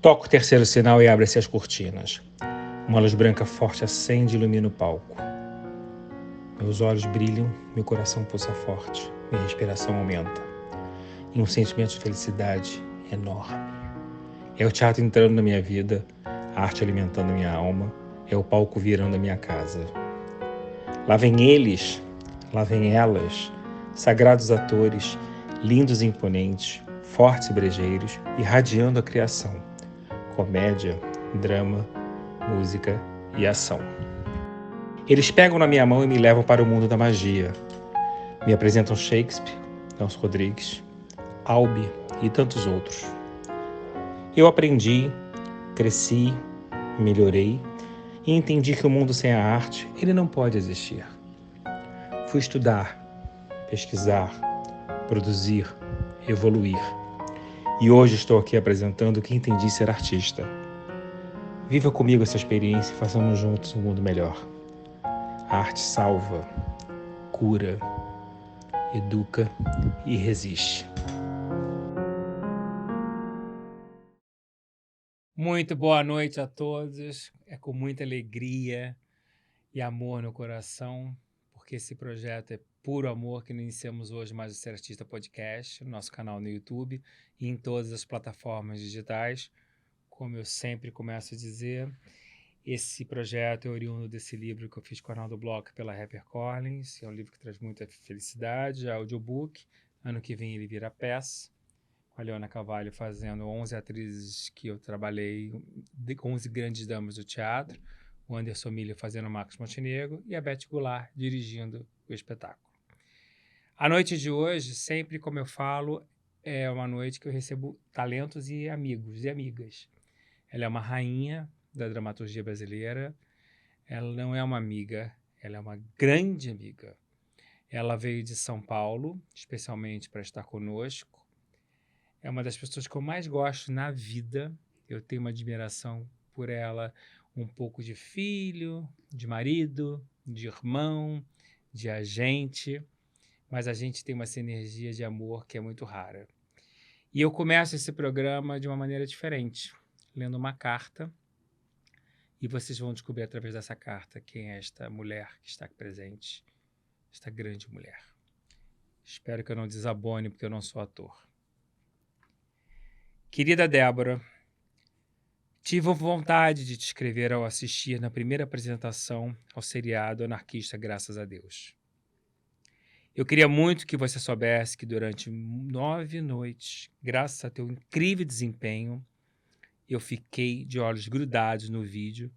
Toco o terceiro sinal e abre-se as cortinas. Uma luz branca forte acende e ilumina o palco. Meus olhos brilham, meu coração pulsa forte, minha respiração aumenta. E um sentimento de felicidade enorme. É o teatro entrando na minha vida, a arte alimentando minha alma, é o palco virando a minha casa. Lá vem eles, lá vem elas, sagrados atores, lindos e imponentes, fortes e brejeiros, irradiando a criação. Comédia, drama, música e ação. Eles pegam na minha mão e me levam para o mundo da magia. Me apresentam Shakespeare, Nelson Rodrigues, Albi e tantos outros. Eu aprendi, cresci, melhorei e entendi que o mundo sem a arte, ele não pode existir. Fui estudar, pesquisar, produzir, evoluir. E hoje estou aqui apresentando o que entendi ser artista. Viva comigo essa experiência e façamos juntos um mundo melhor. A arte salva, cura, educa e resiste. Muito boa noite a todos. É com muita alegria e amor no coração, porque esse projeto é puro amor que iniciamos hoje mais o Ser Artista Podcast, no nosso canal no YouTube e em todas as plataformas digitais. Como eu sempre começo a dizer, esse projeto é oriundo desse livro que eu fiz com o Arnaldo Bloch pela HarperCollins. É um livro que traz muita felicidade, é audiobook. Ano que vem ele vira peça, com a Leona Carvalho fazendo 11 atrizes que eu trabalhei, 11 grandes damas do teatro, o Anderson Milho fazendo Marcos Montenegro e a Beth Goulart dirigindo o espetáculo. A noite de hoje, sempre como eu falo, é uma noite que eu recebo talentos e amigos e amigas. Ela é uma rainha da dramaturgia brasileira. Ela não é uma amiga, ela é uma grande amiga. Ela veio de São Paulo, especialmente para estar conosco. É uma das pessoas que eu mais gosto na vida. Eu tenho uma admiração por ela, um pouco de filho, de marido, de irmão, de agente, mas a gente tem uma sinergia de amor que é muito rara. E eu começo esse programa de uma maneira diferente, lendo uma carta, e vocês vão descobrir através dessa carta quem é esta mulher que está aqui presente, esta grande mulher. Espero que eu não desabone, porque eu não sou ator. Querida Débora, tive vontade de te escrever ao assistir na primeira apresentação ao seriado Anarquista, graças a Deus. Eu queria muito que você soubesse que durante 9 noites, graças a teu incrível desempenho, eu fiquei de olhos grudados no vídeo,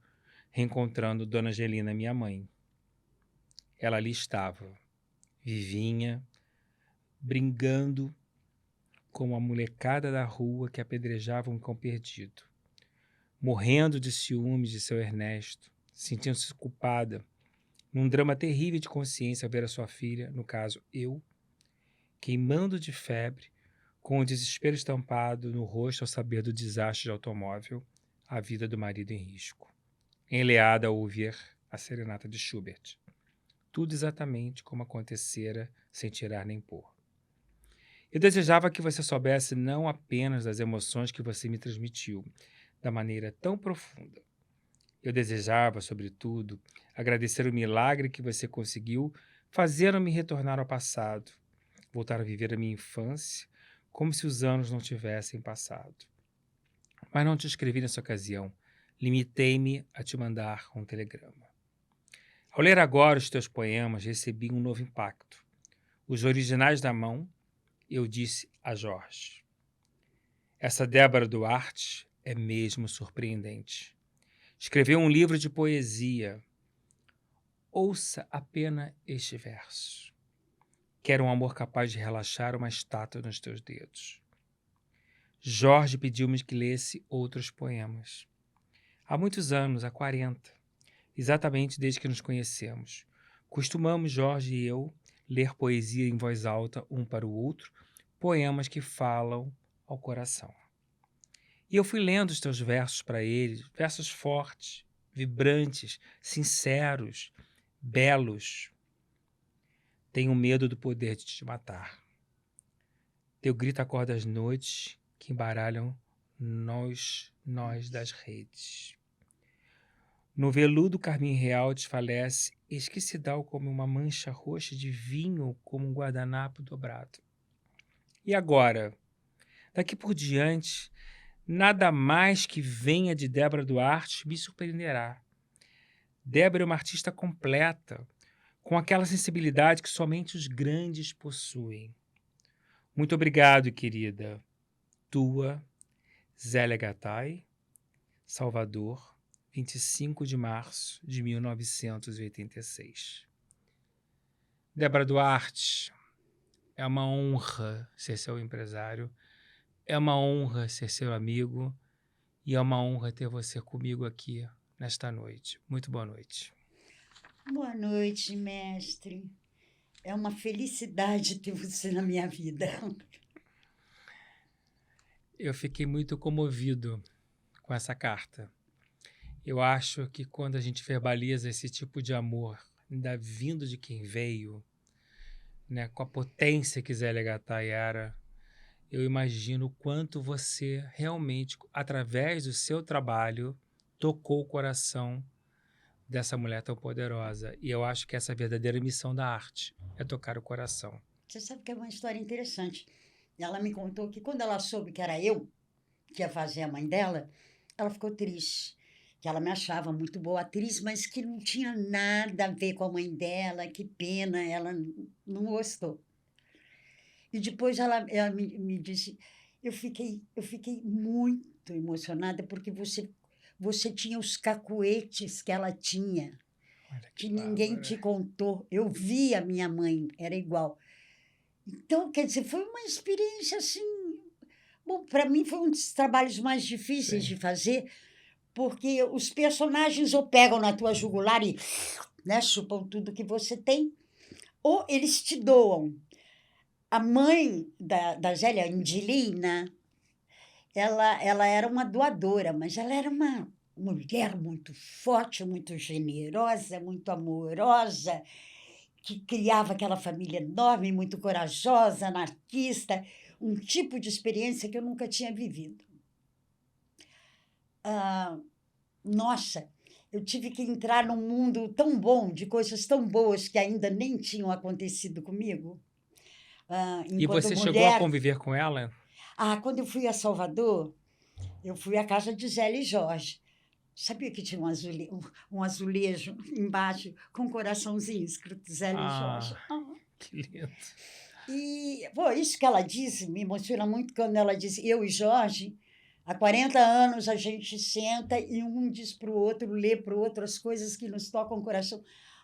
reencontrando Dona Angelina, minha mãe. Ela ali estava, vivinha, brincando com a molecada da rua que apedrejava um cão perdido, morrendo de ciúmes de seu Ernesto, sentindo-se culpada, num drama terrível de consciência ao ver a sua filha, no caso eu, queimando de febre, com o desespero estampado no rosto ao saber do desastre de automóvel, a vida do marido em risco. Enleada a ouvir a serenata de Schubert. Tudo exatamente como acontecera, sem tirar nem pôr. Eu desejava que você soubesse não apenas das emoções que você me transmitiu, da maneira tão profunda. Eu desejava, sobretudo, agradecer o milagre que você conseguiu, fazendo-me retornar ao passado, voltar a viver a minha infância, como se os anos não tivessem passado. Mas não te escrevi nessa ocasião. Limitei-me a te mandar um telegrama. Ao ler agora os teus poemas, recebi um novo impacto. Os originais na mão, eu disse a Jorge: essa Débora Duarte é mesmo surpreendente. Escreveu um livro de poesia. Ouça apenas este verso. Quero um amor capaz de relaxar uma estátua nos teus dedos. Jorge pediu-me que lesse outros poemas. Há muitos anos, há 40, exatamente desde que nos conhecemos. Costumamos, Jorge e eu, ler poesia em voz alta um para o outro, poemas que falam ao coração. E eu fui lendo os teus versos para ele, versos fortes, vibrantes, sinceros, belos. Tenho medo do poder de te matar. Teu grito acorda as noites que embaralham nós das redes. No veludo carmim real desfalece, eis que se dá como uma mancha roxa de vinho, como um guardanapo dobrado. E agora, daqui por diante, nada mais que venha de Débora Duarte me surpreenderá. Débora é uma artista completa, com aquela sensibilidade que somente os grandes possuem. Muito obrigado, querida. Tua, Zélia Gattai, Salvador, 25 de março de 1986. Débora Duarte, é uma honra ser seu empresário, é uma honra ser seu amigo e é uma honra ter você comigo aqui nesta noite. Muito boa noite. Boa noite, mestre. É uma felicidade ter você na minha vida. Eu fiquei muito comovido com essa carta. Eu acho que quando a gente verbaliza esse tipo de amor, ainda vindo de quem veio, né, com a potência que Zélia Gattai era, eu imagino o quanto você realmente, através do seu trabalho, tocou o coração dessa mulher tão poderosa. E eu acho que essa é a verdadeira missão da arte, é tocar o coração. Você sabe que é uma história interessante. Ela me contou que quando ela soube que era eu que ia fazer a mãe dela, ela ficou triste. Que ela me achava muito boa atriz, mas que não tinha nada a ver com a mãe dela, que pena, ela não gostou. E depois ela me disse, eu fiquei muito emocionada porque você tinha os cacuetes que ela tinha, Olha que que ninguém bárbara. te contou. Eu vi a minha mãe, era igual. Então, quer dizer, foi uma experiência assim. Bom, para mim foi um dos trabalhos mais difíceis Sim. de fazer, porque os personagens ou pegam na tua jugular e, né, chupam tudo que você tem, ou eles te doam. A mãe da Zélia, Indilina, ela era uma doadora, mas ela era uma mulher muito forte, muito generosa, muito amorosa, que criava aquela família enorme, muito corajosa, anarquista, um tipo de experiência que eu nunca tinha vivido. Nossa, eu tive que entrar num mundo tão bom, de coisas tão boas que ainda nem tinham acontecido comigo. E Enquanto você chegou a mulher. conviver com ela? Quando eu fui a Salvador, eu fui à casa de Zélia e Jorge. Sabia que tinha um azulejo embaixo com um coraçãozinho escrito Zélia e Jorge? Que lindo. E, pô, isso que ela disse me emociona muito quando ela disse: eu e Jorge, há 40 anos a gente senta e um diz para o outro, lê para o outro as coisas que nos tocam o coração.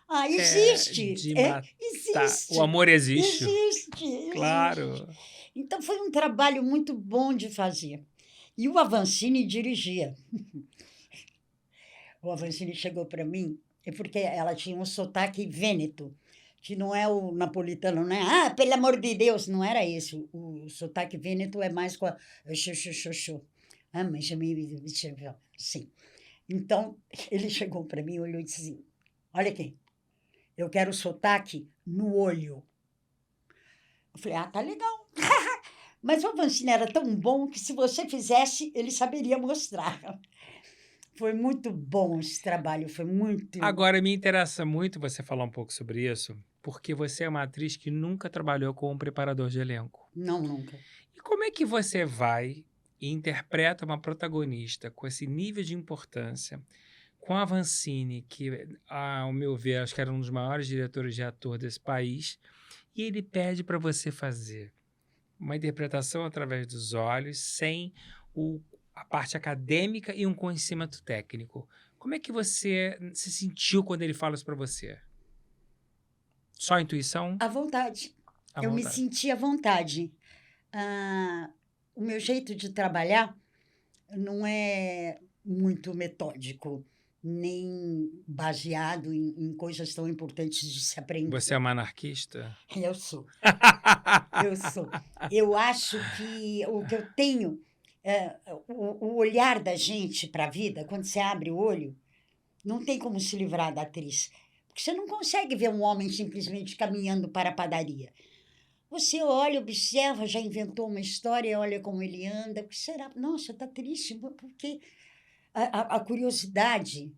É Existe! de matar. O Existe! amor existe. Existe! Claro. Então foi um trabalho muito bom de fazer. E o Avancini dirigia. O Avancini chegou para mim, porque ela tinha um sotaque vêneto, que não é o napolitano, não é? Pelo amor de Deus, não era esse. O sotaque vêneto é mais com a xô. Mas eu me. Sim. Então, ele chegou para mim, olhou e disse assim: olha aqui, eu quero sotaque no olho. Eu falei: tá legal. Mas o Avancini era tão bom que se você fizesse, ele saberia mostrar. Foi muito bom esse trabalho, foi muito. Agora, me interessa muito você falar um pouco sobre isso, porque você é uma atriz que nunca trabalhou com um preparador de elenco. Não, nunca. E como é que você vai e interpreta uma protagonista com esse nível de importância, com a Avancini, que, ao meu ver, acho que era um dos maiores diretores de ator desse país, e ele pede para você fazer uma interpretação através dos olhos, sem a parte acadêmica e um conhecimento técnico. Como é que você se sentiu quando ele fala isso para você? Só intuição? À vontade. À Eu me vontade. senti à vontade. O meu jeito de trabalhar não é muito metódico, nem baseado em coisas tão importantes de se aprender. Você é uma anarquista? Eu sou. Eu sou. Eu acho que o que eu tenho, o olhar da gente para a vida, quando você abre o olho, não tem como se livrar da atriz. Porque você não consegue ver um homem simplesmente caminhando para a padaria. Você olha, observa, já inventou uma história, olha como ele anda. O que será? Nossa, está triste, porque a curiosidade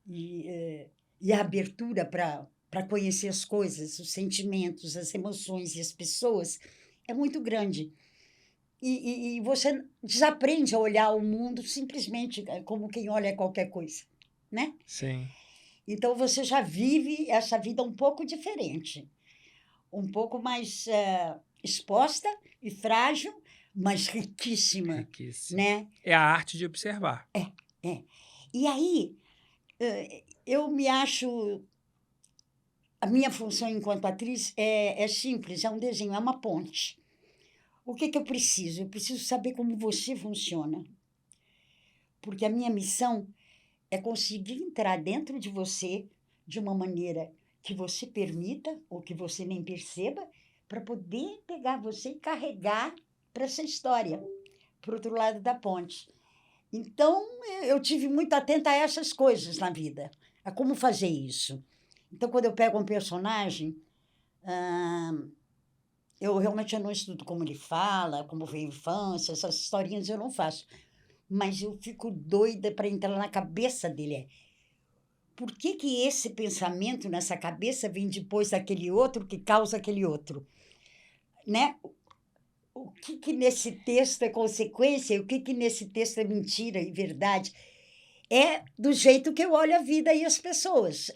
e a abertura para conhecer as coisas, os sentimentos, as emoções e as pessoas é muito grande. E você desaprende a olhar o mundo simplesmente como quem olha qualquer coisa, né? Sim. Então você já vive essa vida um pouco diferente, um pouco mais exposta e frágil, mas riquíssima, Riquíssimo. né? É a arte de observar. É. E aí, eu me acho. A minha função enquanto atriz é simples, é um desenho, é uma ponte. O que eu preciso? Eu preciso saber como você funciona, porque a minha missão é conseguir entrar dentro de você de uma maneira que você permita ou que você nem perceba, para poder pegar você e carregar para essa história, para o outro lado da ponte. Então, eu tive muito atenta a essas coisas na vida, a como fazer isso. Então, quando eu pego um personagem, eu realmente não estudo como ele fala, como foi a infância, essas historinhas eu não faço. Mas eu fico doida para entrar na cabeça dele. Por que esse pensamento nessa cabeça vem depois daquele outro que causa aquele outro? Né? O que nesse texto é consequência e o que nesse texto é mentira e verdade? É do jeito que eu olho a vida e as pessoas.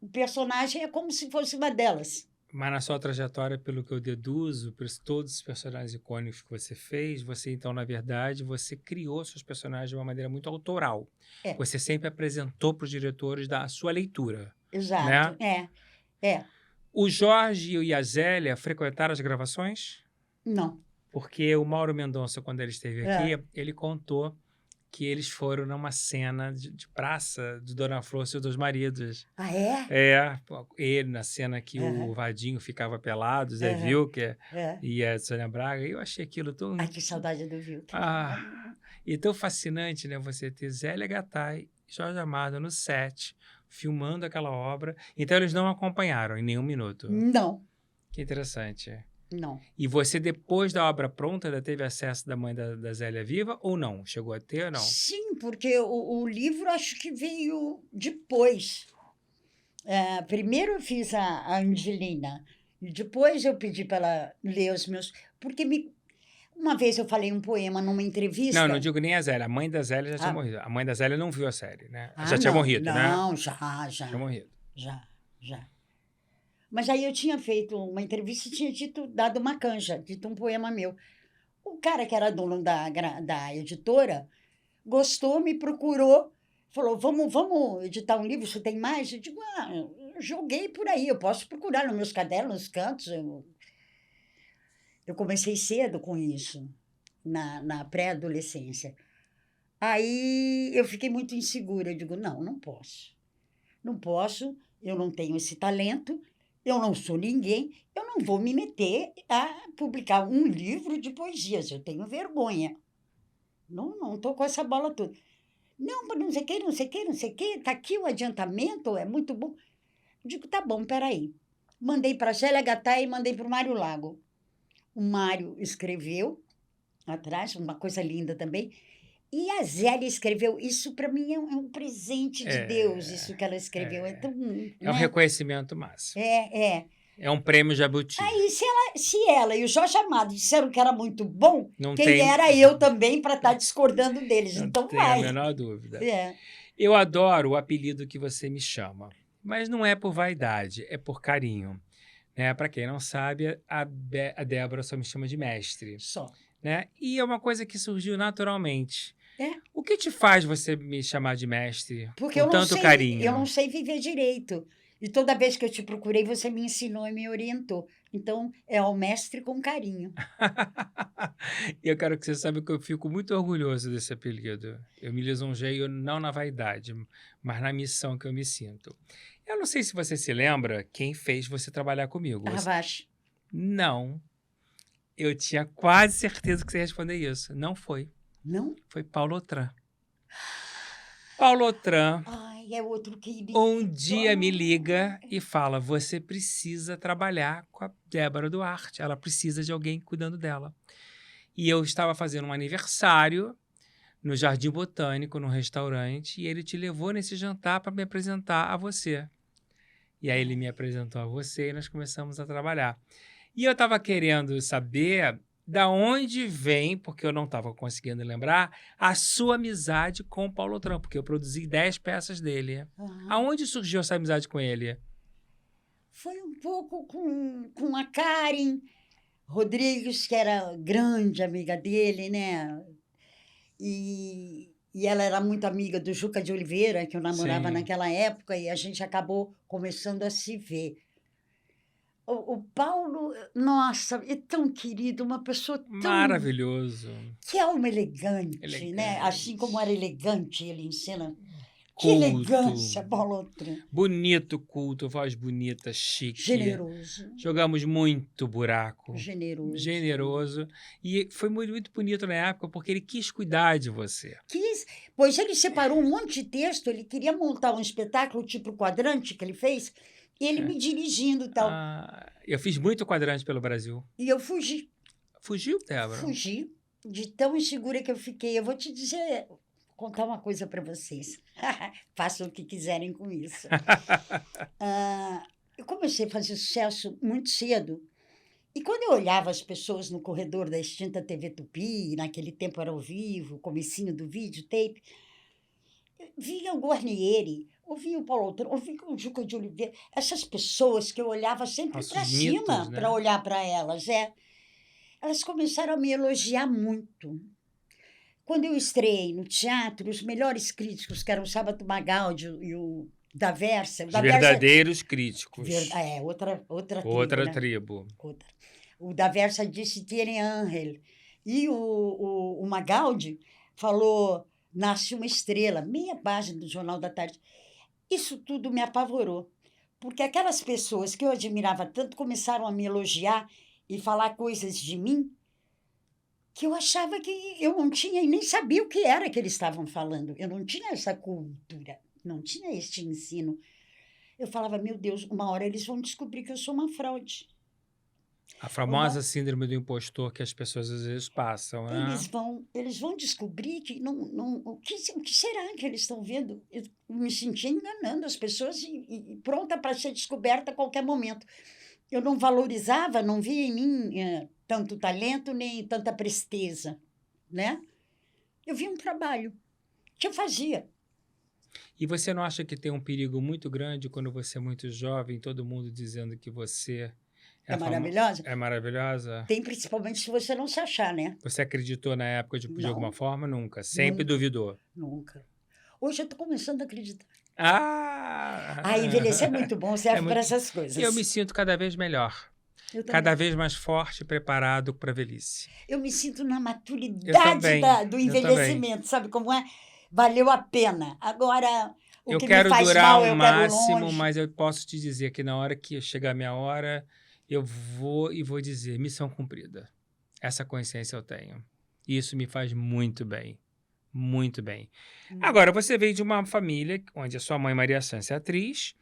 O personagem é como se fosse uma delas. Mas na sua trajetória, pelo que eu deduzo, por todos os personagens icônicos que você fez, você então, na verdade, você criou seus personagens de uma maneira muito autoral. É, Você sempre apresentou para os diretores da sua leitura, exato. né? É. O Jorge e a Zélia frequentaram as gravações? Não. Porque o Mauro Mendonça, quando ele esteve É. aqui, ele contou que eles foram numa cena de praça de Dona Flor e seus dois maridos. Ah, é? Ele na cena que o Vadinho ficava pelado, Zé Aham. Vilker É. e a Sônia Braga. Eu achei aquilo tão... Ai, que saudade do Vilker. E tão fascinante, né? Você ter Zélia Gattai e Jorge Amado no set, filmando aquela obra. Então, eles não acompanharam em nenhum minuto. Não, Que interessante. não. E você, depois da obra pronta, ainda teve acesso da mãe da Zélia viva ou não? Chegou a ter ou não? Sim, porque o livro acho que veio depois. Primeiro eu fiz a Angelina, e depois eu pedi para ela ler os meus. Porque uma vez eu falei um poema numa entrevista. Não, não digo nem a Zélia. A mãe da Zélia já tinha Ah. morrido. A mãe da Zélia não viu a série, né? Ah, Já tinha não, morrido, né? não, já. Tinha morrido. Já. Mas aí eu tinha feito uma entrevista e tinha dado uma canja, dito um poema meu. O cara que era dono da editora gostou, me procurou, falou, vamos editar um livro, você tem mais? Eu digo, eu joguei por aí, eu posso procurar nos meus cadernos, nos cantos. Eu comecei cedo com isso, na pré-adolescência. Aí eu fiquei muito insegura, eu digo, não posso. Não posso, eu não tenho esse talento, eu não sou ninguém, eu não vou me meter a publicar um livro de poesias, eu tenho vergonha. Não estou com essa bola toda. Não sei o que, está aqui o adiantamento, é muito bom. Eu digo, tá bom, peraí. Mandei para a Zélia Gattai e mandei para o Mário Lago. O Mário escreveu, atrás, uma coisa linda também, e a Zélia escreveu. Isso, para mim, é um presente de Deus, isso que ela escreveu. É tão... É um reconhecimento máximo. É um prêmio Jabuti. Aí, se ela e o Jorge Amado disseram que era muito bom, Não quem tem- era eu também para estar discordando deles? Não Então tenho a vai. menor dúvida. É. Eu adoro o apelido que você me chama, mas não é por vaidade, é por carinho. Né? Para quem não sabe, a Débora só me chama de mestre. Só. Né? E é uma coisa que surgiu naturalmente. É. O que te faz você me chamar de mestre Porque com eu não tanto sei, carinho? eu não sei viver direito. E toda vez que eu te procurei, você me ensinou e me orientou. Então, é o mestre com carinho. E eu quero que você saiba que eu fico muito orgulhoso desse apelido. Eu me lisonjeio não na vaidade, mas na missão que eu me sinto. Eu não sei se você se lembra quem fez você trabalhar comigo. Ravache. Não. Eu tinha quase certeza que você ia responder isso. Não foi. Não? Foi Paulo Otran. Paulo Otran Ai, é outro querido. um dia me liga e fala: você precisa trabalhar com a Débora Duarte. Ela precisa de alguém cuidando dela. E eu estava fazendo um aniversário no Jardim Botânico, num restaurante, e ele te levou nesse jantar para me apresentar a você. E aí ele me apresentou a você e nós começamos a trabalhar. E eu estava querendo saber da onde vem, porque eu não estava conseguindo lembrar, a sua amizade com o Paulo Otran, porque eu produzi 10 peças dele. Aham. Aonde surgiu essa amizade com ele? Foi um pouco com a Karen Rodrigues, que era grande amiga dele, né? E ela era muito amiga do Juca de Oliveira, que eu namorava Sim, naquela época, e a gente acabou começando a se ver. O Paulo, nossa, é tão querido, uma pessoa tão. maravilhoso, Que alma elegante, né? Assim como era elegante, elegante ele em cena. Que culto, elegância, Paulo Otran. bonito culto, voz bonita, chique. Generoso, Jogamos muito buraco, generoso. generoso. E foi muito bonito na época porque ele quis cuidar de você. Quis, pois ele separou um monte de texto, ele queria montar um espetáculo tipo Quadrante que ele fez, e ele me dirigindo e tal. Eu fiz muito quadrante pelo Brasil. E eu fugi, Fugiu, Débora? fugi, de tão insegura que eu fiquei. Eu vou te dizer, contar uma coisa para vocês. Façam o que quiserem com isso. Eu comecei a fazer sucesso muito cedo. E quando eu olhava as pessoas no corredor da extinta TV Tupi, naquele tempo era ao vivo, comecinho do videotape, via o Guarnieri, ouvia o Paulo Otran, ouvia o Juca de Oliveira, essas pessoas que eu olhava sempre para Nossos mitos, cima para né? olhar para elas, elas começaram a me elogiar muito. Quando eu estreiei no teatro, os melhores críticos, que eram o Sábato Magaldi e o Daversa, o Os Daversa, verdadeiros críticos. outra tribo, Outra né? tribo. Outra. O Daversa disse Thierry Angel. E o Magaldi falou Nasce uma Estrela, meia página do Jornal da Tarde. Isso tudo me apavorou, porque aquelas pessoas que eu admirava tanto começaram a me elogiar e falar coisas de mim que eu achava que eu não tinha e nem sabia o que era que eles estavam falando. Eu não tinha essa cultura, não tinha este ensino. Eu falava, meu Deus, uma hora eles vão descobrir que eu sou uma fraude. A famosa Uma, síndrome do impostor que as pessoas às vezes passam, né? eles vão descobrir que o que será que eles estão vendo? Eu me sentia enganando as pessoas e pronta para ser descoberta a qualquer momento. Eu não valorizava, não via em mim tanto talento nem tanta presteza, né? Eu via um trabalho que eu fazia. E você não acha que tem um perigo muito grande quando você é muito jovem, todo mundo dizendo que você É maravilhosa? é maravilhosa? Tem principalmente se você não se achar, né? Você acreditou na época de alguma Não, forma? Nunca. Sempre nunca, duvidou. nunca. Hoje eu estou começando a acreditar. Ah! Envelhecer é muito bom, É serve para muito. essas E eu me coisas. sinto cada vez melhor, Eu cada também. vez mais forte e preparado para a velhice. Eu me sinto na Eu maturidade também, do eu também. envelhecimento, sabe como é? Valeu a pena. Agora, o Eu que me quero faz durar mal, ao eu quero máximo, longe. mas eu posso te dizer que na hora que chegar a minha hora, eu vou dizer missão cumprida. Essa consciência eu tenho. E isso me faz muito bem. Muito bem. Agora, você veio de uma família onde a sua mãe, Maria Santos, é atriz,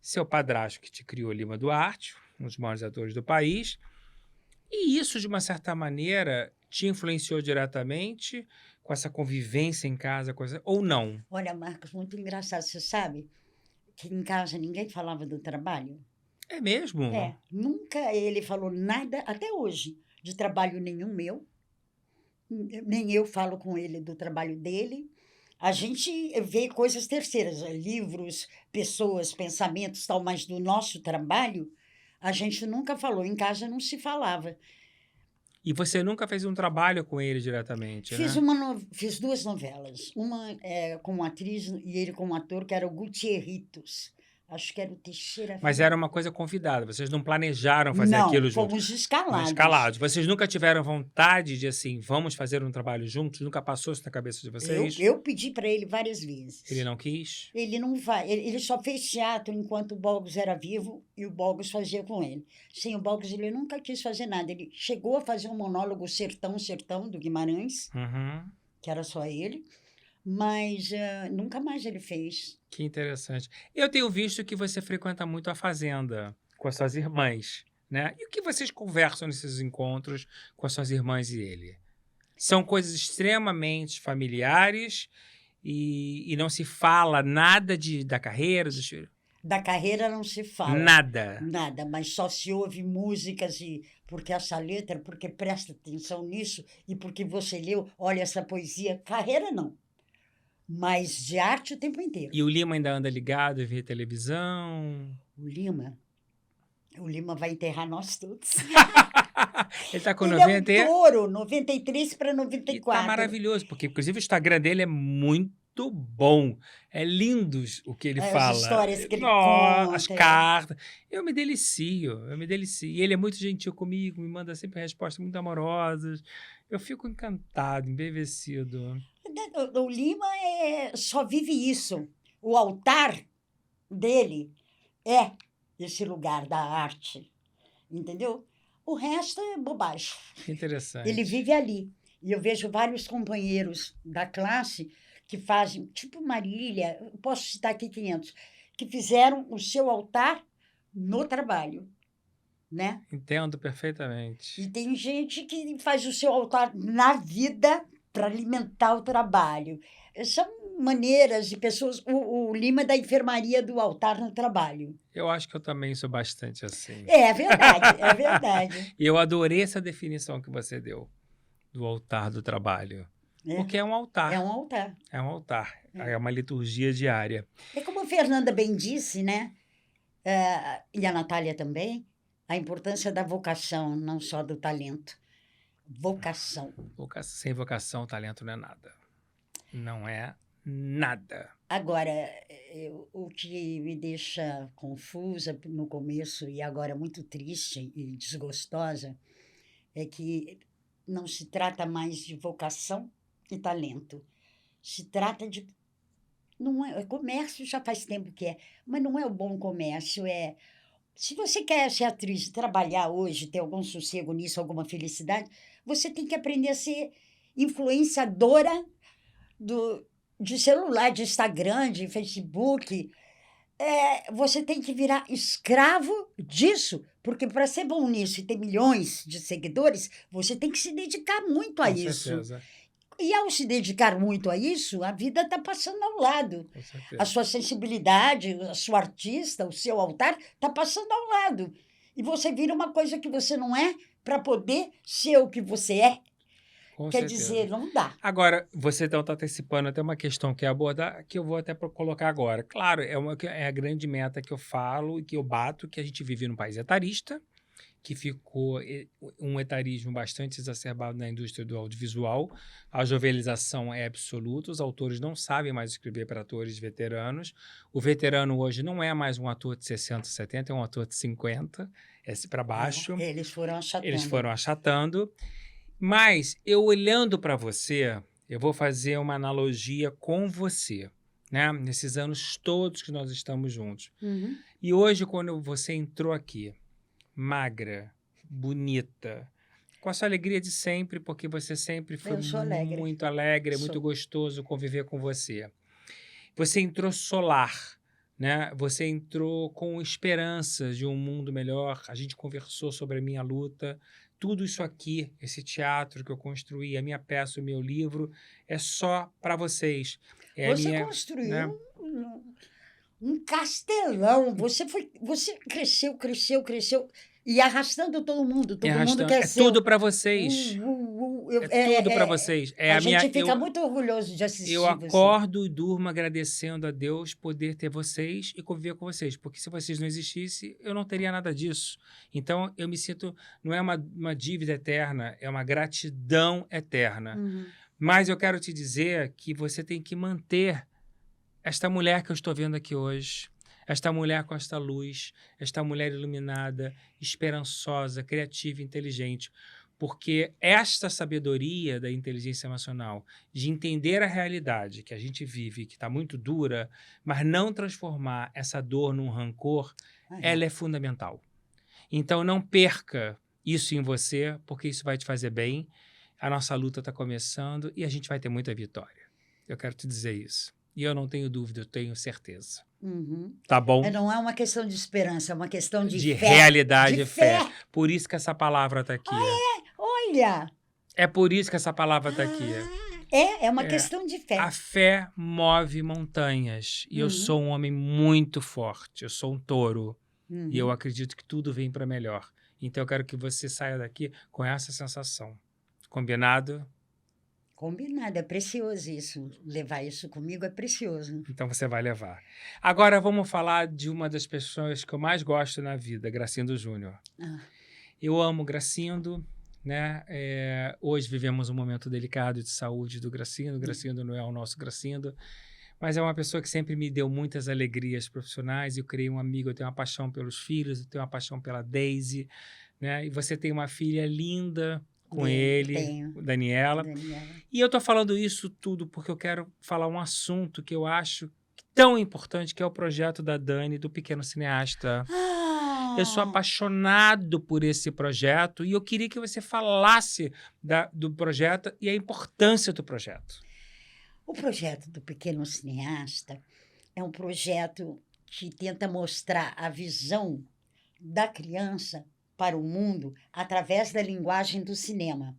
seu padrasto que te criou, Lima Duarte, um dos maiores atores do país, e isso, de uma certa maneira, te influenciou diretamente com essa convivência em casa, ou não? Olha, Marcos, muito engraçado. Você sabe que em casa ninguém falava do trabalho? É mesmo? Nunca ele falou nada, até hoje, de trabalho nenhum meu. Nem eu falo com ele do trabalho dele. A gente vê coisas terceiras, livros, pessoas, pensamentos, tal, mas do nosso trabalho, a gente nunca falou. Em casa não se falava. E você nunca fez um trabalho com ele diretamente, Fiz, né? fiz duas novelas. Uma como atriz e ele como ator, que era o Gutierritos. Acho que era o Teixeira Mas Filho. era uma coisa convidada, vocês não planejaram fazer Não, aquilo juntos. fomos escalados. Escalados. Vocês nunca tiveram vontade de, assim, vamos fazer um trabalho juntos? Nunca passou isso na cabeça de vocês? Eu pedi para ele várias vezes. Ele não quis? Ele não vai, ele só fez teatro enquanto o Bogos era vivo e o Bogos fazia com ele. Sem o Bogos, ele nunca quis fazer nada. Ele chegou a fazer um monólogo Sertão, Sertão, do Guimarães, Uhum. que era só ele, mas nunca mais ele fez. Que interessante. Eu tenho visto que você frequenta muito a fazenda com as suas irmãs, né? E o que vocês conversam nesses encontros com as suas irmãs e ele? São coisas extremamente familiares e não se fala nada da carreira, Da carreira não se fala. nada. Nada, mas só se ouve músicas e porque essa letra, porque presta atenção nisso e porque você leu, olha essa poesia. Carreira não, mas de arte o tempo inteiro. E o Lima ainda anda ligado e vê televisão. O Lima vai enterrar nós todos. Ele tá com Ele é 90 um touro, 93 para e tá 94. maravilhoso, porque inclusive o Instagram dele é muito bom. É lindo o que ele As fala. histórias que ele As conta. cartas. Eu me delicio, eu me delicio. E ele é muito gentil comigo, me manda sempre respostas muito amorosas. Eu fico encantado, embevecido. O Lima só vive isso. O altar dele é esse lugar da arte, entendeu? O resto é bobagem. Que interessante. Ele vive ali. E eu vejo vários companheiros da classe que fazem, tipo Marília, eu posso citar aqui 500, que fizeram o seu altar no trabalho, né? Entendo perfeitamente. E tem gente que faz o seu altar na vida para alimentar o trabalho. São maneiras de pessoas. O Lima é da enfermaria do altar no trabalho. Eu acho que eu também sou bastante assim. É verdade, é verdade. E eu adorei essa definição que você deu do altar do trabalho. É, Porque é um altar. é um altar. É um altar. É uma liturgia diária. É como a Fernanda bem disse, né? E a Natália também, a importância da vocação, não só do talento. Vocação. Sem vocação, talento não é nada. Não é nada. Agora, o que me deixa confusa no começo e agora muito triste e desgostosa é que não se trata mais de vocação e talento. Se trata de. Não é comércio, já faz tempo que é, mas não é o bom comércio. Se você quer ser atriz, trabalhar hoje, ter algum sossego nisso, alguma felicidade, você tem que aprender a ser influenciadora de celular, de Instagram, de Facebook. Você tem que virar escravo disso, porque para ser bom nisso e ter milhões de seguidores, você tem que se dedicar muito a Com isso. certeza. E ao se dedicar muito a isso, a vida está passando ao lado. Com certeza. A sua sensibilidade, a sua artista, o seu altar está passando ao lado. E você vira uma coisa que você não é para poder ser o que você é. Com Quer certeza. dizer, não dá. Agora, você então está antecipando até uma questão que é abordar, que eu vou até colocar agora. Claro, é a grande meta que eu falo e que eu bato, que a gente vive num país etarista, que ficou um etarismo bastante exacerbado na indústria do audiovisual. A jovelização é absoluta, os autores não sabem mais escrever para atores veteranos. O veterano hoje não é mais um ator de 60, 70, é um ator de 50, para baixo. Eles foram achatando. Eles foram achatando. Mas, eu olhando para você, eu vou fazer uma analogia com você, né? Nesses anos todos que nós estamos juntos. Uhum. E hoje, quando você entrou aqui, magra, bonita, com a sua alegria de sempre, porque você sempre foi Eu sou alegre. muito alegre, é muito Sou. gostoso conviver com você. Você entrou solar, né? Você entrou com esperanças de um mundo melhor. A gente conversou sobre a minha luta. Tudo isso aqui, esse teatro que eu construí, a minha peça, o meu livro, é só para vocês. Você construiu um castelão. Você cresceu e arrastando todo mundo. Todo mundo quer ser. Tudo para vocês. É tudo para vocês. A gente fica muito orgulhoso de assistir Eu acordo e durmo agradecendo a Deus poder ter vocês e conviver com vocês, porque se vocês não existissem, eu não teria nada disso. Então, eu me sinto, não é uma dívida eterna, é uma gratidão eterna. Uhum. Mas eu quero te dizer que você tem que manter esta mulher que eu estou vendo aqui hoje, esta mulher com esta luz, esta mulher iluminada, esperançosa, criativa, inteligente. Porque esta sabedoria da inteligência emocional, de entender a realidade que a gente vive, que está muito dura, mas não transformar essa dor num rancor, ela é fundamental. Então, não perca isso em você, porque isso vai te fazer bem. A nossa luta está começando e a gente vai ter muita vitória. Eu quero te dizer isso. E eu não tenho dúvida, eu tenho certeza. Uhum. Tá bom? Não é uma questão de esperança, é uma questão de De fé. realidade De e fé. fé. Por isso que essa palavra está aqui. Olha! É por isso que essa palavra está aqui. É uma É. questão de fé. A fé move montanhas. E eu sou um homem muito forte. Eu sou um touro. E eu acredito que tudo vem para melhor. Então eu quero que você saia daqui com essa sensação. Combinado? Combinado, é precioso isso. Levar isso comigo é precioso. Então você vai levar. Agora vamos falar de uma das pessoas que eu mais gosto na vida, Gracindo Júnior. Ah, Eu amo Gracindo, né? Hoje vivemos um momento delicado de saúde do Gracindo. Gracindo não é o nosso Gracindo, mas é uma pessoa que sempre me deu muitas alegrias profissionais. Eu criei um amigo, eu tenho uma paixão pelos filhos, eu tenho uma paixão pela Daisy, né? E você tem uma filha linda com ele, tenho. Daniela. Daniela. E eu tô falando isso tudo porque eu quero falar um assunto que eu acho tão importante, que é o projeto da Dani, do Pequeno Cineasta. Ah, Eu sou apaixonado por esse projeto e eu queria que você falasse do projeto e a importância do projeto. o projeto do Pequeno Cineasta é um projeto que tenta mostrar a visão da criança para o mundo através da linguagem do cinema.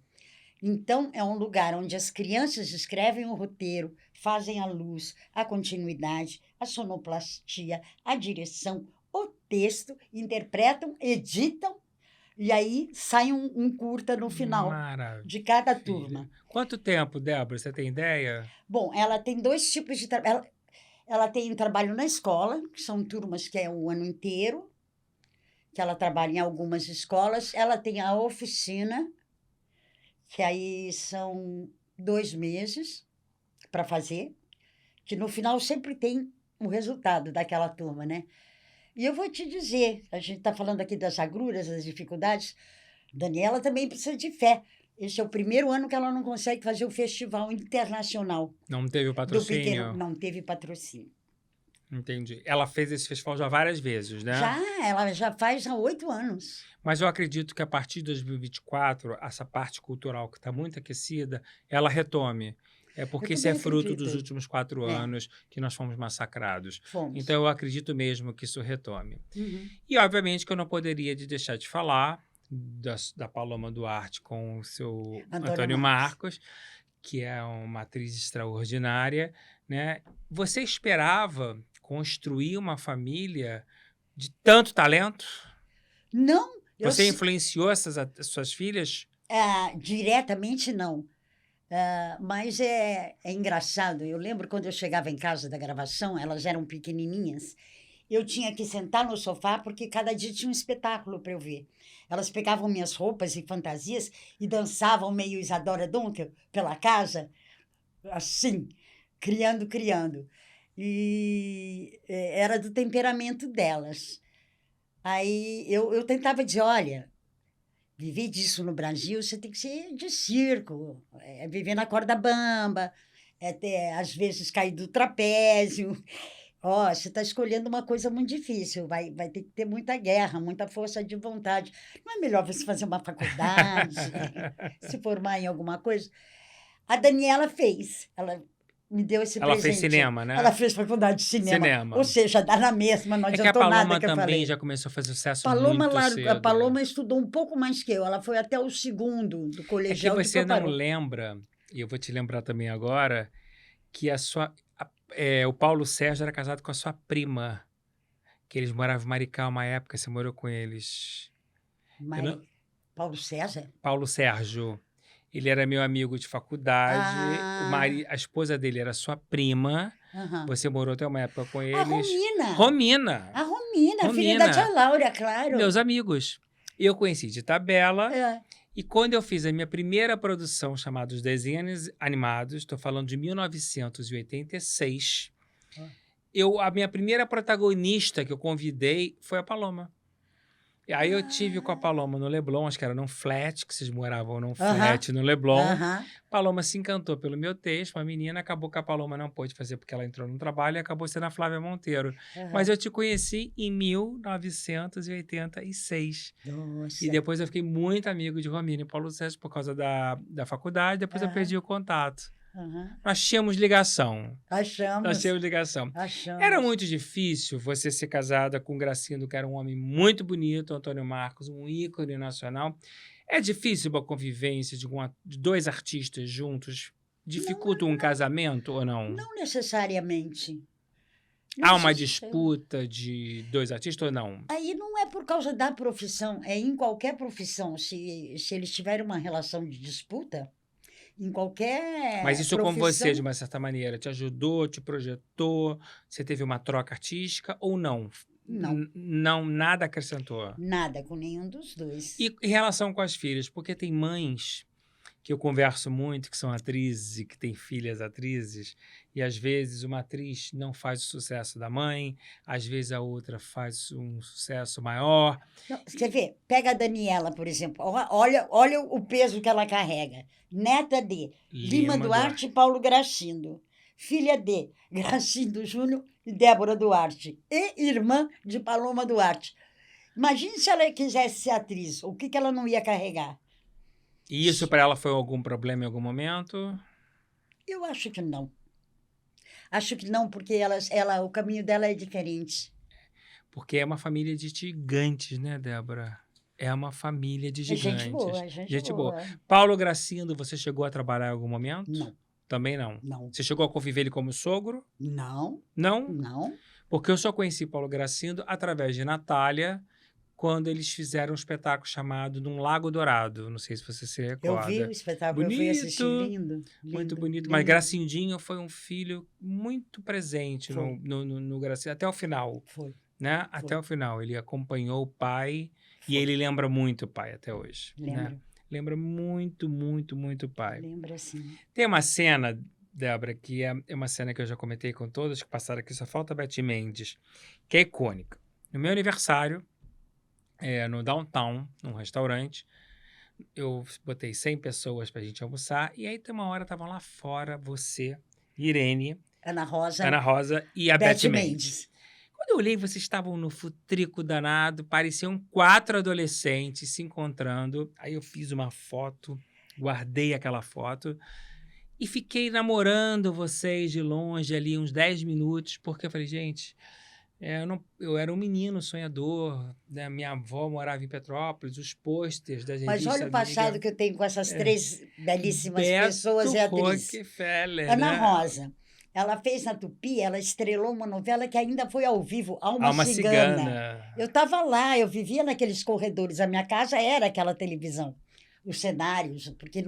Então, é um lugar onde as crianças escrevem o roteiro, fazem a luz, a continuidade, a sonoplastia, a direção, o texto, interpretam, editam, e aí sai um curta no final Maravilha. de cada turma. Quanto tempo, Débora? Você tem ideia? Bom, ela tem 2 tipos de trabalho. Ela tem um trabalho na escola, que são turmas que é o ano inteiro, que ela trabalha em algumas escolas. Ela tem a oficina, que aí são 2 meses para fazer, que no final sempre tem o resultado daquela turma, né? E eu vou te dizer, a gente está falando aqui das agruras, das dificuldades, Daniela também precisa de fé. Esse é o primeiro ano que ela não consegue fazer o festival internacional Não teve o do patrocínio? pequeno. Não teve patrocínio. Entendi. Ela fez esse festival já várias vezes, né? Ela já faz há 8 anos. Mas eu acredito que a partir de 2024, essa parte cultural que está muito aquecida, ela retome. Porque isso é também fruto acredito. dos últimos 4 anos que nós fomos massacrados. Fomos. Então eu acredito mesmo que isso retome. Uhum. E obviamente que eu não poderia deixar de falar da Paloma Duarte com o seu Antônio Marcos, que é uma atriz extraordinária, né? Você esperava construir uma família de tanto talento? Não. Você influenciou essas suas filhas? Diretamente, não. Mas é engraçado. Eu lembro quando eu chegava em casa da gravação, elas eram pequenininhas, eu tinha que sentar no sofá porque cada dia tinha um espetáculo para eu ver. Elas pegavam minhas roupas e fantasias e dançavam meio Isadora Duncan pela casa, assim, criando. E era do temperamento delas. Aí eu tentava dizer, olha, viver disso no Brasil, você tem que ser de circo, viver na corda bamba, às vezes cair do trapézio. Você está escolhendo uma coisa muito difícil, vai ter que ter muita guerra, muita força de vontade. Não é melhor você fazer uma faculdade, se formar em alguma coisa? A Daniela fez, ela me deu esse presente. Ela fez cinema, né? Ela fez faculdade de cinema. Ou seja, dá na mesma, não adiantou nada que eu falei. A Paloma também já começou a fazer sucesso Paloma muito cedo. A Paloma estudou um pouco mais que eu, ela foi até o 2º do colegial. É que você não lembra, e eu vou te lembrar também agora, que o Paulo Sérgio era casado com a sua prima, que eles moravam em Maricá uma época, você morou com eles. Paulo César? Paulo Sérgio. Ele era meu amigo de faculdade, a esposa dele era sua prima, você morou até uma época com eles. Romina, filha da tia Laura, claro. Meus amigos. Eu conheci de tabela, e quando eu fiz a minha primeira produção chamada Os Desenhos Animados, estou falando de 1986, a minha primeira protagonista que eu convidei foi a Paloma. E aí eu tive com a Paloma no Leblon, acho que era num flat, que vocês moravam num flat no Leblon. Paloma se encantou pelo meu texto, uma menina, acabou que a Paloma não pôde fazer porque ela entrou no trabalho e acabou sendo a Flávia Monteiro. Mas eu te conheci em 1986. Nossa. E depois eu fiquei muito amigo de Romina e Paulo Sérgio por causa da faculdade, depois eu perdi o contato. Aham. Nós tínhamos ligação. Nós Achamos, tínhamos ligação. Era achamos. muito difícil você ser casada com o Gracindo, que era um homem muito bonito, Antônio Marcos, um ícone nacional. É difícil uma convivência de dois artistas juntos? Dificulta um casamento ou não? Não necessariamente. Há Não uma necessariamente. disputa de dois artistas ou não? Aí não é por causa da profissão, é em qualquer profissão. Se eles tiverem uma relação de disputa, em Mas qualquer isso com você, de profissão, uma certa maneira, te ajudou, te projetou? Você teve uma troca artística ou não? não, Não, nada acrescentou. nada com nenhum dos dois. E em relação com as filhas, porque tem mães que eu converso muito, que são atrizes e que têm filhas atrizes, e às vezes uma atriz não faz o sucesso da mãe, às vezes a outra faz um sucesso maior. Não, você vê, pega a Daniela, por exemplo. Olha o peso que ela carrega. Neta de Lima Duarte e Paulo Gracindo. Filha de Gracindo Júnior e Débora Duarte. E irmã de Paloma Duarte. Imagine se ela quisesse ser atriz. O que ela não ia carregar? E isso para ela foi algum problema em algum momento? Eu acho que não. Acho que não, porque o caminho dela é diferente. Porque é uma família de gigantes, né, Débora? É uma família de É gente gigantes. boa, é gente boa. boa. Paulo Gracindo, você chegou a trabalhar em algum momento? Não, Também não. não, Você chegou a conviver ele como sogro? não, Não? não. Porque eu só conheci Paulo Gracindo através de Natália, quando eles fizeram um espetáculo chamado Num Lago Dourado. Não sei se você se Eu vi o recorda. espetáculo, eu fui assistir, Bonito, lindo, muito lindo, bonito. Mas lindo. Gracindinho foi um filho muito presente Foi. no Gracindo, até o final, Foi, né? Até Foi. o final. Ele acompanhou o pai e foi. ele lembra muito o pai até hoje. Né? Lembro, Lembra muito, muito, muito o pai. lembro assim. Tem uma cena, Débora, que é uma cena que eu já comentei com todas que passaram aqui, só falta a Beth Mendes, que é icônica. No meu aniversário, no Downtown, num restaurante, eu botei 100 pessoas pra gente almoçar, e aí tem uma hora, estavam lá fora, você, Irene, Ana Rosa, Ana Rosa e a Beth Beth Mendes. Mendes. Quando eu olhei, vocês estavam no futrico danado, pareciam 4 adolescentes se encontrando. Aí eu fiz uma foto, guardei aquela foto e fiquei namorando vocês de longe ali uns 10 minutos, porque eu falei, gente, eu era um menino sonhador, né? Minha avó morava em Petrópolis, os pôsteres das Mas revistas olha o passado que eu tenho com essas três belíssimas pessoas e Beto atrizes. Rockefeller, Ana né? Rosa, ela fez na Tupi, ela estrelou uma novela que ainda foi ao vivo, Alma Alma Cigana. Cigana. Eu estava lá, eu vivia naqueles corredores, a minha casa era aquela televisão, os cenários, porque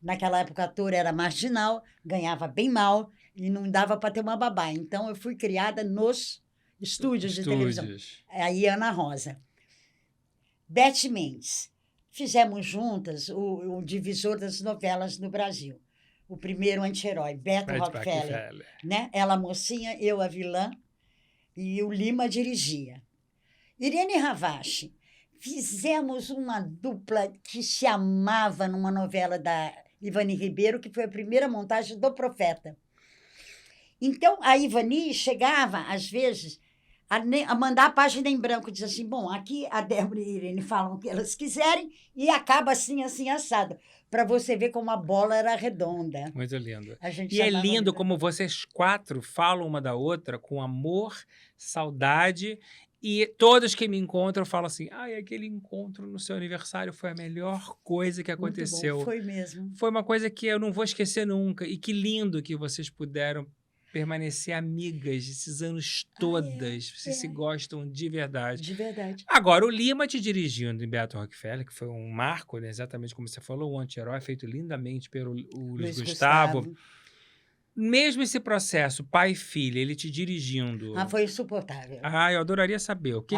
naquela época a ator era marginal, ganhava bem mal e não dava para ter uma babá. Então eu fui criada nos estúdios de televisão. Aí Ana Rosa. Beth Mendes. Fizemos juntas o divisor das novelas no Brasil. O primeiro anti-herói, Beto Rockefeller. Né? Ela mocinha, eu a vilã, e o Lima dirigia. Irene Ravache. Fizemos uma dupla que se amava numa novela da Ivani Ribeiro, que foi a primeira montagem do Profeta. Então, a Ivani chegava, às vezes, a mandar a página em branco, diz assim, bom, aqui a Débora e a Irene falam o que elas quiserem e acaba assim, assim, assado, para você ver como a bola era redonda. Muito lindo. A gente E é chamava lindo de- como vocês 4 falam uma da outra com amor, saudade, e todos que me encontram falam assim, aquele encontro no seu aniversário foi a melhor coisa que Muito bom, aconteceu. foi mesmo. Foi uma coisa que eu não vou esquecer nunca. E que lindo que vocês puderam permanecer amigas esses anos todas. Vocês se gostam de verdade. De verdade. Agora, o Lima te dirigindo em Beto Rockefeller, que foi um marco, né? Exatamente como você falou, um anti-herói feito lindamente pelo Luiz Gustavo. Mesmo esse processo, pai e filha, ele te dirigindo. Foi insuportável. Eu adoraria saber. O que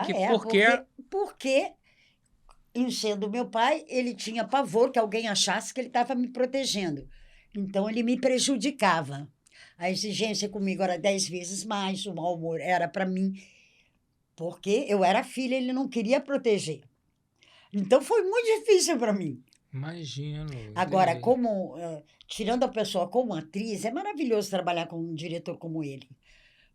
Porque, em sendo meu pai, ele tinha pavor que alguém achasse que ele estava me protegendo. Então, ele me prejudicava. A exigência comigo era 10 vezes mais, o mau humor era para mim, porque eu era filha, ele não queria proteger. Então, foi muito difícil para mim. Imagino. Agora, entendi. tirando a pessoa como atriz, é maravilhoso trabalhar com um diretor como ele.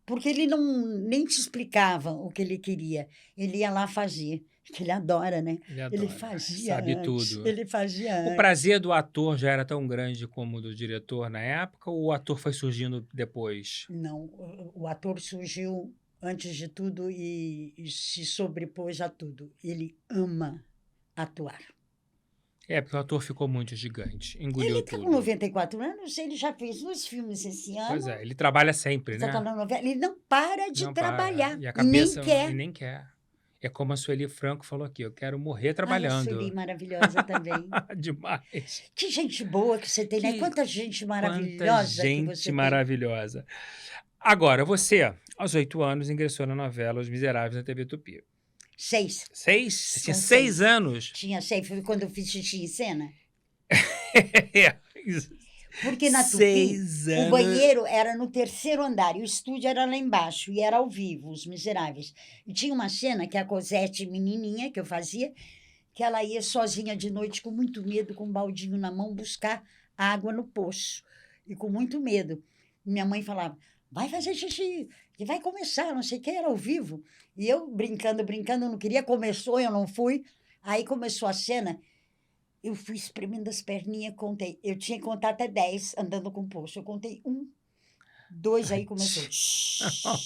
Porque ele nem te explicava o que ele queria. Ele ia lá fazer. que ele adora, né. Ele Ele adora, fazia sabe antes, tudo. ele fazia O antes. prazer do ator já era tão grande como o do diretor na época ou o ator foi surgindo depois? Não, o ator surgiu antes de tudo e se sobrepôs a tudo. Ele ama atuar. É, porque o ator ficou muito gigante, Ele engoliu está com tudo. 94 anos, ele já fez 2 filmes esse Pois ano, é, ele trabalha sempre, já está né? na novela, ele não para de Não para. trabalhar E a e nem cabeça e quer. nem quer. É como a Sueli Franco falou aqui: "Eu quero morrer Ai, a Sueli trabalhando". maravilhosa também. Demais. Que gente boa que você tem, né, Que quanta gente quanta maravilhosa que gente você tem. maravilhosa. Agora, você, aos 8 anos, ingressou na novela Os Miseráveis na TV Tupi. 6, 6? Você tinha com 6 6. anos? Tinha 6, foi quando eu fiz xixi em cena. É, isso. Porque na Tupi, 6 o anos. banheiro era no 3º andar e o estúdio era lá embaixo, e era ao vivo, Os Miseráveis. E tinha uma cena que a Cosette menininha, que eu fazia, que ela ia sozinha de noite com muito medo, com um baldinho na mão, buscar água no poço, e com muito medo. Minha mãe falava: "Vai fazer xixi, que vai começar", não sei o quê, era ao vivo. E eu brincando, brincando, não queria, começou, eu não fui. Aí começou a cena, eu fui espremendo as perninhas, contei. Eu tinha que contar até 10 andando com o poço. Eu contei 1, 2, aí começou.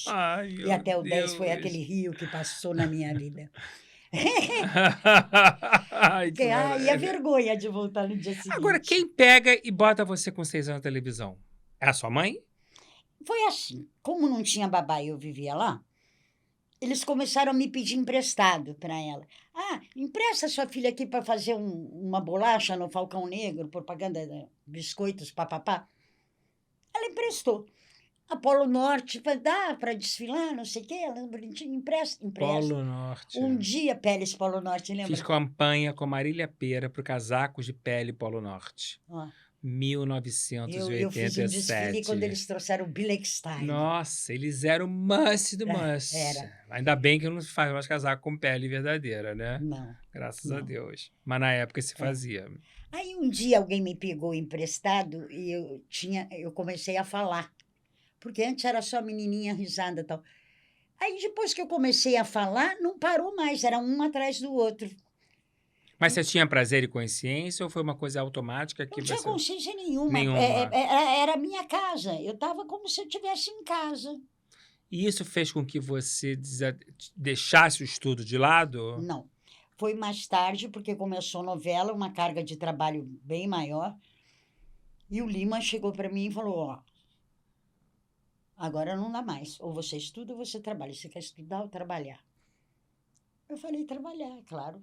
Ai, E meu até o 10 foi Deus. aquele rio que passou na minha vida. Ai, que Que, ai, a maravilha. vergonha de voltar no dia Agora, seguinte. quem pega e bota você com 6 anos na televisão? É a sua mãe? Foi assim, como não tinha babá e eu vivia lá, eles começaram a me pedir emprestado para ela. "Ah, empresta sua filha aqui para fazer uma bolacha no Falcão Negro, propaganda de biscoitos, papapá". Ela emprestou. A Polo Norte, falei: "Dá para desfilar, não sei o quê", ela bonitinha, "Empresta", empresto. Polo Norte. Um dia, Peles Polo Norte, Fiz lembra? campanha com a Marília Pêra para o Casacos de Pele Polo Norte. Ó, eu fiz um desfile quando 1987. eles trouxeram o Bilekstein. Nossa, eles eram o must do must. Era. Ainda bem que não se faz mais casaco com pele verdadeira, né? Não, Graças a não. Deus. Mas na época se É. fazia. Aí um dia alguém me pegou emprestado e eu comecei a falar, porque antes era só menininha risada, e tal. Aí depois que eu comecei a falar, não parou mais, era um atrás do outro. Mas você tinha prazer e consciência ou foi uma coisa automática Não que tinha você. consciência nenhuma, Nenhuma. era a minha casa, eu estava como se eu estivesse em casa. E isso fez com que você deixasse o estudo de lado? Não, foi mais tarde, porque começou novela, uma carga de trabalho bem maior, e o Lima chegou para mim e falou: "Ó, agora não dá mais, ou você estuda ou você trabalha, você quer estudar ou trabalhar?". Eu falei: "Trabalhar, claro".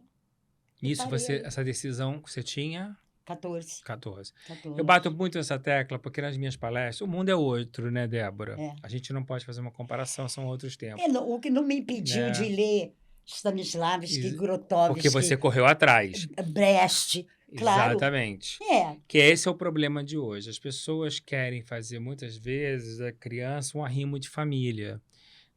E Isso parei você, aí, essa decisão que você tinha 14, 14. Eu bato 14. muito nessa tecla porque nas minhas palestras, o mundo é outro, né, Débora? É. A gente não pode fazer uma comparação, são outros tempos, O que não me impediu de né? ler Stanislavski, Ex- Porque você Grotowski, correu atrás. Brecht, claro. Exatamente. É. Que esse é o problema de hoje. As pessoas querem fazer, muitas vezes, da criança um arrimo de família,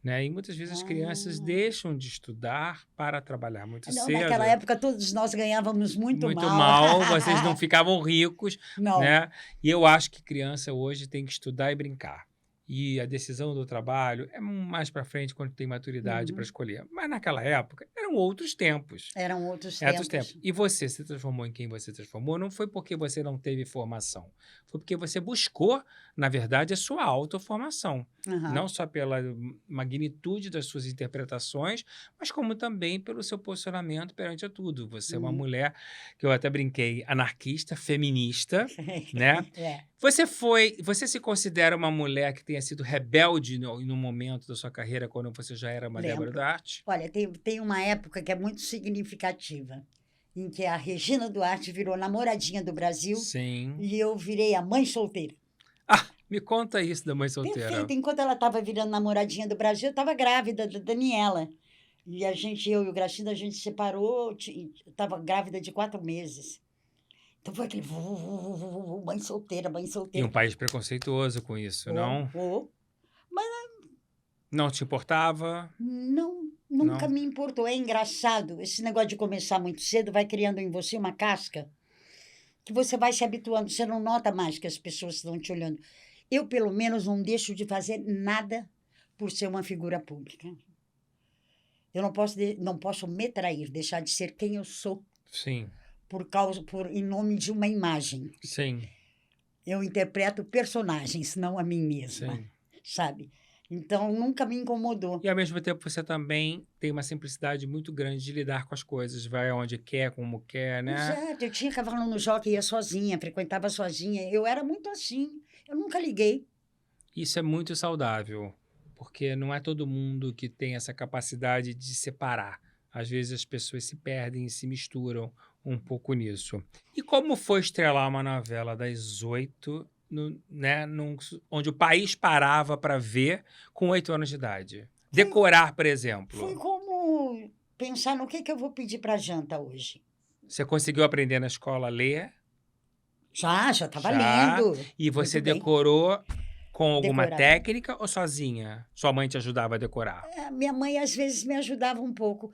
né? E muitas vezes as crianças Ah. deixam de estudar para trabalhar muito Não, naquela cedo. época todos nós ganhávamos muito Muito mal. mal, vocês não ficavam ricos, Não. né? E eu acho que criança hoje tem que estudar e brincar. E a decisão do trabalho é mais para frente, quando tem maturidade para Uhum. escolher. Mas naquela época eram outros tempos. Eram outros É outros tempos. tempos. E você se transformou em quem você se transformou, não foi porque você não teve formação, foi porque você buscou, na verdade, a sua autoformação. Aham. Não só pela magnitude das suas interpretações, mas como também pelo seu posicionamento perante a tudo. Você é uma Uhum. mulher, que eu até brinquei, anarquista, feminista, né? É. Você se considera uma mulher que tenha sido rebelde no momento da sua carreira, quando você já era uma Débora Lembro. Duarte? Olha, tem uma época que é muito significativa, em que a Regina Duarte virou namoradinha do Brasil Sim. e eu virei a mãe solteira. Ah, me conta isso da mãe solteira. Perfeito. Enquanto ela estava virando namoradinha do Brasil, eu estava grávida da Daniela. E eu e o Gracinda, a gente separou, estava grávida de 4 meses. Então foi aquele mãe solteira, mãe E um solteira. país preconceituoso com isso, não? Oh. Mas Não te importava? não, nunca Não? me importou. É engraçado, esse negócio de começar muito cedo vai criando em você uma casca que você vai se habituando, você não nota mais que as pessoas estão te olhando. Eu, pelo menos, não deixo de fazer nada por ser uma figura pública. Eu não posso me trair, deixar de ser quem eu sou Sim, em nome de uma imagem. sim, Eu interpreto personagens, não a mim mesma, sim. sabe? Então, nunca me incomodou. E ao mesmo tempo você também tem uma simplicidade muito grande de lidar com as coisas, vai aonde quer, como quer, né? Exato, eu tinha cavalo no jockey, ia sozinha, frequentava sozinha. Eu era muito assim. Eu nunca liguei. Isso é muito saudável, porque não é todo mundo que tem essa capacidade de separar. Às vezes as pessoas se perdem e se misturam um pouco nisso. E como foi estrelar uma novela das 8, né, onde o país parava para ver com 8 anos de idade? Foi, Decorar, por foi exemplo. como pensar no que eu vou pedir para janta hoje. Você conseguiu aprender na escola a ler? Já estava Já. lendo. E Muito você bem. decorou com alguma Decorava. técnica ou sozinha? Sua mãe te ajudava a decorar? Minha mãe, às vezes, me ajudava um pouco.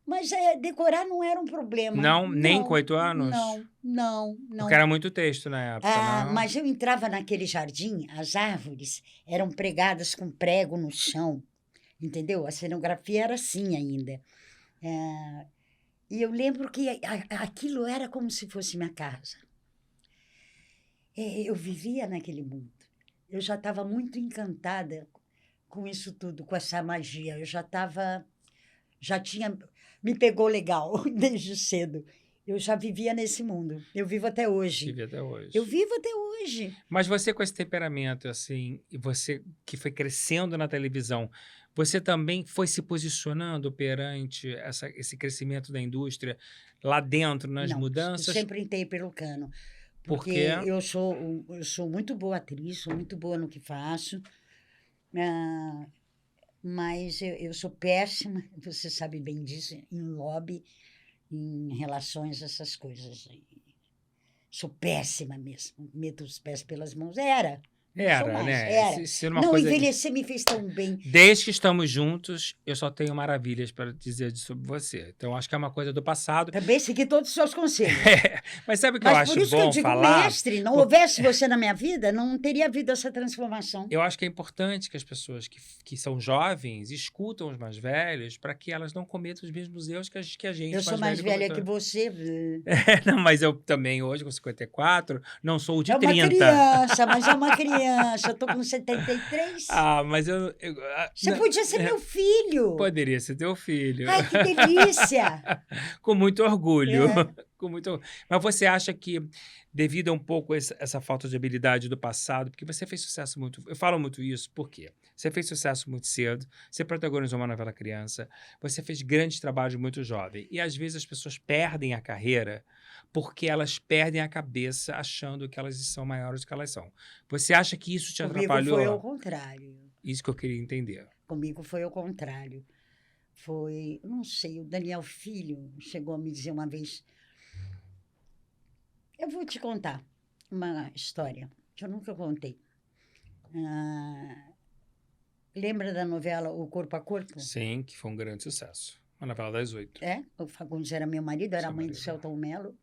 Mas decorar não era um problema. Não, nem com Não, 8 anos? não, não, Porque não. era muito texto na época, não? Mas eu entrava naquele jardim, as árvores eram pregadas com prego no chão, entendeu? A cenografia era assim ainda. E eu lembro que aquilo era como se fosse minha casa. Eu vivia naquele mundo. Eu já estava muito encantada com isso tudo, com essa magia. Já tinha, me pegou legal desde cedo. Eu já vivia nesse mundo. Eu vivo até hoje. Vive até hoje. Eu vivo até hoje. Mas você com esse temperamento, assim, e você que foi crescendo na televisão, você também foi se posicionando perante esse crescimento da indústria lá dentro, nas Não, eu mudanças? sempre entrei pelo cano. Porque Porque eu sou muito boa atriz, sou muito boa no que faço, ah, mas eu sou péssima, você sabe bem disso, em lobby, em relações a essas coisas. Sou péssima mesmo, meto os pés pelas mãos. Não sou era, mais, né? era. Se uma Não, coisa. envelhecer me fez tão bem. Desde que estamos juntos, eu só tenho maravilhas para dizer sobre você. Então, acho que é uma coisa do passado. Também segui todos os seus conselhos. Mas sabe o que eu Mas por acho isso que eu bom digo, falar? mestre, não houvesse você na minha vida, não teria havido essa transformação. Eu acho que é importante que as pessoas que são jovens escutam os mais velhos para que elas não cometam os mesmos erros que a gente Eu sou mais velho velha que cometeu. você. Não, mas eu também, hoje, com 54, não sou o de É uma 30. criança, mas é uma criança. Eu tô com 73. Mas Você podia ser meu filho. poderia ser teu filho. Ai, que delícia! Com muito orgulho. É. Com muito... Mas você acha que, devido a um pouco essa falta de habilidade do passado, porque você fez sucesso muito... Eu falo muito isso, por quê? Você fez sucesso muito cedo, você protagonizou uma novela criança, você fez grandes trabalhos muito jovem. E, às vezes, as pessoas perdem a carreira porque elas perdem a cabeça achando que elas são maiores do que elas são. Você acha que isso te Comigo atrapalhou? foi ao contrário. Isso que eu queria entender. Comigo foi ao contrário. Não sei, o Daniel Filho chegou a me dizer uma vez... Eu vou te contar uma história que eu nunca contei. Lembra da novela O Corpo a Corpo? Sim, que foi um grande sucesso. Uma novela das 8. O Fagundes era meu marido, era a Seu mãe do marido. Celton Mello.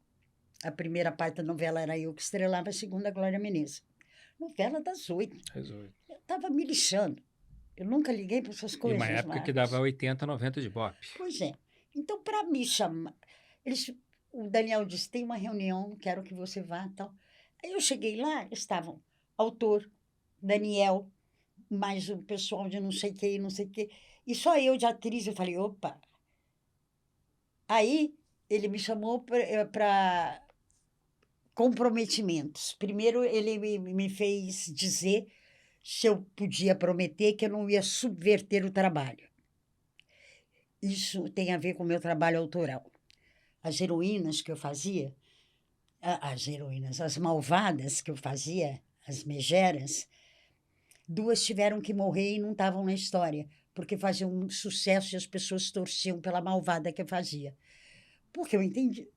A primeira parte da novela era eu que estrelava, a segunda, a Glória Menezes. Novela das 8. Das 8. Eu estava me lixando. Eu nunca liguei para essas E coisas. uma época que mas- dava 80, 90 de Bop. Pois é. Então, para me chamar... O Daniel disse, tem uma reunião, quero que você vá, tal. Aí eu cheguei lá, estavam autor, Daniel, mais o pessoal de não sei quem, não sei o quê. E só eu de atriz, eu falei, opa. Aí ele me chamou para comprometimentos. Primeiro, ele me fez dizer se eu podia prometer que eu não ia subverter o trabalho. Isso tem a ver com o meu trabalho autoral. As heroínas que eu fazia, as malvadas que eu fazia, as megeras, 2 tiveram que morrer e não estavam na história, porque faziam um sucesso e as pessoas torciam pela malvada que eu fazia. Porque eu entendi.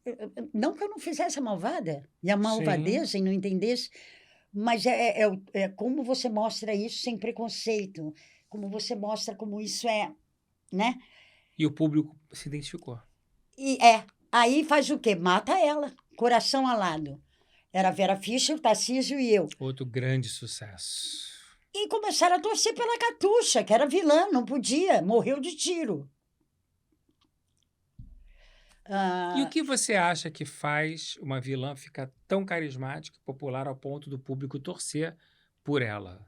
Não que eu não fizesse a malvada, e a malvadeza e não entendesse, mas é como você mostra isso sem preconceito, como você mostra como isso é, né? E o público se identificou. Aí faz o quê? Mata ela, coração alado. Era a Vera Fischer, o Tarcísio e eu. Outro grande sucesso. E começaram a torcer pela Catuxa, que era vilã, não podia, morreu de tiro. E o Ah, que você acha que faz uma vilã ficar tão carismática e popular ao ponto do público torcer por ela?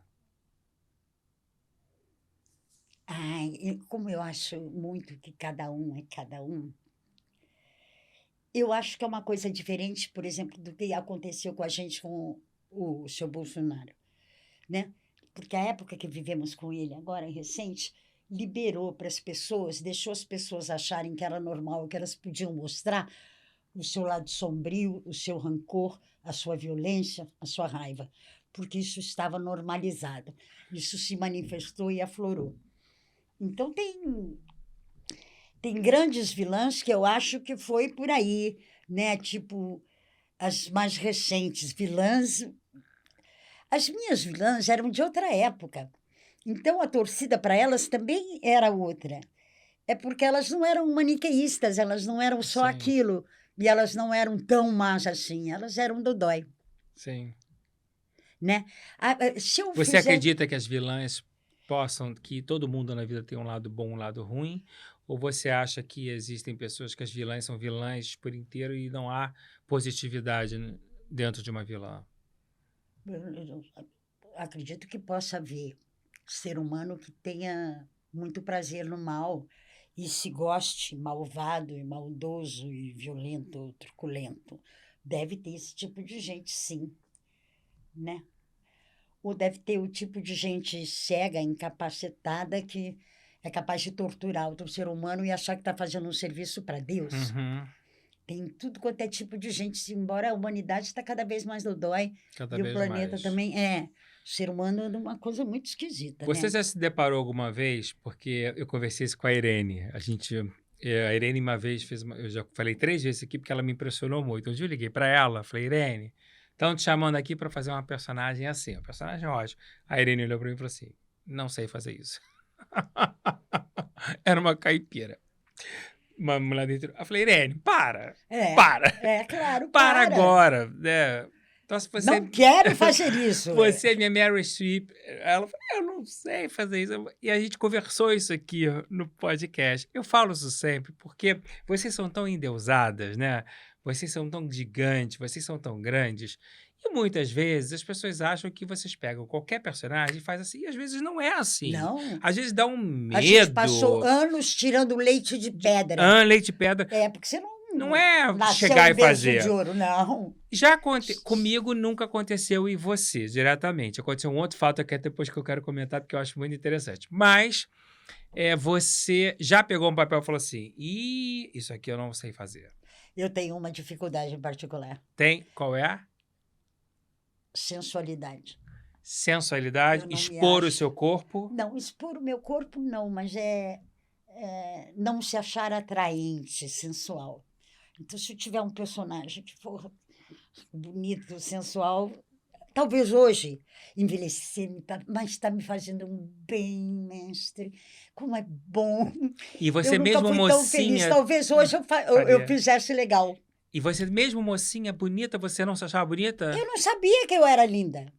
ai, como eu acho muito que cada um é cada um, eu acho que é uma coisa diferente, por exemplo, do que aconteceu com a gente com o seu Bolsonaro, né? Porque a época que vivemos com ele agora, recente, liberou para as pessoas, deixou as pessoas acharem que era normal, que elas podiam mostrar o seu lado sombrio, o seu rancor, a sua violência, a sua raiva, porque isso estava normalizado. Isso se manifestou e aflorou. Então tem grandes vilãs que eu acho que foi por aí, né? Tipo as mais recentes vilãs. As minhas vilãs eram de outra época. Então a torcida para elas também era outra. É porque elas não eram maniqueístas, elas não eram só Sim, aquilo. E elas não eram tão más assim, elas eram dodói, sim. né? Se eu Você fizer. acredita que as vilãs possam, que todo mundo na vida tem um lado bom, um lado ruim? Ou você acha que existem pessoas que as vilãs são vilãs por inteiro e não há positividade dentro de uma vilã? Eu acredito que possa haver ser humano que tenha muito prazer no mal e se goste malvado e maldoso e violento, truculento. Deve ter esse tipo de gente, sim, né? Ou deve ter o tipo de gente cega, incapacitada, que é capaz de torturar outro ser humano e achar que está fazendo um serviço para Deus. Uhum, Tem tudo quanto é tipo de gente, embora a humanidade está cada vez mais dodói cada e o vez planeta mais. também é. O ser humano é uma coisa muito esquisita, Você né? já se deparou alguma vez, porque eu conversei isso com a Irene, a Irene uma vez eu já falei 3 vezes aqui porque ela me impressionou muito. Um dia eu liguei para ela, falei, Irene, estão te chamando aqui para fazer uma personagem assim, uma personagem ótima. A Irene olhou para mim e falou assim, não sei fazer isso. Era uma caipira, uma mulher dentro. Eu falei, Irene, É, para, é claro, para para. agora, né? Então, se Não você quero fazer isso. você é minha Mary Streep. Ela falou, eu não sei fazer isso. E a gente conversou isso aqui no podcast. Eu falo isso sempre porque vocês são tão endeusadas, né? Vocês são tão gigantes, vocês são tão grandes. E muitas vezes as pessoas acham que vocês pegam qualquer personagem e faz assim. E às vezes não é assim. Não, Às vezes dá um a gente passou medo anos tirando leite de de pedra. leite de pedra. É, porque você Não não é nasceu chegar em e berço de fazer. ouro, não. Comigo nunca aconteceu e você, diretamente. Aconteceu um outro fato aqui depois que eu quero comentar, porque eu acho muito interessante. Mas você já pegou um papel e falou assim: Ih, isso aqui eu não sei fazer. Eu tenho uma dificuldade em particular: Tem, qual é? sensualidade. Sensualidade, Eu não me expor o acho. seu corpo. Não, expor o meu corpo não, mas é não se achar atraente, sensual. Então, se eu tiver um personagem que for bonito, sensual, talvez hoje envelhecer, mas está me fazendo um bem, mestre. Como é bom. E Eu você nunca mesmo, fui tão feliz. mocinha, Talvez hoje eu faria. fizesse legal. E você mesmo, mocinha, bonita, você não se achava Eu bonita? não sabia que eu era linda.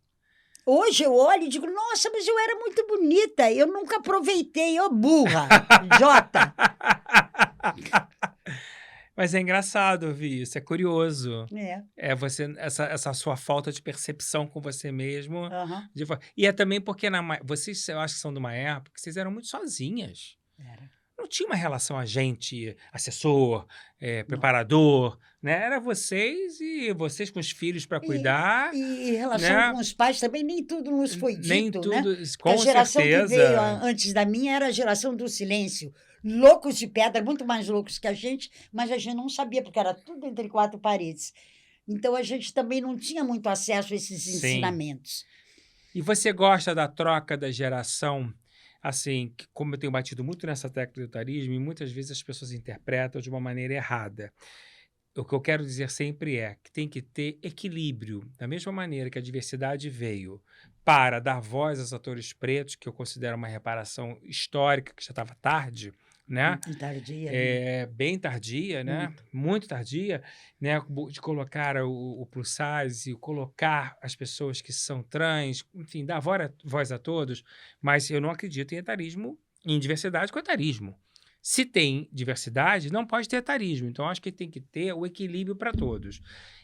Hoje eu olho e digo, nossa, mas eu era muito bonita. Eu nunca aproveitei, ô burra, idiota. Mas é engraçado ouvir isso, é curioso. É, É você essa sua falta de percepção com você mesmo, aham, e é também porque vocês eu acho que são de uma época que vocês eram muito sozinhas. era. Não tinha uma relação agente, assessor, Não. preparador, né, era vocês e vocês com os filhos para E, cuidar, e em relação com né, os pais também, nem tudo nos foi nem dito, né? tudo Porque a com geração que veio certeza. antes da minha era a geração do silêncio. Loucos de pedra, muito mais loucos que a gente, mas a gente não sabia, porque era tudo entre quatro paredes. Então a gente também não tinha muito acesso a esses Sim. ensinamentos. E você gosta da troca da geração? Assim, como eu tenho batido muito nessa tecla do etarismo, e muitas vezes as pessoas interpretam de uma maneira errada. O que eu quero dizer sempre é que tem que ter equilíbrio. Da mesma maneira que a diversidade veio para dar voz aos atores pretos, que eu considero uma reparação histórica, que já estava tarde, né? E tardia, né? Bem tardia, né? Muito. Muito tardia, né? De colocar o plus size, colocar as pessoas que são trans, enfim, dar voz a todos, mas eu não acredito em etarismo, em diversidade com etarismo. Se tem diversidade, não pode ter etarismo. Então, acho que tem que ter o equilíbrio para todos.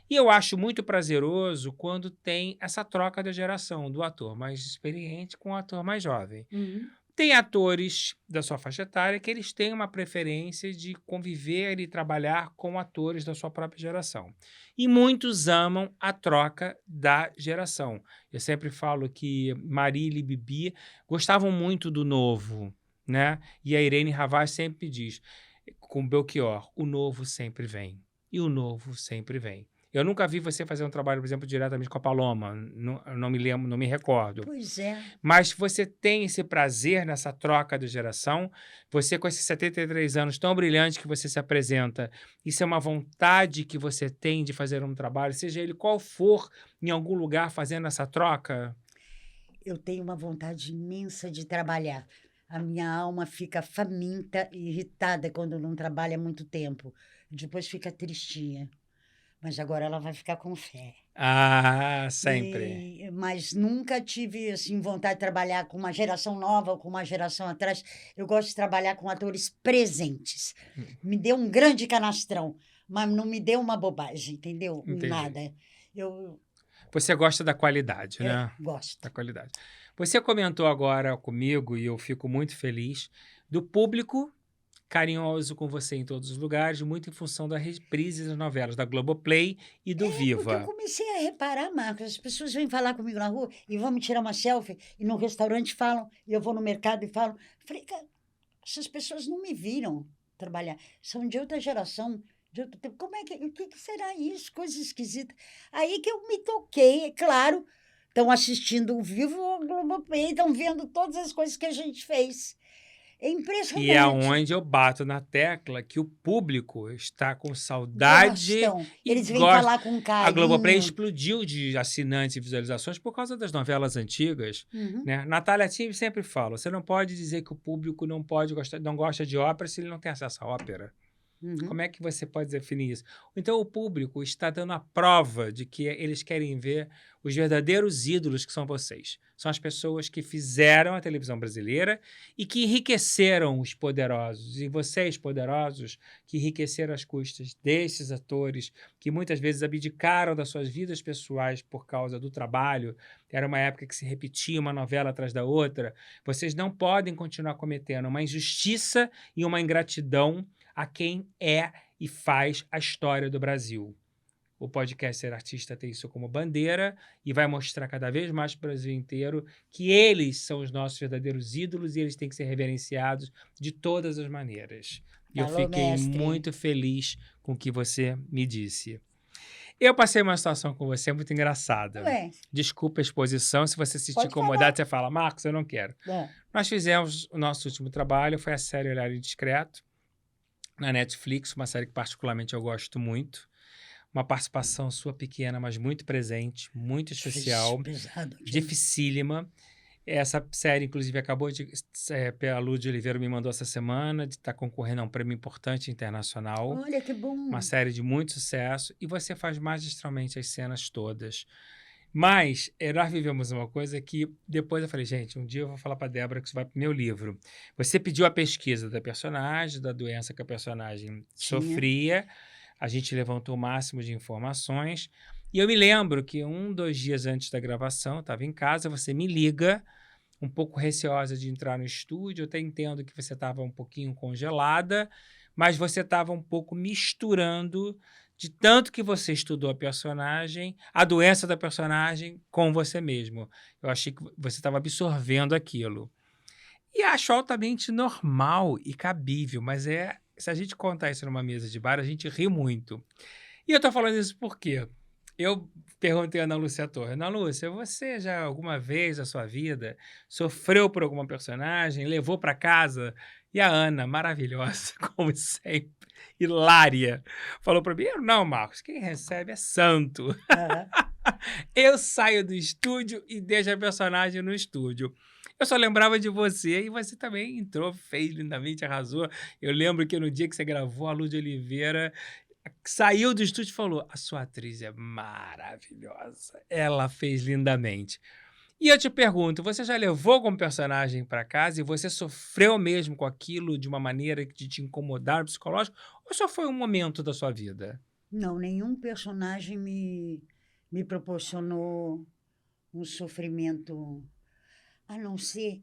E eu acho muito prazeroso quando tem essa troca da geração, do ator mais experiente com o ator mais jovem. Uhum. Tem atores da sua faixa etária que eles têm uma preferência de conviver e trabalhar com atores da sua própria geração. E muitos amam a troca da geração. Eu sempre falo que Marília e Bibi gostavam muito do novo, né? E a Irene Havas sempre diz, com Belchior, o novo sempre vem. E o novo sempre vem. Eu nunca vi você fazer um trabalho, por exemplo, diretamente com a Paloma. Não, eu não me lembro, não me recordo. Pois é. Mas você tem esse prazer nessa troca de geração, você com esses 73 anos tão brilhantes que você se apresenta, isso é uma vontade que você tem de fazer um trabalho, seja ele qual for, em algum lugar fazendo essa troca? Eu tenho uma vontade imensa de trabalhar. A minha alma fica faminta e irritada quando não trabalha muito tempo. Depois fica tristinha. Mas agora ela vai ficar com fé. Ah, sempre. Mas nunca tive assim, vontade de trabalhar com uma geração nova ou com uma geração atrás. Eu gosto de trabalhar com atores presentes. Me deu um grande canastrão, mas não me deu uma bobagem, entendeu? Entendi. Nada. Eu Você gosta da qualidade, né? gosto. Da qualidade. Você comentou agora comigo, e eu fico muito feliz, do público carinhoso com você em todos os lugares, muito em função da reprise das novelas da Globoplay e do Porque eu Viva. comecei a reparar, Marcos, as pessoas vêm falar comigo na rua e vão me tirar uma selfie, e no restaurante falam, e eu vou no mercado e falo. Falei, cara, essas pessoas não me viram trabalhar, são de outra geração, de outro tempo. Como é que, o que que será isso? Coisa esquisita. Aí que eu me toquei, é claro, estão assistindo o Vivo ou o Globoplay, estão vendo todas as coisas que a gente fez. É E é impressionante. aonde eu bato na tecla que o público está com saudade Gostam. e Eles vêm gosta. falar com A Globoplay carinho. explodiu de assinantes e visualizações por causa das novelas antigas, Uhum, né? Natália Arcuri sempre fala, você não pode dizer que o público não pode gostar, não gosta de ópera se ele não tem acesso à ópera. uhum. Como é que você pode definir isso? Então, o público está dando a prova de que eles querem ver os verdadeiros ídolos que são vocês. São as pessoas que fizeram a televisão brasileira e que enriqueceram os poderosos. E vocês, poderosos, que enriqueceram as custas desses atores, que muitas vezes abdicaram das suas vidas pessoais por causa do trabalho. Era uma época que se repetia uma novela atrás da outra. Vocês não podem continuar cometendo uma injustiça e uma ingratidão a quem é e faz a história do Brasil. O podcast Ser Artista tem isso como bandeira e vai mostrar cada vez mais para o Brasil inteiro que eles são os nossos verdadeiros ídolos e eles têm que ser reverenciados de todas as maneiras. E eu Alô, fiquei mestre. muito feliz com o que você me disse. Eu passei uma situação com você muito engraçada. Ué, Desculpa a exposição, se você se sentir pode incomodado, falar. você fala, Marcos, eu não quero. É. Nós fizemos o nosso último trabalho, foi a série Olhar Indiscreto, na Netflix, uma série que particularmente eu gosto muito. Uma participação sua pequena, mas muito presente, muito especial, Pesado aqui. dificílima. Essa série, inclusive, acabou de... a Lud Oliveira me mandou essa semana, de estar concorrendo a um prêmio importante internacional. Olha que bom. Uma série de muito sucesso. E você faz magistralmente as cenas todas. Mas nós vivemos uma coisa que depois eu falei, gente, um dia eu vou falar para a Débora que isso vai para o meu livro. Você pediu a pesquisa da personagem, da doença que a personagem sofria, a gente levantou o máximo de informações, e eu me lembro que 2 dias antes da gravação, eu estava em casa, você me liga, um pouco receosa de entrar no estúdio, eu até entendo que você estava um pouquinho congelada, mas você estava um pouco misturando de tanto que você estudou a personagem, a doença da personagem com você mesmo. Eu achei que você estava absorvendo aquilo. E acho altamente normal e cabível, mas se a gente contar isso numa mesa de bar, a gente ri muito. E eu tô falando isso por quê? Eu perguntei a Ana Lúcia Torre, Ana Lúcia, você já alguma vez na sua vida sofreu por alguma personagem, levou para casa? E a Ana, maravilhosa, como sempre, hilária, falou para mim, não, Marcos, quem recebe é santo. Aham. Eu saio do estúdio e deixo a personagem no estúdio. Eu só lembrava de você e você também entrou, fez lindamente, arrasou. Eu lembro que no dia que você gravou, a Lud Oliveira saiu do estúdio e falou: a sua atriz é maravilhosa. Ela fez lindamente. E eu te pergunto, você já levou algum personagem para casa e você sofreu mesmo com aquilo de uma maneira que te incomodaram psicológico, ou só foi um momento da sua vida? Não, nenhum personagem me proporcionou um sofrimento, a não ser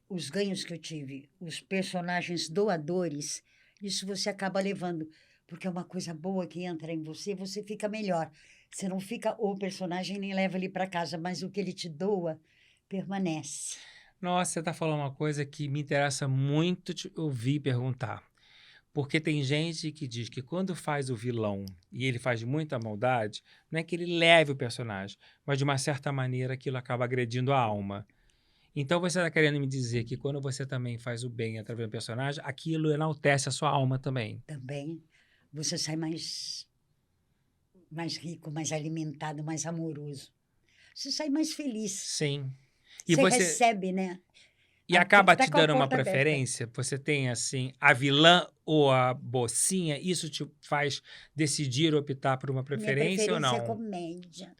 os ganhos que eu tive. Os personagens doadores, isso você acaba levando, porque é uma coisa boa que entra em você, você fica melhor. Você não fica o personagem nem leva ele para casa, mas o que ele te doa permanece. Nossa, você está falando uma coisa que me interessa muito te ouvir perguntar. Porque tem gente que diz que quando faz o vilão e ele faz muita maldade, não é que ele leve o personagem, mas de uma certa maneira aquilo acaba agredindo a alma. Então você está querendo me dizer que quando você também faz o bem através do personagem, aquilo enaltece a sua alma também. Também você sai mais rico, mais alimentado, mais amoroso. Você sai mais feliz. Sim. E Você você recebe, né? e Tem que acaba estar te com a dando uma porta aberta. preferência? Você tem assim a vilã ou a mocinha? Isso te faz decidir optar por uma Minha preferência ou preferência é não? comédia.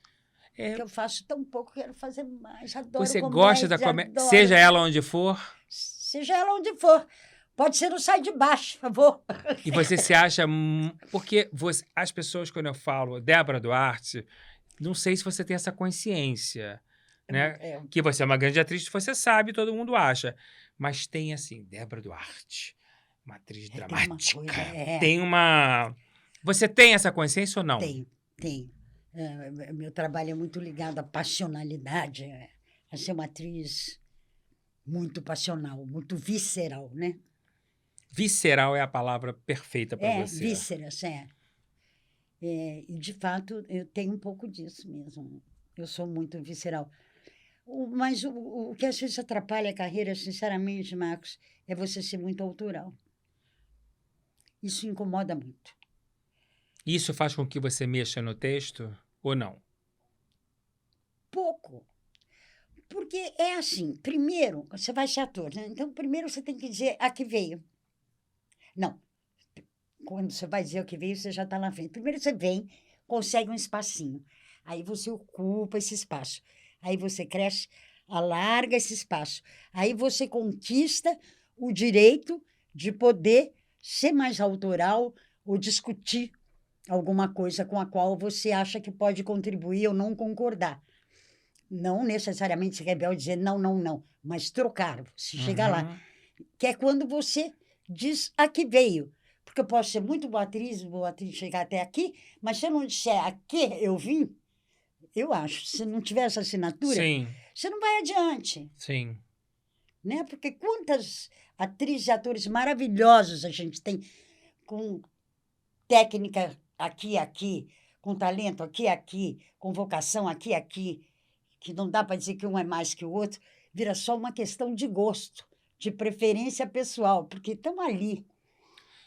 É, Que eu faço tão pouco, quero fazer mais. Adoro você gosta da comédia, comédia, adoro. seja ela onde for? Seja ela onde for. Pode ser no Sai de Baixo, por favor. E você se acha. Porque as pessoas, quando eu falo Débora Duarte, não sei se você tem essa consciência, né? É, Que você é uma grande atriz, você sabe, todo mundo acha. Mas tem assim, Débora Duarte, uma atriz tem uma dramática. coisa, Tem uma. Você tem essa consciência ou não? tem. Meu trabalho é muito ligado à passionalidade, a ser uma atriz muito passional, muito visceral, né? Visceral é a palavra perfeita para você. Vísceras, e, de fato, eu tenho um pouco disso mesmo. Eu sou muito visceral. Mas o que às vezes atrapalha a carreira, sinceramente, Marcos, é você ser muito autoral. Isso incomoda muito. Isso faz com que você mexa no texto ou não? Pouco. Porque é assim, primeiro, você vai ser ator, né? Então, primeiro você tem que dizer a que veio. Não, quando você vai dizer o que veio, você já está na frente. Primeiro você vem, consegue um espacinho. Aí você ocupa esse espaço. Aí você cresce, alarga esse espaço. Aí você conquista o direito de poder ser mais autoral ou discutir alguma coisa com a qual você acha que pode contribuir ou não concordar. Não necessariamente ser rebelde, dizer não, não, não, mas trocar, se chegar lá. Uhum. Que é quando você diz a que veio. Porque eu posso ser muito boa atriz chegar até aqui, mas se eu não disser a que eu vim, eu acho, se não tiver essa assinatura, Sim, você não vai adiante. sim. Né? Porque quantas atrizes e atores maravilhosos a gente tem com técnica aqui, com talento aqui, com vocação aqui, que não dá para dizer que um é mais que o outro, vira só uma questão de gosto, de preferência pessoal, porque estão ali.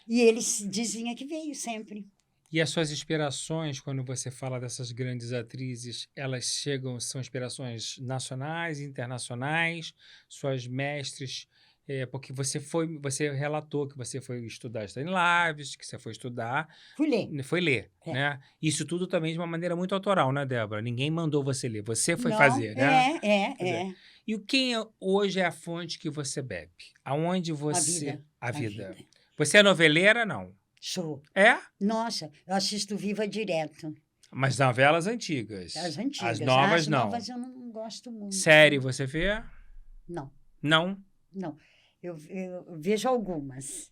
E eles dizem a que veio sempre. E as suas inspirações, quando você fala dessas grandes atrizes, elas chegam, são inspirações nacionais, internacionais, suas mestres, porque você relatou que você foi estudar Stanislavski, que você foi estudar, Fui ler. foi ler, É. né? Isso tudo também de uma maneira muito autoral, né, Débora? Ninguém mandou você ler, você foi Não, fazer, né? é. E quem hoje é a fonte que você bebe? Aonde A você... vida. A vida. Você é noveleira, não? Sou. É? Nossa, eu assisto Viva direto. Mas novelas antigas. As antigas. As novas, As não. novas eu não gosto muito. Série, você vê? Não, Não? não. Eu vejo algumas.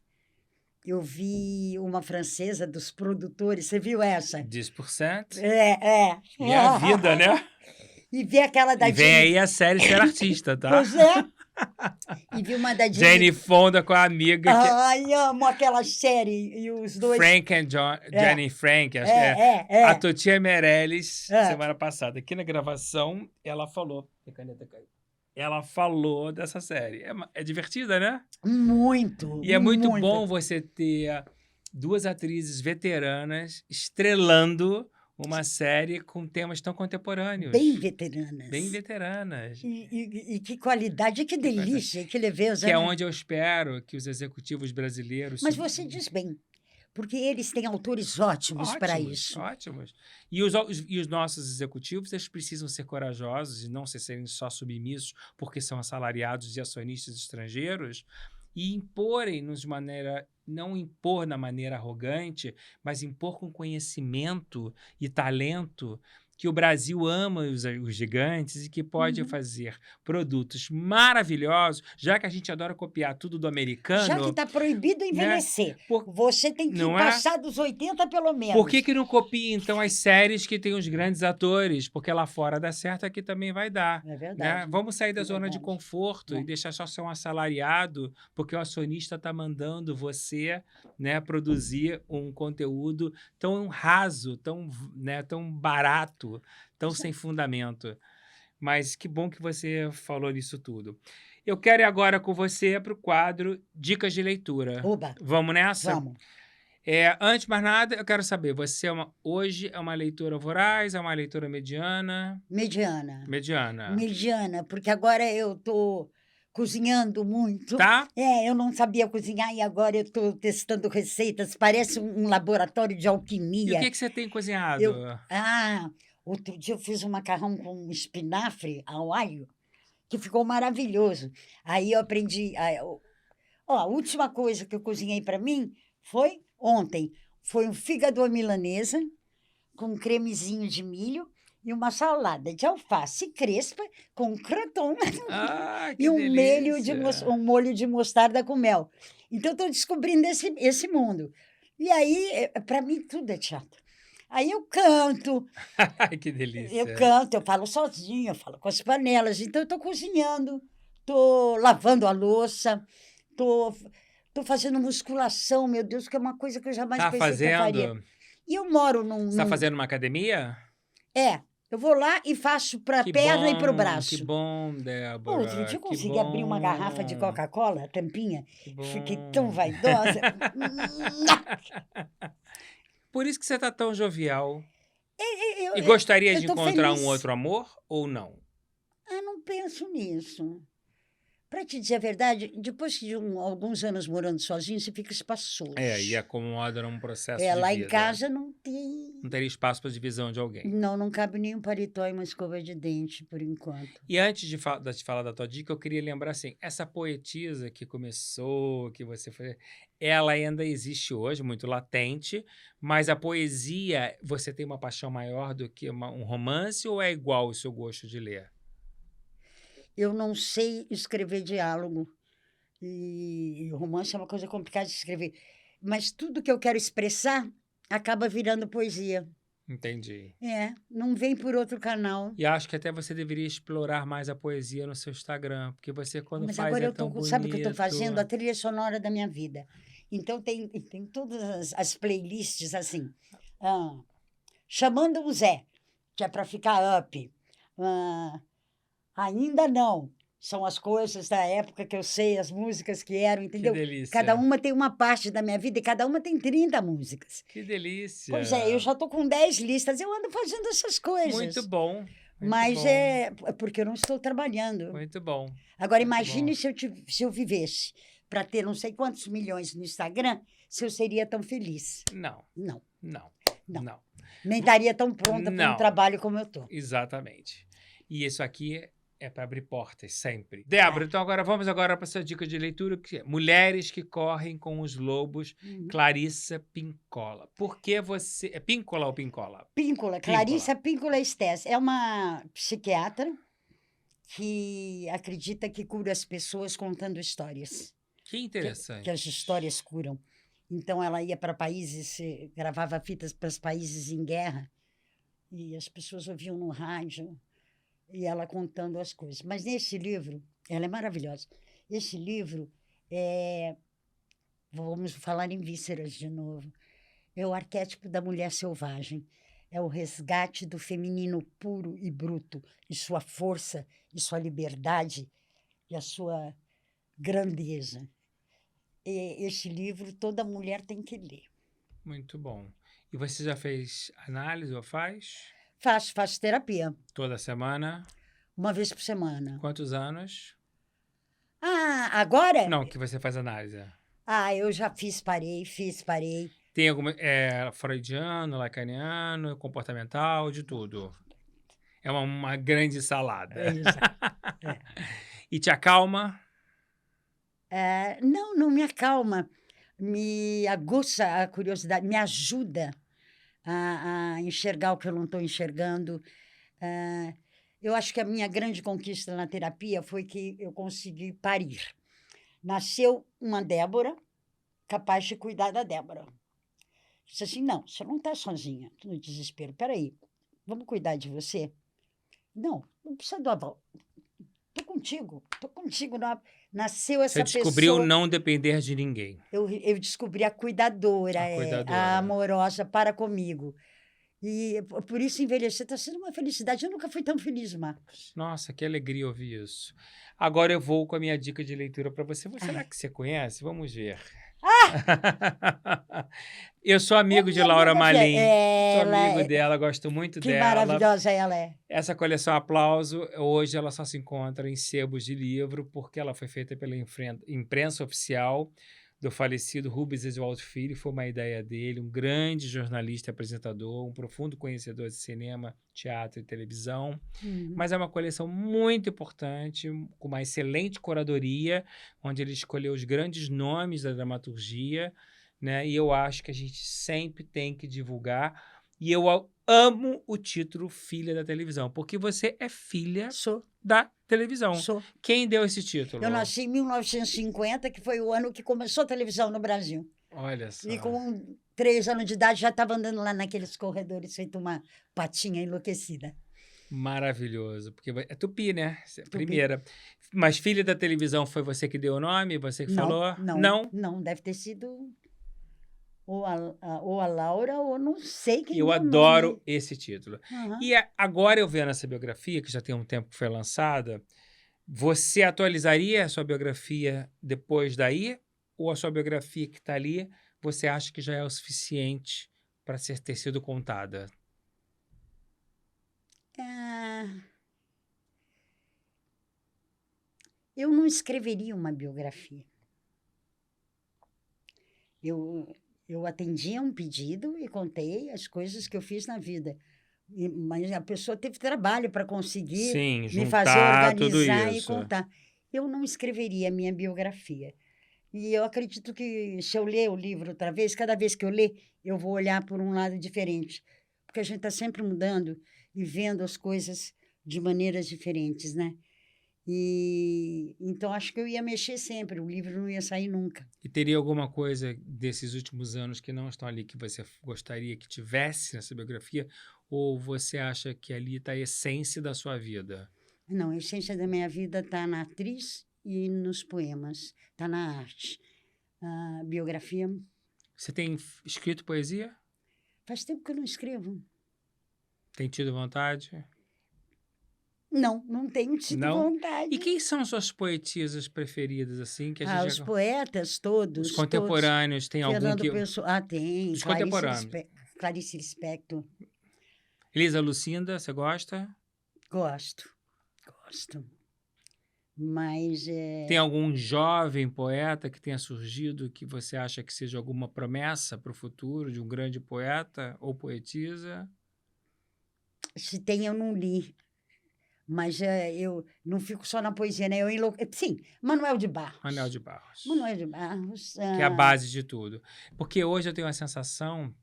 Eu vi uma francesa dos produtores. Você viu essa? 10%. É. E é a vida, né? E vi aquela da E vem aí a série Ser Artista, tá? Pois é. E vi uma da Jane Fonda com a amiga que... Ai, amo aquela série. E os dois... Frank and Jenny Frank, acho que É. A Tutia Meirelles, É. semana passada, aqui na gravação, ela falou... A caneta caiu. Ela falou dessa série. É divertida, né? Muito. E é muito bom você ter duas atrizes veteranas estrelando uma série com temas tão contemporâneos. Bem veteranas. Bem veteranas. E que qualidade, que delícia, que leveza. Que é né? onde eu espero que os executivos brasileiros... Mas você diz bem, porque eles têm autores ótimos para Ótimos, isso. ótimos. E os nossos executivos, eles precisam ser corajosos e não serem só submissos porque são assalariados e acionistas estrangeiros e imporem-nos de maneira, não impor na maneira arrogante, mas impor com conhecimento e talento que o Brasil ama os gigantes e que pode Uhum. fazer produtos maravilhosos, já que a gente adora copiar tudo do Já que americano, está proibido né? envelhecer, Por- você tem que não é? passar dos 80 pelo Por que menos. que não copia, então, as séries que têm os grandes atores? Porque lá fora dá certo, aqui também vai dar, É né? verdade, Vamos sair da é zona de verdade. conforto e É. deixar só ser um assalariado, porque o acionista está mandando você, né, produzir um conteúdo tão raso, tão barato, tão sem fundamento. Mas que bom que você falou nisso tudo. Eu quero ir agora com você para o quadro Dicas de Leitura. Oba, Vamos nessa? vamos. Antes de mais nada, eu quero saber, você hoje é uma leitora voraz, é uma leitora mediana? Mediana. Mediana. Mediana, porque agora eu estou cozinhando muito. Tá? Eu não sabia cozinhar e agora eu estou testando receitas. Parece um laboratório de E o alquimia. que você tem cozinhado? Eu, outro dia eu fiz um macarrão com espinafre ao alho, que ficou maravilhoso. Aí eu aprendi. A última coisa que eu cozinhei para mim foi ontem. Foi um fígado à milanesa com um cremezinho de milho e uma salada de alface crespa com croton Ah, que e delícia! um molho de mostarda com mel. Então, estou descobrindo esse mundo. E aí, para mim, tudo é teatro. Aí Ai, que delícia! eu falo sozinha, eu falo com as panelas. Então, eu estou cozinhando, estou lavando a louça, estou fazendo musculação, meu Deus, que é uma coisa que eu jamais Tá pensei que eu faria. fazendo? E eu moro Você tá fazendo uma academia? eu vou lá e faço para a perna e para o Que braço. bom, Outro Débora. dia eu Que consegui abrir uma garrafa de bom. Coca-Cola, a tampinha, Que fiquei tão bom. vaidosa. Por isso que você tá tão jovial. Eu E gostaria de estou encontrar um feliz. outro amor ou não? Não penso nisso. Para te dizer a verdade, depois de alguns anos morando sozinho, você fica espaçoso. E acomoda num processo de Lá em vida. casa não tem. Não teria espaço para divisão de alguém. Não cabe nem um paletó e uma escova de dente, por enquanto. E antes de falar da tua dica, eu queria lembrar assim, essa poetisa que começou, que você foi, ela ainda existe hoje, muito latente, mas a poesia, você tem uma paixão maior do que um romance ou é igual o seu gosto de ler? Eu não sei escrever diálogo. E romance é uma coisa complicada de escrever. Mas tudo que eu quero expressar acaba virando poesia. Entendi. Não vem por outro canal. E acho que até você deveria explorar mais a poesia no seu Instagram, porque você quando Mas faz agora é tão sabe o que eu estou fazendo? A bonito. trilha sonora da minha vida. Então tem todas as playlists assim. Chamando o Zé, que é para ficar up. Ainda não. São as coisas da época que eu sei, as músicas que eram, Que entendeu? delícia. Cada uma tem uma parte da minha vida e cada uma tem 30 músicas. Que delícia. Pois eu já estou com 10 listas, eu ando fazendo essas coisas. Muito bom. Muito Mas bom. é porque eu não estou trabalhando. Muito bom. Agora, Muito imagine bom. se eu vivesse para ter não sei quantos milhões no Instagram, se eu seria tão feliz. Não, Não. não, Não. não. Nem estaria tão pronta para um Não. trabalho como eu estou. Exatamente. E isso aqui é para abrir portas, sempre. Débora, então vamos agora para a sua dica de leitura, que é Mulheres que Correm com os Lobos, Clarissa Pinkola. Por que você... É Píncola ou Pincola? Píncola, Clarissa Píncola Estés. É uma psiquiatra que acredita que cura as pessoas contando histórias. Que interessante. Que as histórias curam. Então, ela ia para países, gravava fitas para os países em guerra, e as pessoas ouviam no rádio, e ela contando as coisas. Mas nesse livro, ela é maravilhosa. Esse livro vamos falar em vísceras de novo, é o arquétipo da mulher selvagem. É o resgate do feminino puro e bruto, e sua força, e sua liberdade, e a sua grandeza. Este livro toda mulher tem que ler. Muito bom. E você já fez análise ou faz? Faço terapia. Toda semana? Uma vez por semana. Quantos anos? Agora? Não, que você faz análise. Eu já parei. Tem alguma... freudiano, lacaniano, comportamental, de tudo. É uma grande salada. É isso. É. E te acalma? Não, não me acalma, me aguça a curiosidade, me ajuda a enxergar o que eu não estou enxergando. Eu acho que a minha grande conquista na terapia foi que eu consegui parir. Nasceu uma Débora capaz de cuidar da Débora. Disse assim, não, você não está sozinha, tô no desespero. Espera aí, vamos cuidar de você? Não, não precisa do avó. Estou contigo. Nasceu Você essa descobriu pessoa. não depender de ninguém. Eu descobri a cuidadora, A a cuidadora. amorosa para comigo. E por isso envelhecer está sendo uma felicidade. Eu nunca fui tão feliz, Marcos. Nossa, que alegria ouvir isso. Agora eu vou com a minha dica de leitura para você. Será Ai. que você conhece? Vamos ver. Ah! Eu sou É amigo de minha Laura biografia. Malim. Sou Ela amigo é... dela, gosto muito Que dela. maravilhosa ela é. Essa coleção Aplauso, hoje ela só se encontra em sebos de livro, porque ela foi feita pela imprensa oficial do falecido Rubens Oswaldo Filho. Foi uma ideia dele, um grande jornalista e apresentador, um profundo conhecedor de cinema, teatro e televisão. Mas é uma coleção muito importante, com uma excelente curadoria, onde ele escolheu os grandes nomes da dramaturgia, né? E eu acho que a gente sempre tem que divulgar. E eu amo o título Filha da Televisão, porque você é filha Sou. da televisão. Sou. Quem deu esse título? Eu nasci em 1950, que foi o ano que começou a televisão no Brasil. Olha só. E com 3 anos de idade já estava andando lá naqueles corredores, feito uma patinha enlouquecida. Maravilhoso, porque é Tupi, né? Tupi. Primeira. Mas Filha da Televisão foi você que deu o nome? Você que falou? Não, deve ter sido ou a Laura, ou não sei quem Eu deu adoro nome. esse título. Uhum. E agora eu vendo essa biografia, que já tem um tempo que foi lançada, você atualizaria a sua biografia depois daí? Ou a sua biografia que está ali, você acha que já é o suficiente para ter sido contada? Eu não escreveria uma biografia. Eu atendi a um pedido e contei as coisas que eu fiz na vida. Mas a pessoa teve trabalho para conseguir Sim, me fazer juntar tudo organizar e isso. contar. Eu não escreveria a minha biografia. E eu acredito que, se eu ler o livro outra vez, cada vez que eu ler, eu vou olhar por um lado diferente. Porque a gente está sempre mudando e vendo as coisas de maneiras diferentes, né? E então acho que eu ia mexer sempre, o livro não ia sair nunca. E teria alguma coisa desses últimos anos que não estão ali que você gostaria que tivesse nessa biografia? Ou você acha que ali está a essência da sua vida? Não, a essência da minha vida está na atriz e nos poemas, está na arte. A biografia... Você tem escrito poesia? Faz tempo que eu não escrevo. Tem tido vontade? Não tenho tido vontade. E quem são suas poetisas preferidas, assim? Que a gente os poetas todos. Os contemporâneos, tem algum Fernando que... Pessoa... tem. Os contemporâneos. Clarice Lispector. Elisa Lucinda, você gosta? Gosto. Mas... Tem algum jovem poeta que tenha surgido que você acha que seja alguma promessa para o futuro de um grande poeta ou poetisa? Se tem, eu não li. Mas eu não fico só na poesia, né? Sim, Manuel de Barros. Manuel de Barros. Que é a base de tudo. Porque hoje eu tenho a sensação,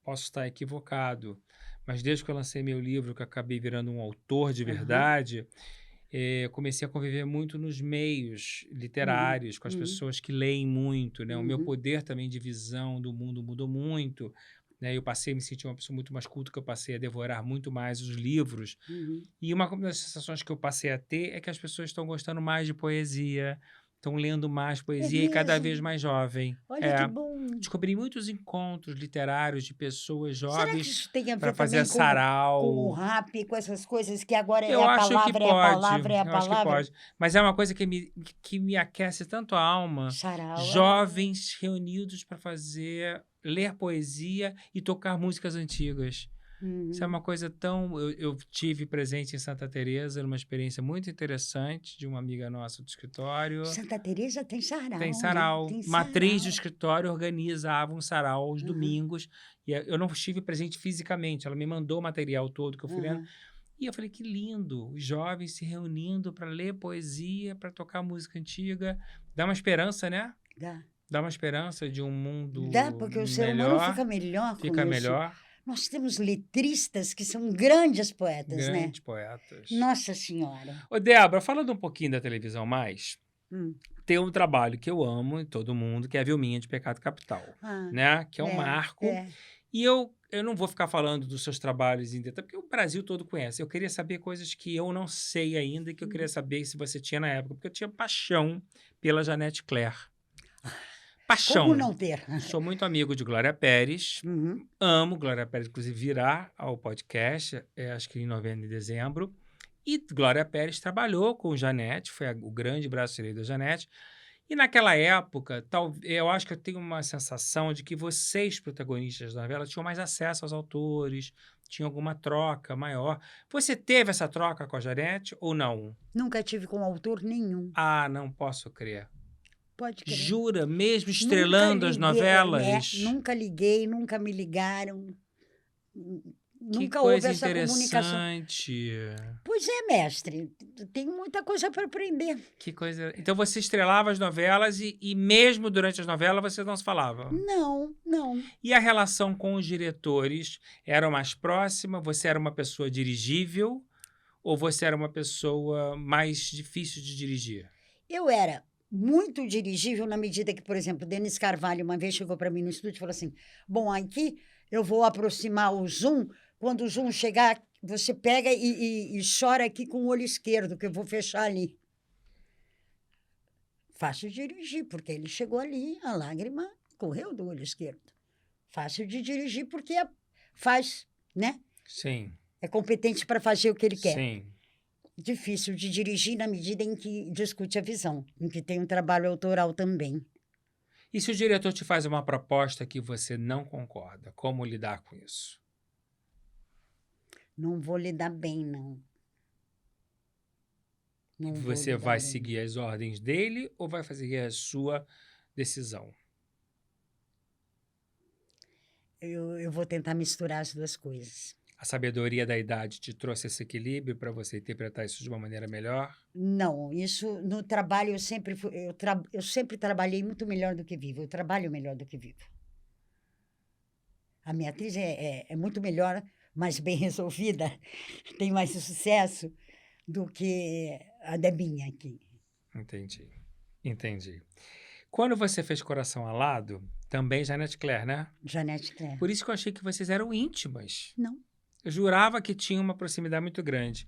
posso estar equivocado, mas desde que eu lancei meu livro, que eu acabei virando um autor de verdade, eu comecei a conviver muito nos meios literários, com as pessoas que leem muito, né? O meu poder também de visão do mundo mudou muito. Né? Eu passei a me sentir uma pessoa muito mais culta, que eu passei a devorar muito mais os livros. E uma das sensações que eu passei a ter é que as pessoas estão gostando mais de poesia, estão lendo mais poesia e cada vez mais jovem. Olha que bom! Descobri muitos encontros literários de pessoas Será que jovens isso tem a ver para fazer também sarau. com o rap, com essas coisas que agora Eu a acho que palavra, pode. é a palavra, é a Eu acho que palavra? pode. Mas é uma coisa que me aquece tanto a alma. Sarau. Jovens reunidos para ler poesia e tocar músicas antigas. Isso é uma coisa tão... Eu tive presente em Santa Teresa, numa experiência muito interessante de uma amiga nossa do escritório. Santa Teresa tem Tem sarau, né? sarau. Tem Matriz do sarau. escritório organizava um sarau aos Aham, domingos. E eu não estive presente fisicamente. Ela me mandou o material todo que eu fui lendo. aham. E eu falei, que lindo. Os jovens se reunindo para ler poesia, para tocar música antiga. Dá uma esperança, né? Dá. Dá uma esperança de um Dá, mundo porque o ser humano melhor. fica melhor com Fica isso. melhor. Nós temos letristas que são grandes poetas, né? Grandes poetas. Nossa Senhora. Ô, Débora, falando um pouquinho da televisão mais, Hum. tem um trabalho que eu amo em todo mundo, que é a Vilminha de Pecado Capital, Ah, né? Que é um marco. é. E eu não vou ficar falando dos seus trabalhos em detalhe, porque o Brasil todo conhece. Eu queria saber coisas que eu não sei ainda e que eu queria saber se você tinha na época, porque eu tinha paixão pela Janete Claire. Como Paixão. não ter? Sou muito amigo de Glória Pérez. Uhum. Amo Glória Pérez, inclusive virá ao podcast, acho que em novembro e dezembro. E Glória Pérez trabalhou com Janete, foi o grande braço direito da Janete. E naquela época, eu acho que eu tenho uma sensação de que vocês, protagonistas da novela, tinham mais acesso aos autores, tinham alguma troca maior. Você teve essa troca com a Janete ou não? Nunca tive com autor nenhum. Ah, não posso crer. Pode crer. Jura? Mesmo Nunca estrelando as liguei, novelas? nunca liguei, nunca me ligaram. Que Nunca houve coisa essa comunicação. interessante. Pois é, mestre. Tenho muita coisa para aprender. Que coisa. Então você estrelava as novelas e mesmo durante as novelas você não se falava? Não, não. E a relação com os diretores era mais próxima? Você era uma pessoa dirigível ou você era uma pessoa mais difícil de dirigir? Eu era muito dirigível na medida que, por exemplo, Denis Carvalho uma vez chegou para mim no estúdio e falou assim: bom, aqui eu vou aproximar o zoom. Quando o zoom chegar, você pega e chora aqui com o olho esquerdo, que eu vou fechar ali. Fácil de dirigir, porque ele chegou ali, a lágrima correu do olho esquerdo. Fácil de dirigir, porque faz, né? Sim. É competente para fazer o que ele quer. Sim. Difícil de dirigir na medida em que discute a visão, em que tem um trabalho autoral também. E se o diretor te faz uma proposta que você não concorda, como lidar com isso? Não vou lidar bem, não. Não vou Você lidar vai bem. seguir as ordens dele ou vai fazer a sua decisão? Eu vou tentar misturar as duas coisas. A sabedoria da idade te trouxe esse equilíbrio para você interpretar isso de uma maneira melhor? Não, isso no trabalho eu sempre trabalhei muito melhor do que vivo. Eu trabalho melhor do que vivo. A minha atriz é muito melhor, mais bem resolvida, tem mais sucesso do que a Debinha aqui. Entendi. Quando você fez Coração Alado, também Janete Claire, né? Janete Claire. Por isso que eu achei que vocês eram íntimas. Não. Eu jurava que tinha uma proximidade muito grande.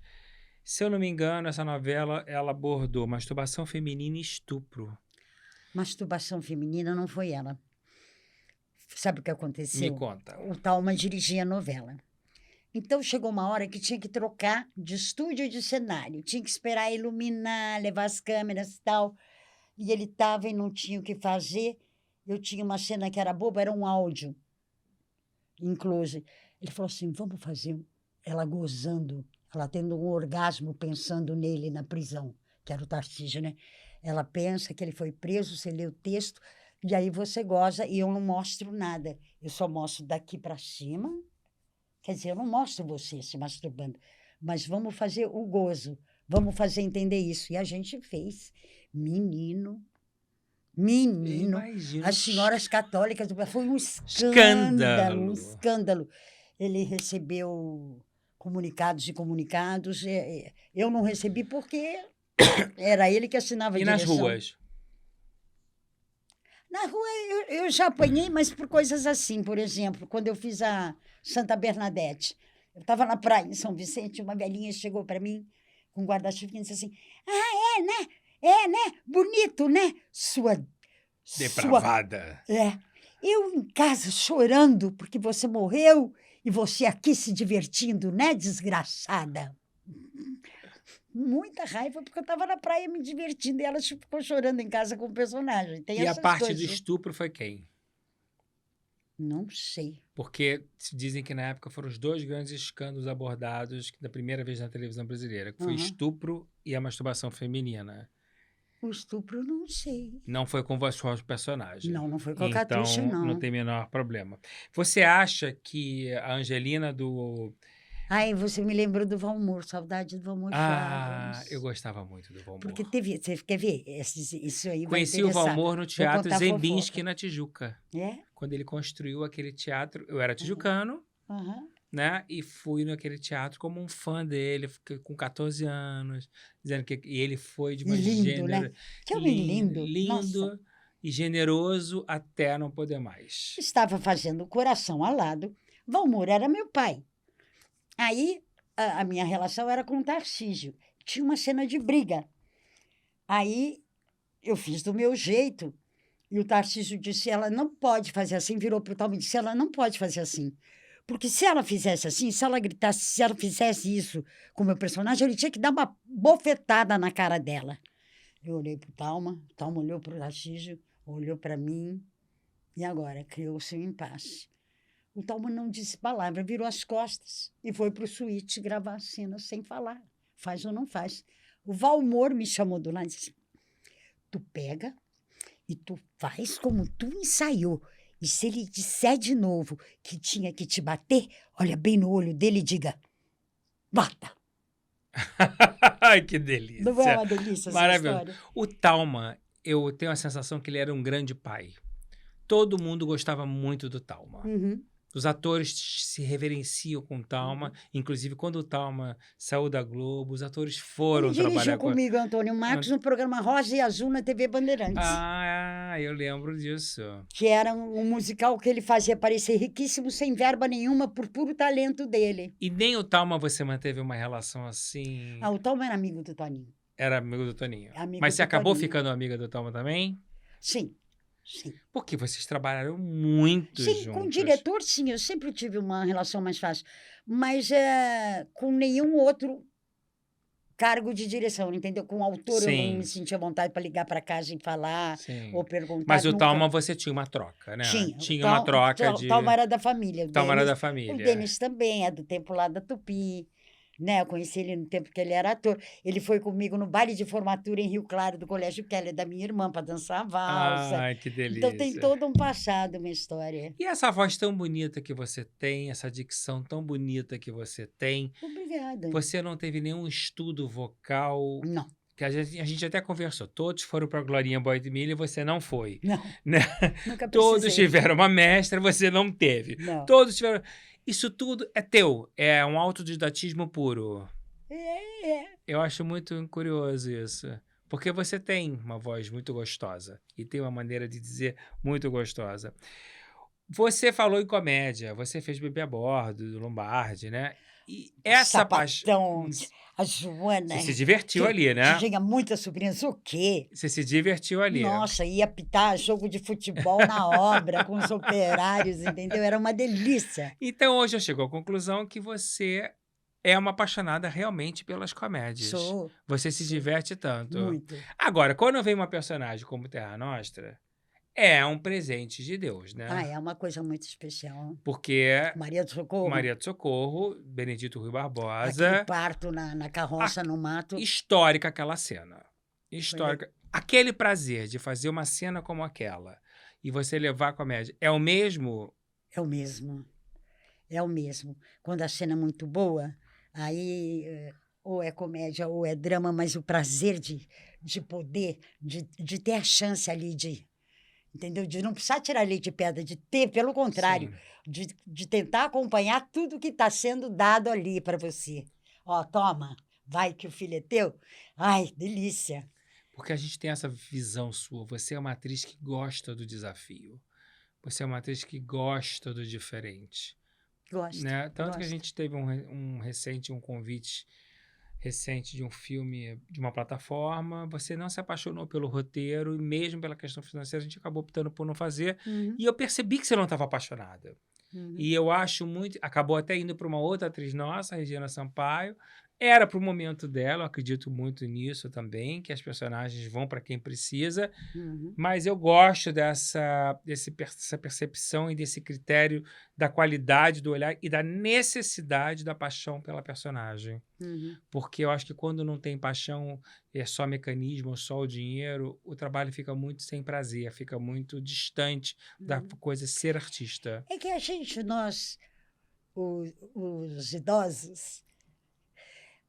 Se eu não me engano, essa novela, ela abordou masturbação feminina e estupro. Masturbação feminina não foi ela. Sabe o que aconteceu? Me conta. O Thalma dirigia a novela. Então, chegou uma hora que tinha que trocar de estúdio e de cenário. Tinha que esperar iluminar, levar as câmeras e tal. E ele estava e não tinha o que fazer. Eu tinha uma cena que era boba, era um áudio em close. Ele falou assim, vamos fazer ela gozando, ela tendo um orgasmo pensando nele na prisão, que era o Tarcísio, né? Ela pensa que ele foi preso, você lê o texto, e aí você goza e eu não mostro nada. Eu só mostro daqui para cima. Quer dizer, eu não mostro você se masturbando, mas vamos fazer o gozo, vamos fazer entender isso. E a gente fez. Menino, Imagino. as senhoras católicas, foi um escândalo. Ele recebeu comunicados e comunicados. Eu não recebi porque era ele que assinava a E direção. nas ruas? Na rua eu já apanhei, mas por coisas assim. Por exemplo, quando eu fiz a Santa Bernadette, eu estava na praia em São Vicente, uma velhinha chegou para mim com um guarda-chuva e disse assim, é, né? Bonito, né? Depravada. Eu em casa chorando porque você morreu e você aqui se divertindo, né, desgraçada? Muita raiva porque eu estava na praia me divertindo e ela ficou chorando em casa com o personagem. Tem E a essas parte do coisas. estupro foi quem? Não sei. Porque se dizem que na época foram os 2 grandes escândalos abordados da primeira vez na televisão brasileira, que foi Aham. estupro e a masturbação feminina. O estupro, não sei. Não foi com a sua personagem. Não, não foi com a Catiuxa, Então, não não. tem menor problema. Você acha que a Angelina do... Ai, você me lembrou do Valmor, saudade do Valmor Ah, eu Chagas. gostava muito do Porque Valmor. teve, você quer ver? Isso aí vai Conheci o interessar. Valmor no Vou Teatro contar Zembinski, fofoca. na Tijuca. É? Quando ele construiu aquele teatro, eu era tijucano, Aham. né? E fui naquele teatro como um fã dele, fiquei com 14 anos, dizendo que e ele foi de E uma lindo, né? Que homem lindo. Nossa. lindo e generoso até não poder mais. Estava fazendo o coração alado. Valmor era meu pai. Aí a minha relação era com o Tarcísio. Tinha uma cena de briga. Aí eu fiz do meu jeito. E o Tarcísio disse: ela não pode fazer assim. Virou para o Talma e disse: ela não pode fazer assim. Porque se ela fizesse assim, se ela gritasse, se ela fizesse isso com o meu personagem, ele tinha que dar uma bofetada na cara dela. Eu olhei para o Talma olhou para o Tarcísio, olhou para mim. E agora criou-se um impasse. O Talma não disse palavra, virou as costas e foi para o suíte gravar a cena sem falar. Faz ou não faz. O Valmor me chamou do lado e disse: tu pega e tu faz como tu ensaiou. E se ele disser de novo que tinha que te bater, olha bem no olho dele e diga: bata. Ai, que delícia. Não é uma delícia essa Maravilhoso. história? O Talma, eu tenho a sensação que ele era um grande pai. Todo mundo gostava muito do Talma. Uhum. Os atores se reverenciam com o Talma. Inclusive, quando o Talma saiu da Globo, os atores Ele foram dirigiu trabalhar com... comigo, Antônio Marcos, no programa Rosa e Azul na TV Bandeirantes. Ah, eu lembro disso. Que era um musical que ele fazia parecer riquíssimo, sem verba nenhuma, por puro talento dele. E nem o Talma você manteve uma relação assim... Ah, o Talma era amigo do Toninho. Era amigo do Toninho. Amigo Mas você do acabou Toninho. ficando amiga do Talma também? Sim, sim. Porque vocês trabalharam muito Sim, juntos. com o diretor, sim, eu sempre tive uma relação mais fácil. Mas com nenhum outro cargo de direção, entendeu? Com o autor eu não me Sim, sentia vontade para ligar para casa e falar sim. ou perguntar. Mas o Nunca. Talma você tinha uma troca, né? Tinha. Tinha uma troca de... Talma era da família. Talma era da O família. Denis também, é do tempo lá da Tupi. Né? Eu conheci ele no tempo que ele era ator. Ele foi comigo no baile de formatura em Rio Claro, do Colégio Keller, da minha irmã, para dançar a valsa. Ai, que Então tem delícia. todo um passado, uma história. E essa voz tão bonita que você tem, essa dicção tão bonita que você tem, Obrigada. você não teve nenhum estudo vocal? Não, Que a gente até conversou, todos foram para a Glorinha Boyd-Millie e você não foi, não, né? nunca Todos precisei. tiveram uma mestra, você não teve. Não. Todos tiveram... Isso tudo é teu, é um autodidatismo puro. É. Eu acho muito curioso isso. Porque você tem uma voz muito gostosa e tem uma maneira de dizer muito gostosa. Você falou em comédia, você fez Bebê a Bordo, do Lombardi, né? E essa Sapatão, paixão... a Joana, Você se divertiu que ali, né? tinha muitas sobrinhas, o quê? Você se divertiu ali. Nossa, ia apitar jogo de futebol na obra com os operários, entendeu? Era uma delícia. Então, hoje eu chego à conclusão que você é uma apaixonada realmente pelas comédias. Sou. Você se diverte tanto. Muito. Agora, quando vem uma personagem como Terra Nostra, é um presente de Deus, né? Ah, é uma coisa muito especial. Porque Maria do Socorro. Maria do Socorro, Benedito Rui Aquele Barbosa, parto na carroça, no mato. histórica aquela cena. Histórica. Aquele prazer de fazer uma cena como aquela e você levar a comédia, é o mesmo? É o mesmo. É o mesmo. Quando a cena é muito boa, aí ou é comédia ou é drama, mas o prazer de poder, de ter a chance ali de... Entendeu? De não precisar tirar leite de pedra, de ter, pelo contrário, Sim. de tentar acompanhar tudo que está sendo dado ali para você. Ó, toma, vai que o filho é teu. Ai, delícia. Porque a gente tem essa visão sua. Você é uma atriz que gosta do desafio. Você é uma atriz que gosta do diferente. Gosto. Né? Tanto que a gosto. gente teve um convite recente de um filme de uma plataforma. Você não se apaixonou pelo roteiro e mesmo pela questão financeira a gente acabou optando por não fazer. Uhum, E eu percebi que você não estava apaixonada. uhum. E eu acho muito... Acabou até indo para uma outra atriz nossa, Regina Sampaio, Era pro momento dela, eu acredito muito nisso também, que as personagens vão para quem precisa, Uhum, mas eu gosto dessa percepção e desse critério da qualidade do olhar e da necessidade da paixão pela personagem. uhum, Porque eu acho que quando não tem paixão, é só mecanismo, só o dinheiro, o trabalho fica muito sem prazer, fica muito distante da uhum. coisa ser artista. É que a gente, nós, os idosos,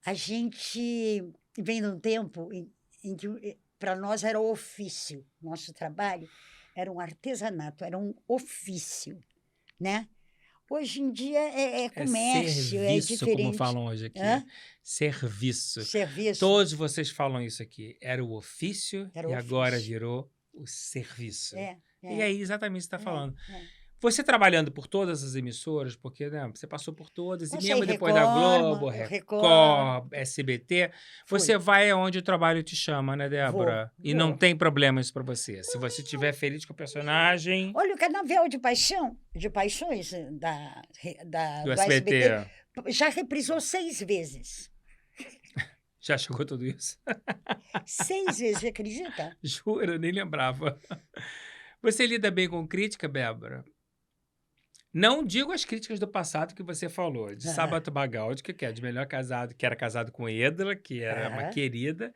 a gente vem de um tempo em que para nós era ofício, nosso trabalho era um artesanato, era um ofício, né? Hoje em dia é É comércio, é serviço, como diferente. falam hoje aqui. Hã? Serviço. Serviço, Todos vocês falam isso aqui. Era o ofício era e agora ofício. virou o serviço. É, E é, aí, exatamente o que você está é, falando. é. Você trabalhando por todas as emissoras, porque né, você passou por todas, e Passei mesmo depois da Globo, Record, Record, SBT, você fui, vai aonde o trabalho te chama, né, vou, Débora? E não vou. tem problema isso pra você. Se você estiver feliz com o personagem Olha, o Carnaval de Paixão, de Paixões do do SBT, SBT, já reprisou 6 vezes. já chegou tudo isso? 6 vezes, você acredita? Juro, eu nem lembrava. Você lida bem com crítica, Débora? Não digo as críticas do passado que você falou, de Aham, Sábato Magaldi, que é de melhor casado, que era casado com Edla, que era uma aham. querida,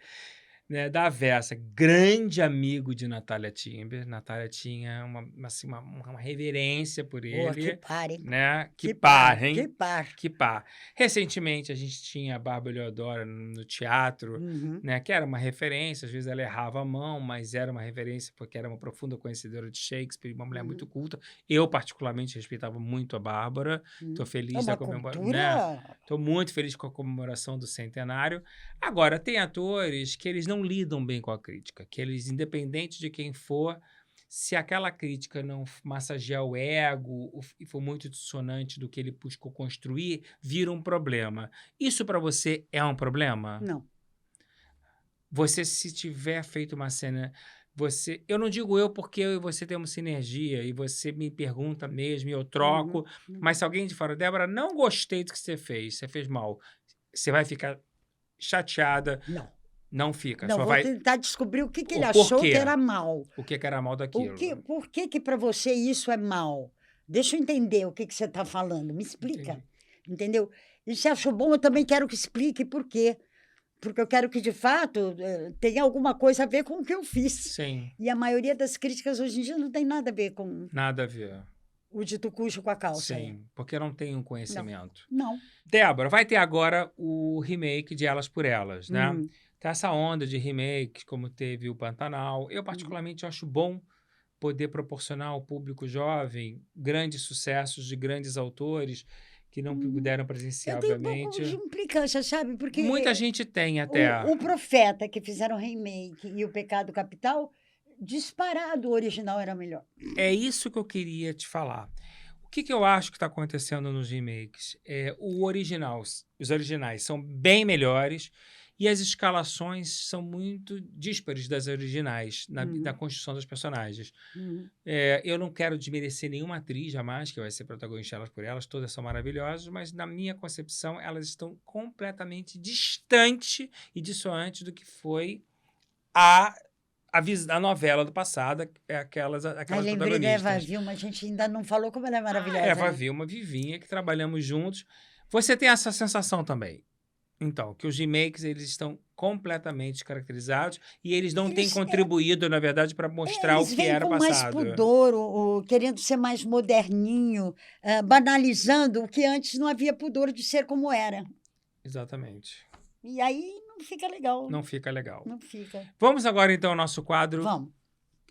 né, da Avessa, grande amigo de Natália Timber. Natália tinha assim, uma reverência por Boa, que ele, par, hein? né? Que Que par, par, que hein? par. Que par. Recentemente, a gente tinha a Bárbara Leodora no teatro, Uhum, né? Que era uma referência, às vezes ela errava a mão, mas era uma referência porque era uma profunda conhecedora de Shakespeare, uma mulher muito uhum, culta. Eu, particularmente, respeitava muito a Bárbara. Estou uhum. É feliz da uma comemoração, né? cultura. Estou muito feliz com a comemoração do centenário. Agora, tem atores que eles não lidam bem com a crítica, que eles, independente de quem for, se aquela crítica não massagear o ego e for muito dissonante do que ele buscou construir, vira um problema. Isso para você é um problema? Não, Você, se tiver feito uma cena, você, eu não digo eu porque eu e você temos sinergia e você me pergunta mesmo e eu uhum, troco, mas uhum. se alguém de fora, Débora, não gostei do que você fez mal, você vai ficar chateada, Não, não fica, não, só vou vai. tentar descobrir o que que O ele achou porquê? que era mal. O que que era mal daquilo? Por que que para você isso é mal? Deixa eu entender o que que você está falando, me explica, Entendi. entendeu? E se achou bom, eu também quero que explique por quê. Porque eu quero que, de fato, tenha alguma coisa a ver com o que eu fiz. Sim, E a maioria das críticas hoje em dia não tem nada a ver com nada a ver. o dito cujo com a calça. Sim, porque não tem um Não, conhecimento. não. Débora, vai ter agora o remake de Elas por Elas, né? Uhum, Tá essa onda de remakes, como teve o Pantanal. Eu, uhum. particularmente, acho bom poder proporcionar ao público jovem grandes sucessos de grandes autores que não Uhum. puderam Eu presenciar, tenho um pouco obviamente. de implicância, sabe? Muita Porque gente tem até. o Profeta, que fizeram remake, e o Pecado Capital, disparado, o original era melhor. É isso que eu queria te falar. O que eu acho que está acontecendo nos remakes? Os originais são bem melhores e as escalações são muito díspares das originais na Uhum, construção dos personagens. uhum. Eu não quero desmerecer nenhuma atriz jamais que vai ser protagonista Elas por Elas, todas são maravilhosas, mas na minha concepção elas estão completamente distante e dissoantes do que foi a, a novela do passado, Ai, aquelas lembrei da Eva protagonistas. Vilma, a gente ainda não falou como ela é A maravilhosa, Eva né? Vilma, Vivinha, que trabalhamos juntos. Você tem essa sensação também? Então, que os remakes eles estão completamente descaracterizados e eles não têm Eles, contribuído, na verdade, para mostrar o eles que vêm era o com mais passado. pudor, querendo ser mais moderninho, banalizando o que antes não havia pudor de ser como era. Exatamente. E aí não fica legal, Não fica legal. não fica. Vamos agora, então, ao nosso quadro Vamos,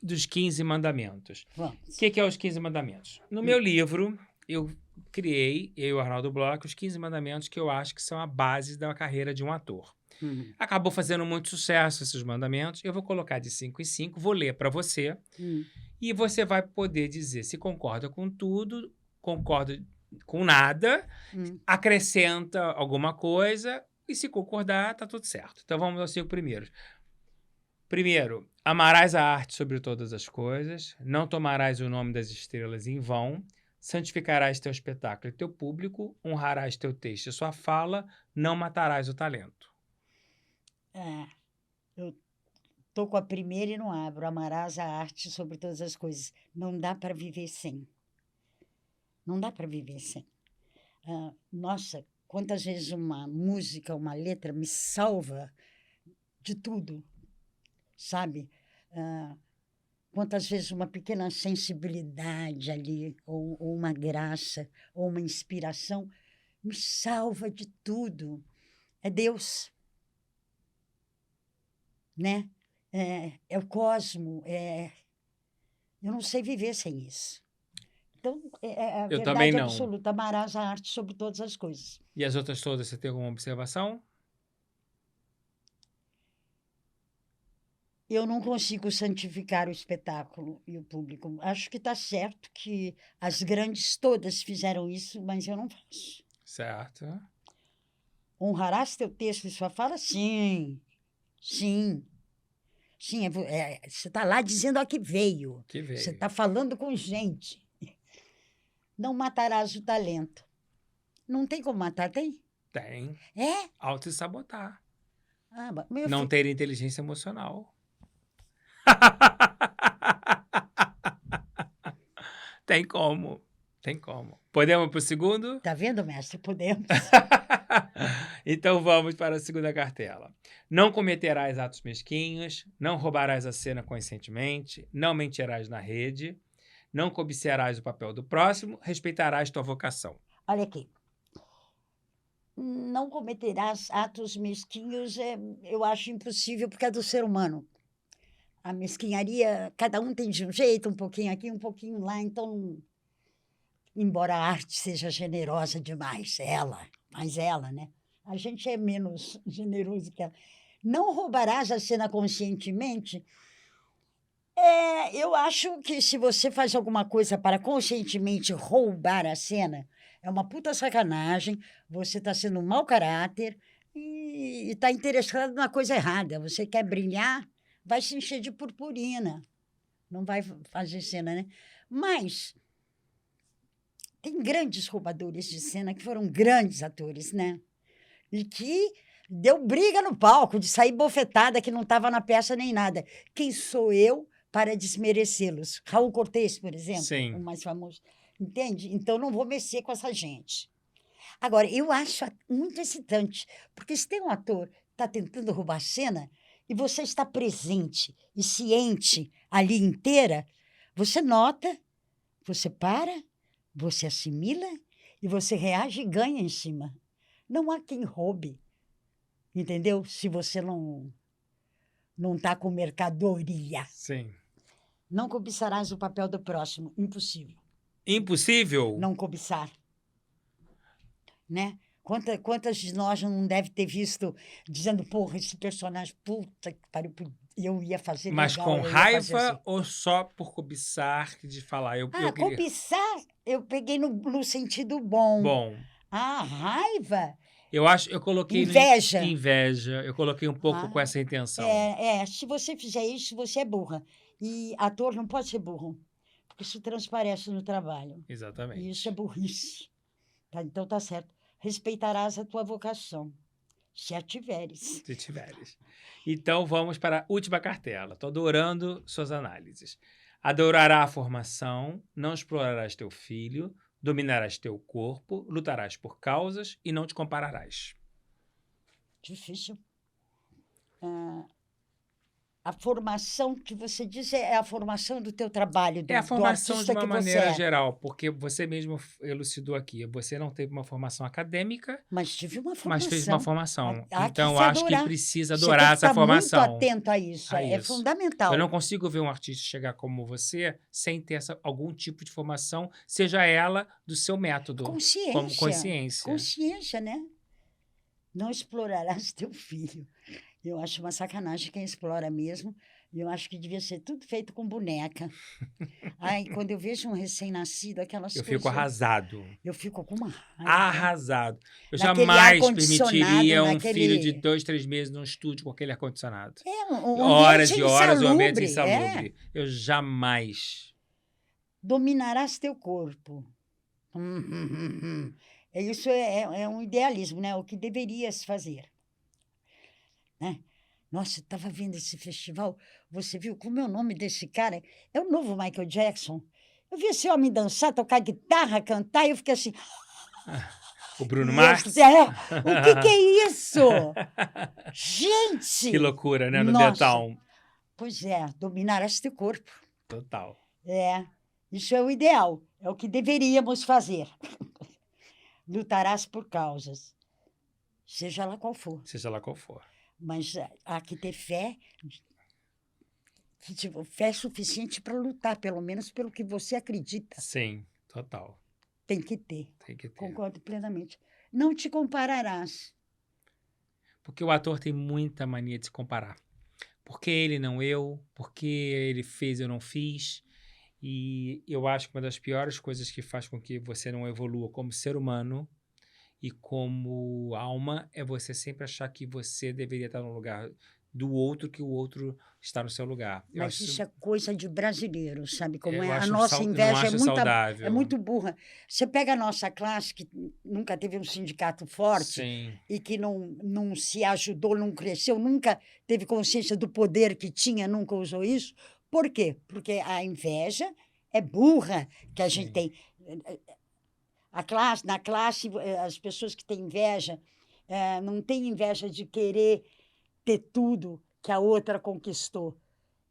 dos 15 mandamentos. O vamos. que é os 15 mandamentos? No meu livro, eu criei, eu e o Arnaldo Bloch, os 15 mandamentos que eu acho que são a base da carreira de um ator. Uhum, Acabou fazendo muito sucesso esses mandamentos. Eu vou colocar de 5 em 5, vou ler para você uhum, e você vai poder dizer se concorda com tudo, concorda com nada, uhum. acrescenta alguma coisa e se concordar, tá tudo certo. Então vamos aos 5 primeiros. Primeiro, amarás a arte sobre todas as coisas, não tomarás o nome das estrelas em vão, santificarás teu espetáculo e teu público, honrarás teu texto e sua fala, não matarás o talento. Eu tô com a primeira e não abro. Amarás a arte sobre todas as coisas. Não dá para viver sem. Não dá para viver sem. Nossa, quantas vezes uma música, uma letra me salva de tudo, sabe? Quantas vezes uma pequena sensibilidade ali, ou uma graça, ou uma inspiração, me salva de tudo. É Deus, né? É o cosmo, eu não sei viver sem isso. Então, é a Eu também verdade não. absoluta. Amarás a arte sobre todas as coisas. E as outras todas, você tem alguma observação? Eu não consigo santificar o espetáculo e o público. Acho que está certo que as grandes todas fizeram isso, mas eu não faço. Certo. Honrarás teu texto e sua fala? Sim, sim. Sim, você está lá dizendo a que veio. Que veio. Você está falando com gente. Não matarás o talento. Não tem como matar, tem? Tem. É? Auto-sabotar. Meu Não filho, ter inteligência emocional. Tem como. Tem como. Podemos para o segundo? tá vendo, mestre? Podemos. Então vamos para a segunda cartela. Não cometerás atos mesquinhos, não roubarás a cena conscientemente, não mentirás na rede, não cobiçarás o papel do próximo, respeitarás tua vocação. Olha aqui. Não cometerás atos mesquinhos, eu acho impossível, porque é do ser humano. A mesquinharia, cada um tem de um jeito, um pouquinho aqui, um pouquinho lá, então, embora a arte seja generosa demais, mas ela, né? A gente é menos generoso que ela. Não roubarás a cena conscientemente. Eu acho que se você faz alguma coisa para conscientemente roubar a cena, é uma puta sacanagem, você está sendo um mau caráter e está interessado na coisa errada. Você quer brilhar, vai se encher de purpurina. Não vai fazer cena, né? Mas tem grandes roubadores de cena que foram grandes atores, né? E que deu briga no palco, de sair bofetada que não estava na peça nem nada. Quem sou eu para desmerecê-los? Raul Cortez, por exemplo, Sim. o mais famoso. Entende? Então, não vou mexer com essa gente. Agora, eu acho muito excitante, porque se tem um ator que está tentando roubar a cena e você está presente e ciente ali inteira, você nota, você para, você assimila e você reage e ganha em cima. Não há quem roube, entendeu? Se você não está com mercadoria. Sim. Não cobiçarás o papel do próximo. Impossível. Impossível? Não cobiçar. Né? Quantas de nós não deve ter visto dizendo, porra, esse personagem, puta que pariu, eu ia fazer Mas legal. com eu ia raiva fazer assim. ou só por cobiçar de falar? Eu queria... Cobiçar, eu peguei no sentido bom. Bom, A raiva, eu coloquei... inveja. Inveja. Eu coloquei um pouco com essa intenção. Se você fizer isso, você é burra. E ator não pode ser burro, porque isso transparece no trabalho. Exatamente. E isso é burrice. Tá? Então, tá certo. Respeitarás a tua vocação, se a tiveres. Se tiveres. Então, vamos para a última cartela. Estou adorando suas análises. Adorará a formação, não explorarás teu filho, dominarás teu corpo, lutarás por causas e não te compararás. Difícil. A formação que você diz é a formação do teu trabalho, É a do formação de artista uma que você maneira é. geral, porque você mesmo elucidou aqui. Você não teve uma formação acadêmica, Mas tive uma formação. mas fez uma formação. Há Então, que se acho que adorar. precisa Você adorar tem que essa estar formação. muito atento a isso. É fundamental. Eu não consigo ver um artista chegar como você sem ter algum tipo de formação, seja ela do seu método. Consciência. Como consciência. Consciência, né? Não explorarás teu filho. Eu acho uma sacanagem quem explora mesmo. E eu acho que devia ser tudo feito com boneca. Quando eu vejo um recém-nascido, aquelas coisas... Eu fico arrasado. Eu fico com uma raiva. Arrasado. Eu Naquele jamais ar-condicionado, permitiria um filho de 2, 3 meses num estúdio com aquele ar-condicionado. Horas e horas, um ambiente insalubre. Eu jamais. Dominarás teu corpo. Isso é um idealismo, né? O que deveria se fazer, né? Nossa, eu estava vendo esse festival, você viu como é o nome desse cara? É o novo Michael Jackson. Eu vi esse homem dançar, tocar guitarra, cantar, e eu fiquei assim, O Bruno Deus do Mars? céu, o que é isso? Que Gente! loucura, né? No The Nossa, Town. pois é, dominarás teu corpo. Total. É, isso é o ideal, é o que deveríamos fazer. Lutarás por causas, seja lá qual for. Seja lá qual for. Mas há que ter fé, fé suficiente para lutar, pelo menos pelo que você acredita. Sim, total. Tem que ter. Tem que ter. Concordo plenamente. Não te compararás. Porque o ator tem muita mania de se comparar. Por que ele, não eu? Por que ele fez, eu não fiz? E eu acho que uma das piores coisas que faz com que você não evolua como ser humano e como alma é você sempre achar que você deveria estar no lugar do outro, que o outro está no seu lugar. Mas isso é coisa de brasileiro, sabe como é? Eu A acho nossa não inveja acho é saudável. muito burra. Você pega a nossa classe, que nunca teve um sindicato forte Sim, e que não se ajudou, não cresceu, nunca teve consciência do poder que tinha, nunca usou isso. Por quê? Porque a inveja é burra que a gente sim. tem. Na classe, as pessoas que têm inveja não têm inveja de querer ter tudo que a outra conquistou.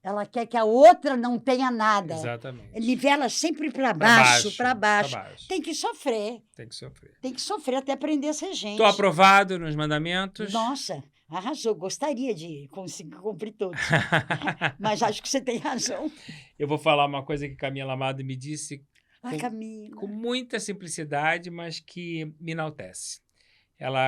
Ela quer que a outra não tenha nada. Exatamente. Nivela sempre para Pra baixo, para pra baixo. baixo. Tem que sofrer. Tem que sofrer. Tem que sofrer até aprender a ser gente. Estou aprovado nos mandamentos. Nossa, arrasou. Gostaria de conseguir cumprir todos. Mas acho que você tem razão. Eu vou falar uma coisa que Camila Amado me disse Ai, Camila. com muita simplicidade, mas que me enaltece.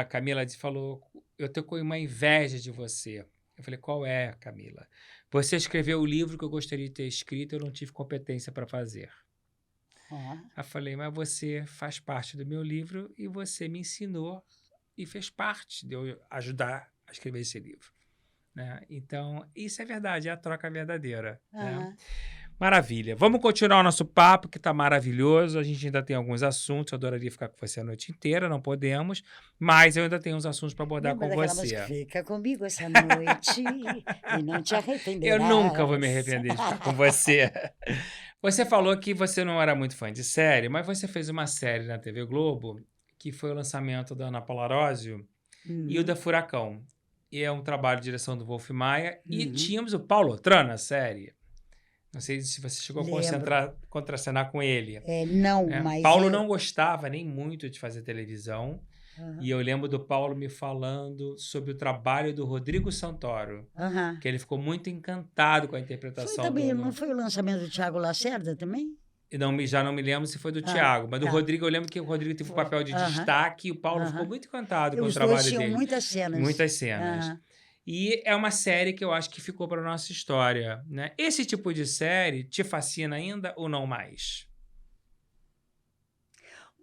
Camila falou, eu tô com uma inveja de você. Eu falei, qual é, Camila? Você escreveu o livro que eu gostaria de ter escrito, eu não tive competência para fazer. Eu falei, mas você faz parte do meu livro e você me ensinou e fez parte de eu ajudar a escrever esse livro. Né? Então, isso é verdade, é a troca verdadeira. Né? Maravilha. Vamos continuar o nosso papo, que está maravilhoso. A gente ainda tem alguns assuntos. Eu adoraria ficar com você a noite inteira, não podemos. Mas eu ainda tenho uns assuntos para abordar Lembra com daquela você. música, fica comigo essa noite e não te arrependerás. Eu nunca vou me arrepender de ficar com você. Você falou que você não era muito fã de série, mas você fez uma série na TV Globo, que foi o lançamento da Ana Paula Arósio e o da Furacão. E é um trabalho de direção do Wolf Maia. E tínhamos o Paulo Otran na série. Não sei se você chegou a contracenar com ele. Não, mas... Paulo não gostava nem muito de fazer televisão. E eu lembro do Paulo me falando sobre o trabalho do Rodrigo Santoro. Que ele ficou muito encantado com a interpretação também, não foi o lançamento do Thiago Lacerda também? Já não me lembro se foi do Thiago, mas do Rodrigo, eu lembro que o Rodrigo teve um papel de destaque e o Paulo ficou muito encantado com o trabalho dele. Os dois tinham muitas cenas. Muitas cenas. E é uma série que eu acho que ficou para nossa história. Né? Esse tipo de série te fascina ainda ou não mais?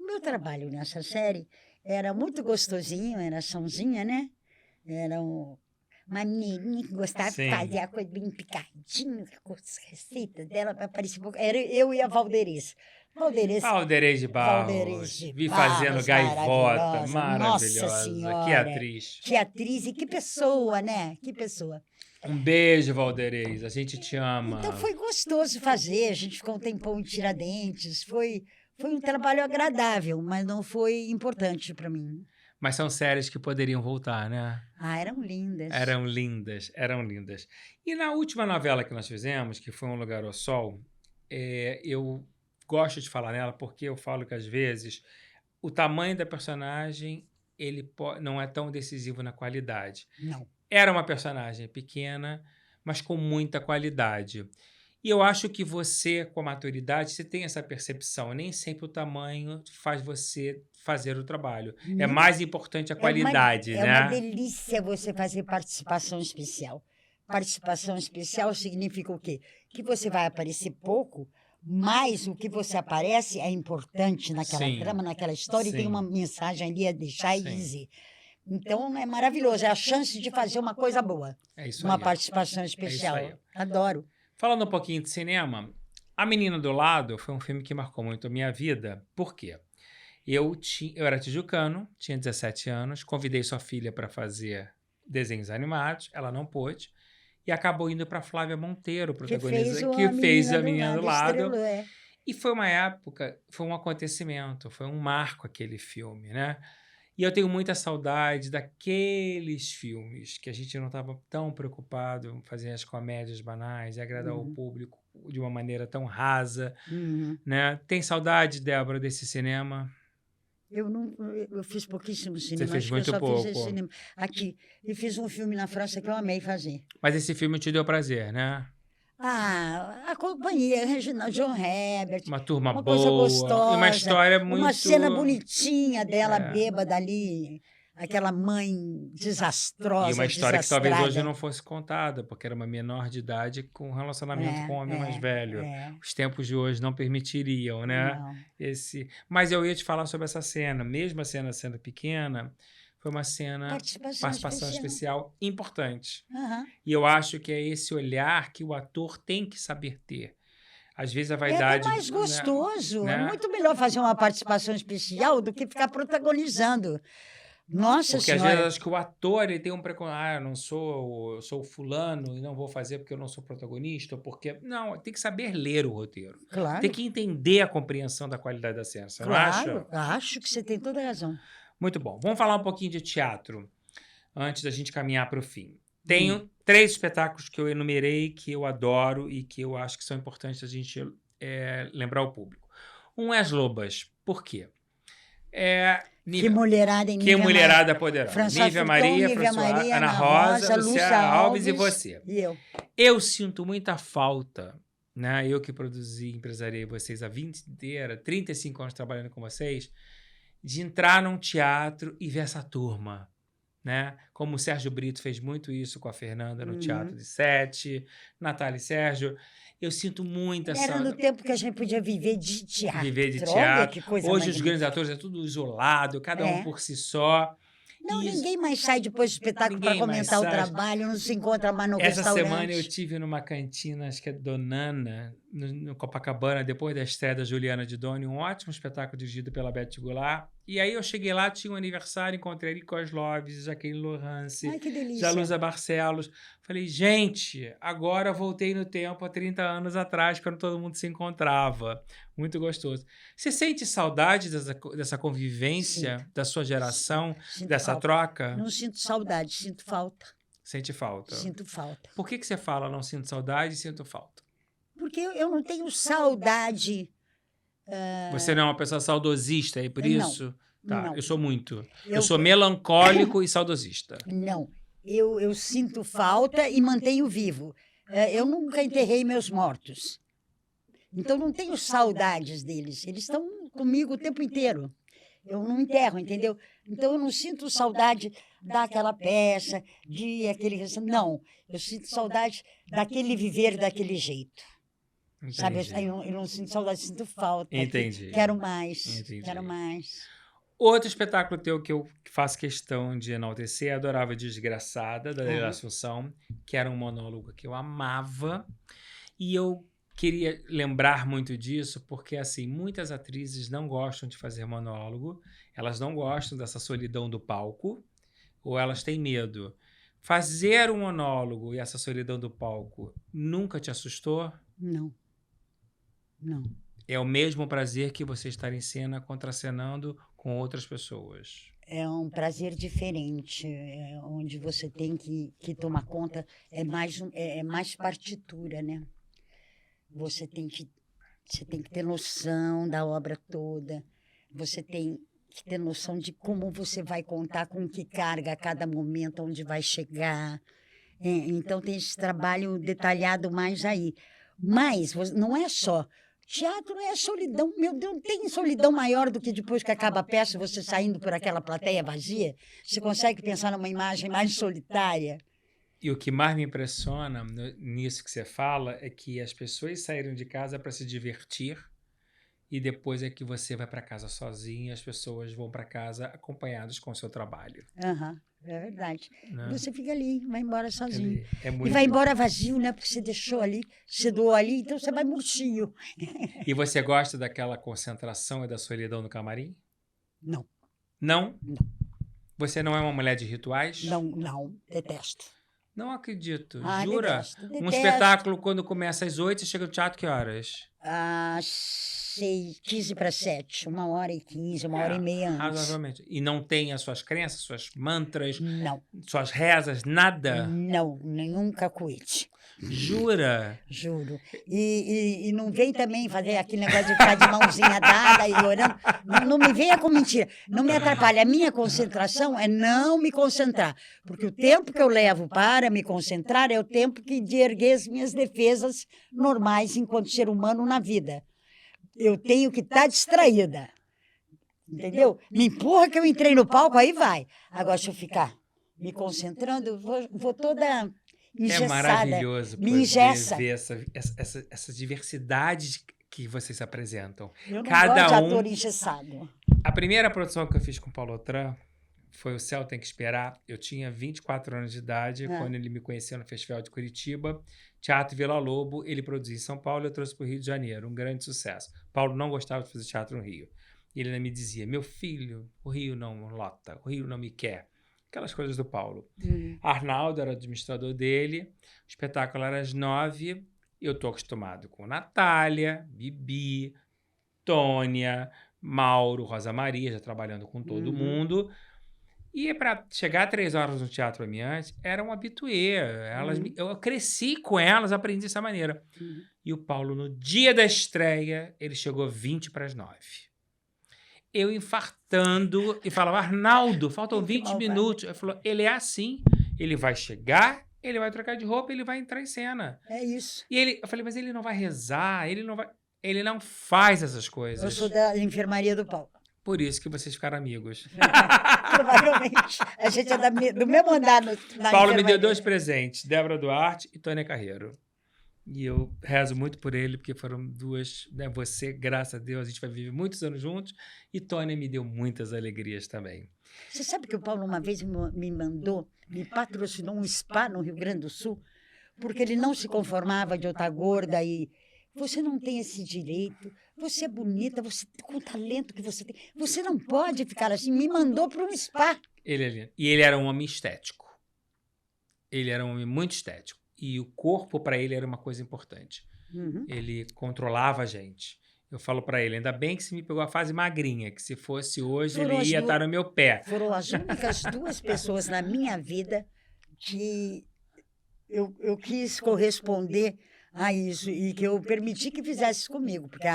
O meu trabalho nessa série era muito gostosinho, era açãozinha, né? Era uma menininha que gostava de fazer a coisa bem picadinha, com as receitas dela, parecia um pouco. Era eu e a Valderez. Valderez de Barros. Vi fazendo Gaivota, maravilhosa. Nossa Senhora. Que atriz. Que atriz e que pessoa, né? Que pessoa. Um beijo, Valderez. A gente te ama. Então foi gostoso fazer. A gente ficou um tempão em Tiradentes. Foi um trabalho agradável, mas não foi importante para mim. Mas são séries que poderiam voltar, né? Eram lindas. Eram lindas, eram lindas. E na última novela que nós fizemos, que foi Um Lugar ao Sol, eu gosto de falar nela porque eu falo que, às vezes, o tamanho da personagem não é tão decisivo na qualidade. Não. Era uma personagem pequena, mas com muita qualidade. E eu acho que você, com a maturidade, você tem essa percepção. Nem sempre o tamanho faz você fazer o trabalho. É mais importante a qualidade, né? É uma delícia você fazer participação especial. Participação especial significa o quê? Que você vai aparecer pouco, mas o que você aparece é importante naquela trama, naquela história, e tem uma mensagem ali a deixar e dizer. Então, é maravilhoso. É a chance de fazer uma coisa boa. É isso uma aí. participação especial. É isso aí. Adoro. Falando um pouquinho de cinema, A Menina do Lado foi um filme que marcou muito a minha vida. Por quê? Eu era tijucano, tinha 17 anos, convidei sua filha para fazer desenhos animados, ela não pôde, e acabou indo para Flávia Monteiro, Que fez protagonista, o que A fez Menina A do Menina do Lado, Lado. estrelou, é. E foi uma época, foi um acontecimento, foi um marco aquele filme, né? E eu tenho muita saudade daqueles filmes que a gente não estava tão preocupado em fazer as comédias banais e agradar o Uhum, público de uma maneira tão rasa, uhum. né? Tem saudade, Débora, desse cinema? Eu não, eu fiz pouquíssimo Você cinema, fez acho que eu muito só fiz esse pouco. cinema aqui. E fiz um filme na França que eu amei fazer. Mas esse filme te deu prazer, né? Ah, a companhia, Reginald John Herbert, Uma turma uma coisa boa e uma gostosa, história uma muito. cena bonitinha dela É, bêbada ali, aquela mãe e uma desastrosa, história que talvez hoje desastrada. não fosse contada, porque era uma menor de idade com um relacionamento com um homem mais velho. É, Os tempos de hoje não permitiriam, né? não. Mas eu ia te falar sobre essa cena. Mesmo a cena sendo pequena, foi uma Participação participação especial. especial importante. Aham. E eu acho que é esse olhar que o ator tem que saber ter. Às vezes a É até vaidade, mais gostoso. É né? muito melhor fazer uma participação especial do que ficar protagonizando. Nossa Porque às vezes Senhora, acho que o ator ele tem um preconceito, eu sou o fulano e não vou fazer porque eu não sou protagonista, ou porque não, tem que saber ler o roteiro. Tem claro, que entender a compreensão da qualidade da cena, você não claro, acha? acho que você tem toda a razão. Muito bom. Vamos falar um pouquinho de teatro antes da gente caminhar para o fim. Hum. Tenho 3 espetáculos que eu enumerei, que eu adoro e que eu acho que são importantes a gente lembrar ao público. Um é As Lobas. Por quê? Que mulherada em Que Nívia mulherada poderosa. François Nívia Furton, Maria, Nívia François, Maria, Ana Ana Rosa, Rosa, Luciana Alves e você. E eu. Eu sinto muita falta, né? Eu que produzi e empresariei vocês há 35 anos trabalhando com vocês, de entrar num teatro e ver essa turma, né? Como o Sérgio Brito fez muito isso com a Fernanda no Teatro de Sete, Natália e Sérgio. Eu sinto muita Era no tempo que a gente podia viver de teatro. viver de Olha teatro. que coisa Hoje mais os grandes atores é tudo isolado, cada um É. por si só. Não, E ninguém mais sai depois do espetáculo para Ninguém mais comentar o sai. trabalho, não se encontra mais no Essa restaurante. semana eu tive numa cantina, acho que é Donana, no Copacabana, depois da estreia da Juliana de Doni, um ótimo espetáculo dirigido pela Beth Goulart. E aí eu cheguei lá, tinha um aniversário, encontrei Eric Cosloves, Jaqueline Lorance, Ai, que delícia. Jalusa Barcelos. Falei, gente, agora voltei no tempo há 30 anos atrás, quando todo mundo se encontrava. Muito gostoso. Você sente saudade dessa convivência da sua geração, Sinto dessa falta. troca? Não sinto saudade, sinto falta. Sente falta? Sinto falta. Por que você fala não sinto saudade e sinto falta? Porque eu não tenho saudade. Você não é uma pessoa saudosista, é por Não, isso? Tá, não. eu sou muito. Eu Eu- sou melancólico e saudosista. Não. Eu sinto falta e mantenho vivo. Eu nunca enterrei meus mortos. Então não tenho saudades deles. Eles estão comigo o tempo inteiro. Eu não enterro, entendeu? Então eu não sinto saudade daquela peça, de aquele. Não. Eu sinto saudade daquele viver daquele jeito. Sabe? Entendi. Eu não sinto saudade, sinto falta. Entendi. Quero mais. Entendi. Quero mais. Outro espetáculo teu que eu faço questão de enaltecer é Adorável Desgraçada, da Leila Assunção, que era um monólogo que eu amava. E eu queria lembrar muito disso, porque assim, muitas atrizes não gostam de fazer monólogo, elas não gostam dessa solidão do palco, ou elas têm medo. Fazer um monólogo e essa solidão do palco nunca te assustou? Não. Não. É o mesmo prazer que você estar em cena contracenando com outras pessoas. É um prazer diferente, onde você tem que tomar conta, é mais partitura, né? Você tem que ter noção da obra toda, você tem que ter noção de como você vai contar, com que carga a cada momento, onde vai chegar. Então tem esse trabalho detalhado mais aí. Mas não é só. Teatro é solidão. Meu Deus, não tem solidão maior do que depois que acaba a peça, você saindo por aquela plateia vazia? Você consegue pensar numa imagem mais solitária? E o que mais me impressiona nisso que você fala é que as pessoas saíram de casa para se divertir e depois é que você vai para casa sozinho e as pessoas vão para casa acompanhadas com o seu trabalho. É verdade. Né? Você fica ali, vai embora sozinho. É muito... E vai embora vazio, né? Porque você deixou ali, você doou ali, então você vai murchinho. E você gosta daquela concentração e da solidão no camarim? Não, Não? não, Você não é uma mulher de rituais? não, detesto. Não acredito. Ah, Jura? detesto, Um detesto. espetáculo quando começa às 8, você chega no teatro que horas? Às 15 para 7, 1h15, 1h30 antes. Razoavelmente. E não tem as suas crenças, suas mantras, Não, suas rezas, nada? não, nenhum cacuete, Jura? juro. E não vem também fazer aquele negócio de ficar de mãozinha dada e orando. Não me venha com mentira. Não me atrapalhe. A minha concentração é não me concentrar. Porque o tempo que eu levo para me concentrar é o tempo de erguer as minhas defesas normais enquanto ser humano na vida. Eu tenho que estar distraída. Entendeu? Me empurra que eu entrei no palco, aí vai. Agora, se eu ficar me concentrando, eu vou toda engessada. É maravilhoso Me poder engessa. ver essa diversidade que vocês apresentam. Eu não Cada gosto de um... ator engessado. A primeira produção que eu fiz com o Paulo Otran foi O Céu Tem Que Esperar. Eu tinha 24 anos de idade quando ele me conheceu no Festival de Curitiba. Teatro Vila Lobo, ele produziu em São Paulo e eu trouxe para o Rio de Janeiro. Um grande sucesso. Paulo não gostava de fazer teatro no Rio. E ele ainda me dizia, meu filho, o Rio não lota, o Rio não me quer. Aquelas coisas do Paulo. Arnaldo era o administrador dele, o espetáculo era às 9h, eu estou acostumado com Natália, Bibi, Tônia, Mauro, Rosa Maria, já trabalhando com todo mundo. E para chegar 3 horas no teatro para mim antes, era um habituê. Eu cresci com elas, aprendi dessa maneira. E o Paulo, no dia da estreia, ele chegou 20 para as 9. Eu infartando e falava, Arnaldo, faltam 20 minutos. Ele falou, ele é assim, ele vai chegar, ele vai trocar de roupa, ele vai entrar em cena. É isso. E eu falei, mas ele não vai rezar, ele não faz essas coisas. Eu sou da enfermaria do Paulo. Por isso que vocês ficaram amigos. Provavelmente. A gente é do mesmo andar na Paulo me deu enfermaria. 2 presentes, Débora Duarte e Tônia Carreiro. E eu rezo muito por ele, porque foram 2, né? Você, graças a Deus, a gente vai viver muitos anos juntos. E Tônia me deu muitas alegrias também. Você sabe que o Paulo uma vez me patrocinou um spa no Rio Grande do Sul, porque ele não se conformava de eu estar gorda e você não tem esse direito, você é bonita, você com o talento que você tem, você não pode ficar assim. Me mandou para um spa. Ele é lindo. E ele era um homem estético. Ele era um homem muito estético. E o corpo, para ele, era uma coisa importante. Ele controlava a gente. Eu falo para ele, ainda bem que você me pegou a fase magrinha, que se fosse hoje, Foram ele ia estar no meu pé. Foram as únicas 2 pessoas na minha vida que eu quis corresponder a isso e que eu permiti que fizesse isso comigo, porque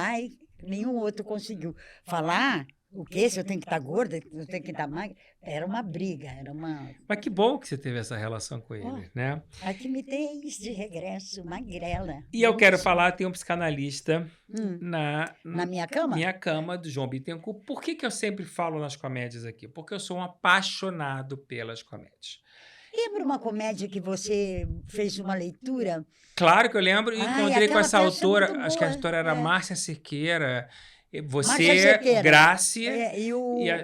nenhum outro conseguiu. Falar o quê? Se eu tenho que estar gorda, eu tenho que estar magra, era uma briga, era uma... Mas que bom que você teve essa relação com ele, né? Aqui me tens de regresso, magrela. E eu quero falar, tem um psicanalista Na minha cama? minha cama, do João Bittencourt. Por que eu sempre falo nas comédias aqui? Porque eu sou um apaixonado pelas comédias. Lembra uma comédia que você fez uma leitura? Claro que eu lembro, e encontrei com aquela essa peça é autora, muito acho que a boa, autora era Márcia Cerqueira, Márcia você, Cerqueira. Grácia, E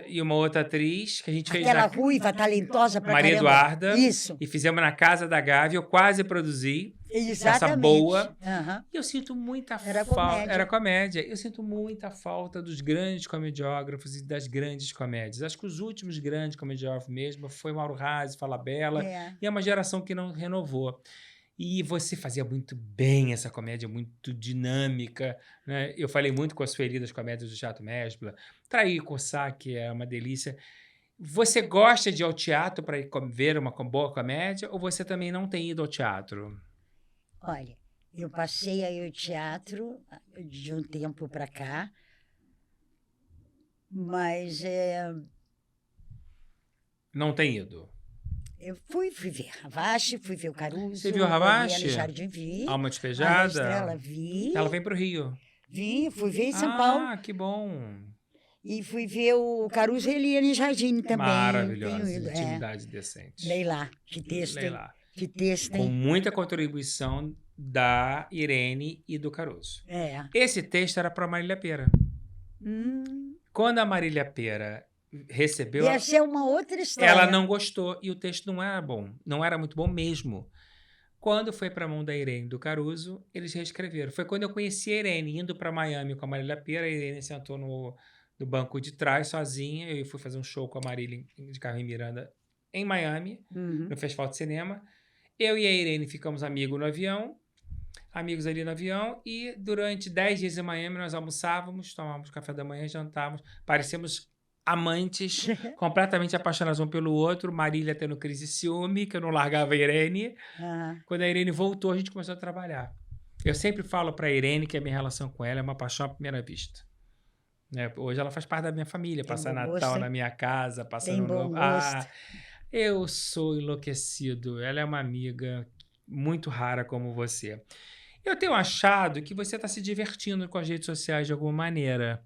e uma outra atriz que a gente fez aquela na ruiva, talentosa pra Maria caramba. Eduarda. Isso. E fizemos na Casa da Gávea, eu quase produzi. Exatamente. Essa boa. Aham. E eu sinto muita Era falta. comédia. Era comédia. Eu sinto muita falta dos grandes comediógrafos e das grandes comédias. Acho que os últimos grandes comediógrafos mesmo foi Mauro Razzi, Falabella. E é uma geração que não renovou. E você fazia muito bem essa comédia, muito dinâmica, né? Eu falei muito com a Sueli das comédias do Teatro Mesbla. Trair, coçar, que é uma delícia. Você gosta de ir ao teatro para ver uma boa comédia ou você também não tem ido ao teatro? Olha, eu passei aí o teatro de um tempo para cá, mas Não tem ido. eu fui ver Ravache, fui ver o Caruso. Você viu Ravache? Eliane Jardim, vi. Alma A Despejada? Estrela, vi. Ela vem para o Rio. Vi, fui ver em São Paulo. Ah, que bom. E fui ver o Caruso e Eliane Jardim também. Maravilhosa, Tenho ido, intimidade decente. Leia lá, que texto, Leia hein? lá. Que texto, Com hein? muita contribuição da Irene e do Caruso. Esse texto era para Marília Pêra. Quando a Marília Pêra recebeu... Ia ser uma outra história. Ela não gostou e o texto não era bom. Não era muito bom mesmo. Quando foi para a mão da Irene e do Caruso, eles reescreveram. Foi quando eu conheci a Irene, indo para Miami com a Marília Pêra. A Irene sentou no banco de trás, sozinha. Eu fui fazer um show com a Marília de Carmen Miranda em Miami, Uhum. no Festival de Cinema. Eu e a Irene ficamos amigos ali no avião, e durante 10 dias em Miami nós almoçávamos, tomávamos café da manhã, jantávamos, parecíamos amantes, completamente apaixonados um pelo outro, Marília tendo crise de ciúme, que eu não largava a Irene. Aham. Quando a Irene voltou, a gente começou a trabalhar. Eu sempre falo para a Irene que a minha relação com ela é uma paixão à primeira vista. Né? Hoje ela faz parte da minha família, Tem passa bom Natal gosto, na hein? minha casa, passa Tem Ano bom Novo. gosto. Eu sou enlouquecido. Ela é uma amiga muito rara como você. Eu tenho achado que você está se divertindo com as redes sociais de alguma maneira.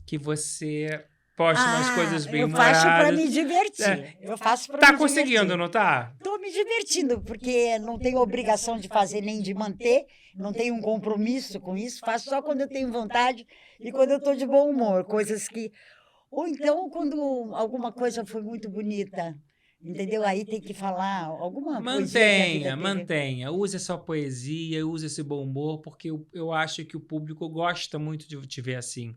Que você posta umas coisas Eu faço para bem-humoradas. me divertir. Eu faço para Tá me conseguindo, divertir. não tá? Estou me divertindo, porque não tenho obrigação de fazer nem de manter, não tenho um compromisso com isso, faço só quando eu tenho vontade e quando eu estou de bom humor, coisas que... Ou então, quando alguma coisa foi muito bonita, entendeu? Aí tem que falar alguma poesia que a vida teve. Mantenha. Use essa poesia, use esse bom humor, porque eu acho que o público gosta muito de te ver assim.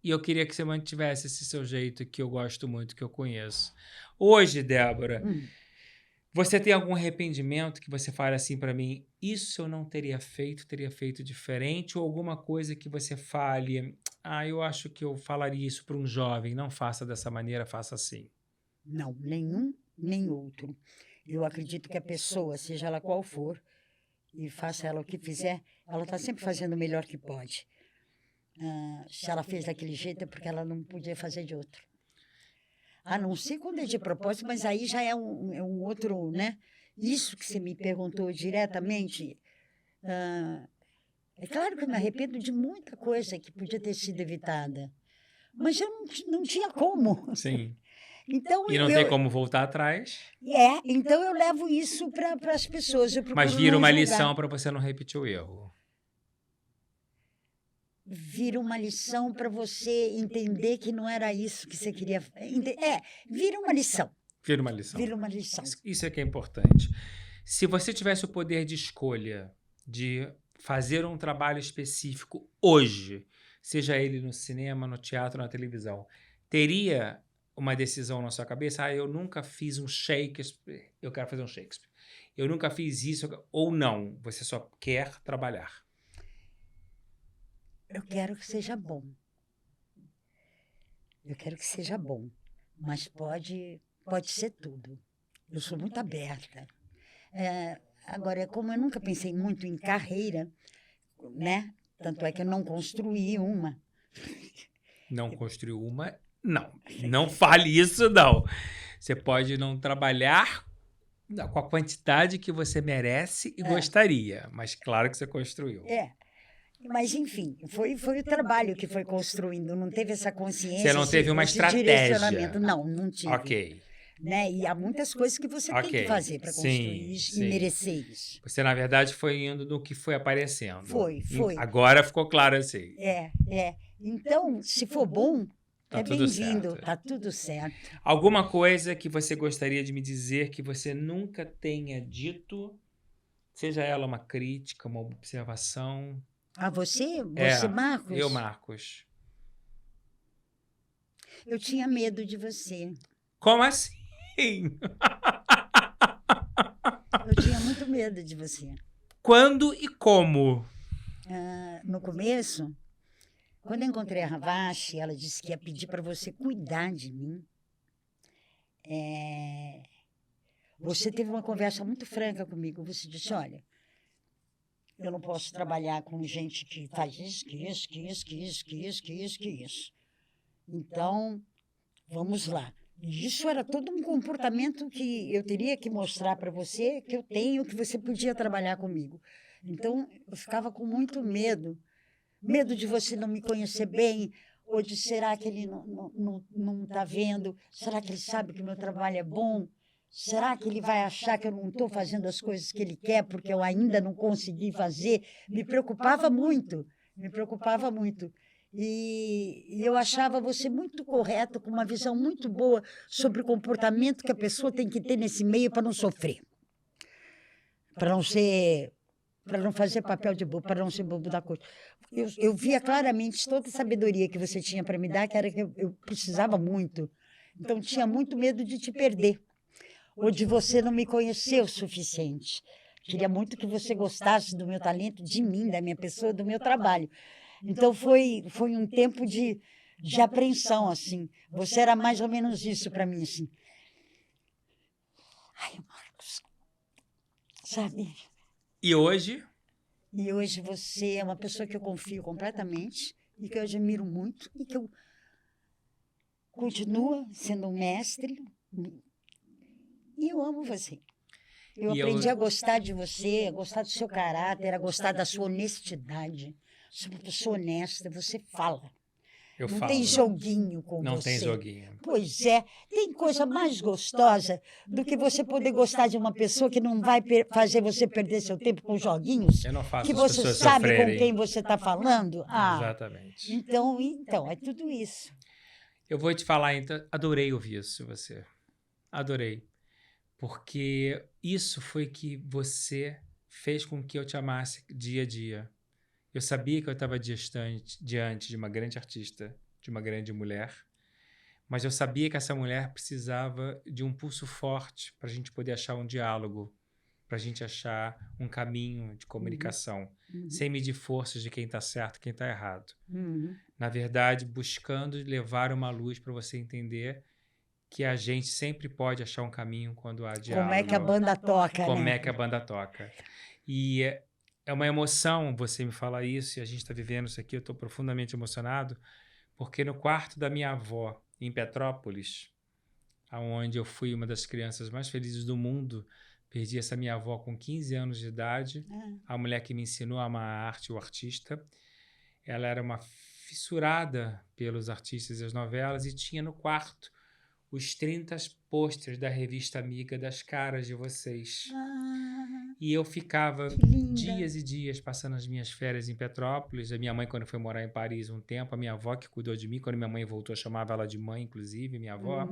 E eu queria que você mantivesse esse seu jeito que eu gosto muito, que eu conheço. Hoje, Débora, você tem algum arrependimento que você fale assim para mim, isso eu não teria feito diferente, ou alguma coisa que você fale, eu acho que eu falaria isso para um jovem, não faça dessa maneira, faça assim. Não, nenhum, nem outro. Eu acredito que a pessoa, seja ela qual for, e faça ela o que fizer, ela está sempre fazendo o melhor que pode. Se ela fez daquele jeito é porque ela não podia fazer de outro. A não ser quando é de propósito, mas aí já é um outro, né? Isso que você me perguntou diretamente, é claro que eu me arrependo de muita coisa que podia ter sido evitada, mas eu não tinha como. Sim. Então, E não tem como voltar atrás. Então eu levo isso para as pessoas. Eu procuro Mas vira não uma julgar. lição para você não repetir o erro. Vira uma lição para você entender que não era isso que você queria. Vira uma lição. Vira uma lição. Vira uma lição. Isso é que é importante. Se você tivesse o poder de escolha de fazer um trabalho específico hoje, seja ele no cinema, no teatro, na televisão, teria uma decisão na sua cabeça? Eu nunca fiz um Shakespeare, eu quero fazer um Shakespeare. Eu nunca fiz isso, ou não, você só quer trabalhar. Eu quero que seja bom. Eu quero que seja bom, mas pode ser tudo. Eu sou muito aberta. Agora, como eu nunca pensei muito em carreira, né? Tanto é que eu não construí uma. Não construiu uma? Não. Não fale isso, não. Você pode não trabalhar com a quantidade que você merece e gostaria, mas claro que você construiu. Mas, enfim, foi o trabalho que foi construindo, não teve essa consciência. Você não teve uma estratégia. Direcionamento. Não tive. Ok. Né? E há muitas coisas que você tem que fazer para construir isso e merecer isso. Você, na verdade, foi indo no que foi aparecendo. Foi. Agora ficou claro assim. Então, se for bom, Tá é tudo bem-vindo, certo. tá tudo certo. Alguma coisa que você gostaria de me dizer que você nunca tenha dito, seja ela uma crítica, uma observação? Você? Você, Marcos? Eu, Marcos. Eu tinha medo de você. Como assim? Eu tinha muito medo de você. Quando e como? No começo, quando eu encontrei a Ravache, ela disse que ia pedir para você cuidar de mim. Você teve uma conversa muito franca comigo. Você disse, olha, eu não posso trabalhar com gente que faz isso. Então, vamos lá. E isso era todo um comportamento que eu teria que mostrar para você, que eu tenho, que você podia trabalhar comigo. Então, eu ficava com muito medo. Medo de você não me conhecer bem, ou de será que ele não está vendo? Será que ele sabe que o meu trabalho é bom? Será que ele vai achar que eu não estou fazendo as coisas que ele quer porque eu ainda não consegui fazer? Me preocupava muito. E eu achava você muito correto, com uma visão muito boa sobre o comportamento que a pessoa tem que ter nesse meio para não sofrer. Para para não fazer papel de bobo, para não ser bobo da corte. Eu via claramente toda a sabedoria que você tinha para me dar, que era que eu precisava muito. Então, tinha muito medo de te perder, ou de você não me conhecer o suficiente. Queria muito que você gostasse do meu talento, de mim, da minha pessoa, do meu trabalho. Então, foi um tempo de apreensão, assim. Você era mais ou menos isso para mim, assim. Ai, Marcos, sabe? E hoje, E hoje você é uma pessoa que eu confio completamente e que eu admiro muito e que eu continua sendo um mestre e eu amo você. Eu E eu- aprendi a gostar de você, a gostar do seu caráter, a gostar da sua honestidade. Você é uma pessoa honesta, você fala. eu Não falo. tem joguinho com Não você. tem joguinho. Pois é, tem coisa mais gostosa do que você poder gostar de uma pessoa que não vai fazer você perder seu tempo com joguinhos, Eu não faço que as você pessoas sabe com sofrerem. quem você está falando. Exatamente. Então, é tudo isso. Eu vou te falar, então, adorei ouvir isso de você. Adorei. Porque isso foi que você fez com que eu te amasse dia a dia. Eu sabia que eu estava diante de uma grande artista, de uma grande mulher, mas eu sabia que essa mulher precisava de um pulso forte para a gente poder achar um diálogo, para a gente achar um caminho de comunicação, sem medir forças de quem está certo e quem está errado. Na verdade, buscando levar uma luz para você entender que a gente sempre pode achar um caminho quando há diálogo. Como é que a banda toca, Como né? é que a banda toca. E é uma emoção você me falar isso, e a gente está vivendo isso aqui, eu estou profundamente emocionado, porque no quarto da minha avó, em Petrópolis, onde eu fui uma das crianças mais felizes do mundo, perdi essa minha avó com 15 anos de idade, a mulher que me ensinou a amar a arte, o artista. Ela era uma fissurada pelos artistas e as novelas e tinha no quarto os 30 pôsteres da revista Amiga das caras de vocês. E eu ficava dias e dias passando as minhas férias em Petrópolis. A minha mãe, quando foi morar em Paris um tempo, a minha avó que cuidou de mim, quando minha mãe voltou, eu chamava ela de mãe, inclusive, minha avó.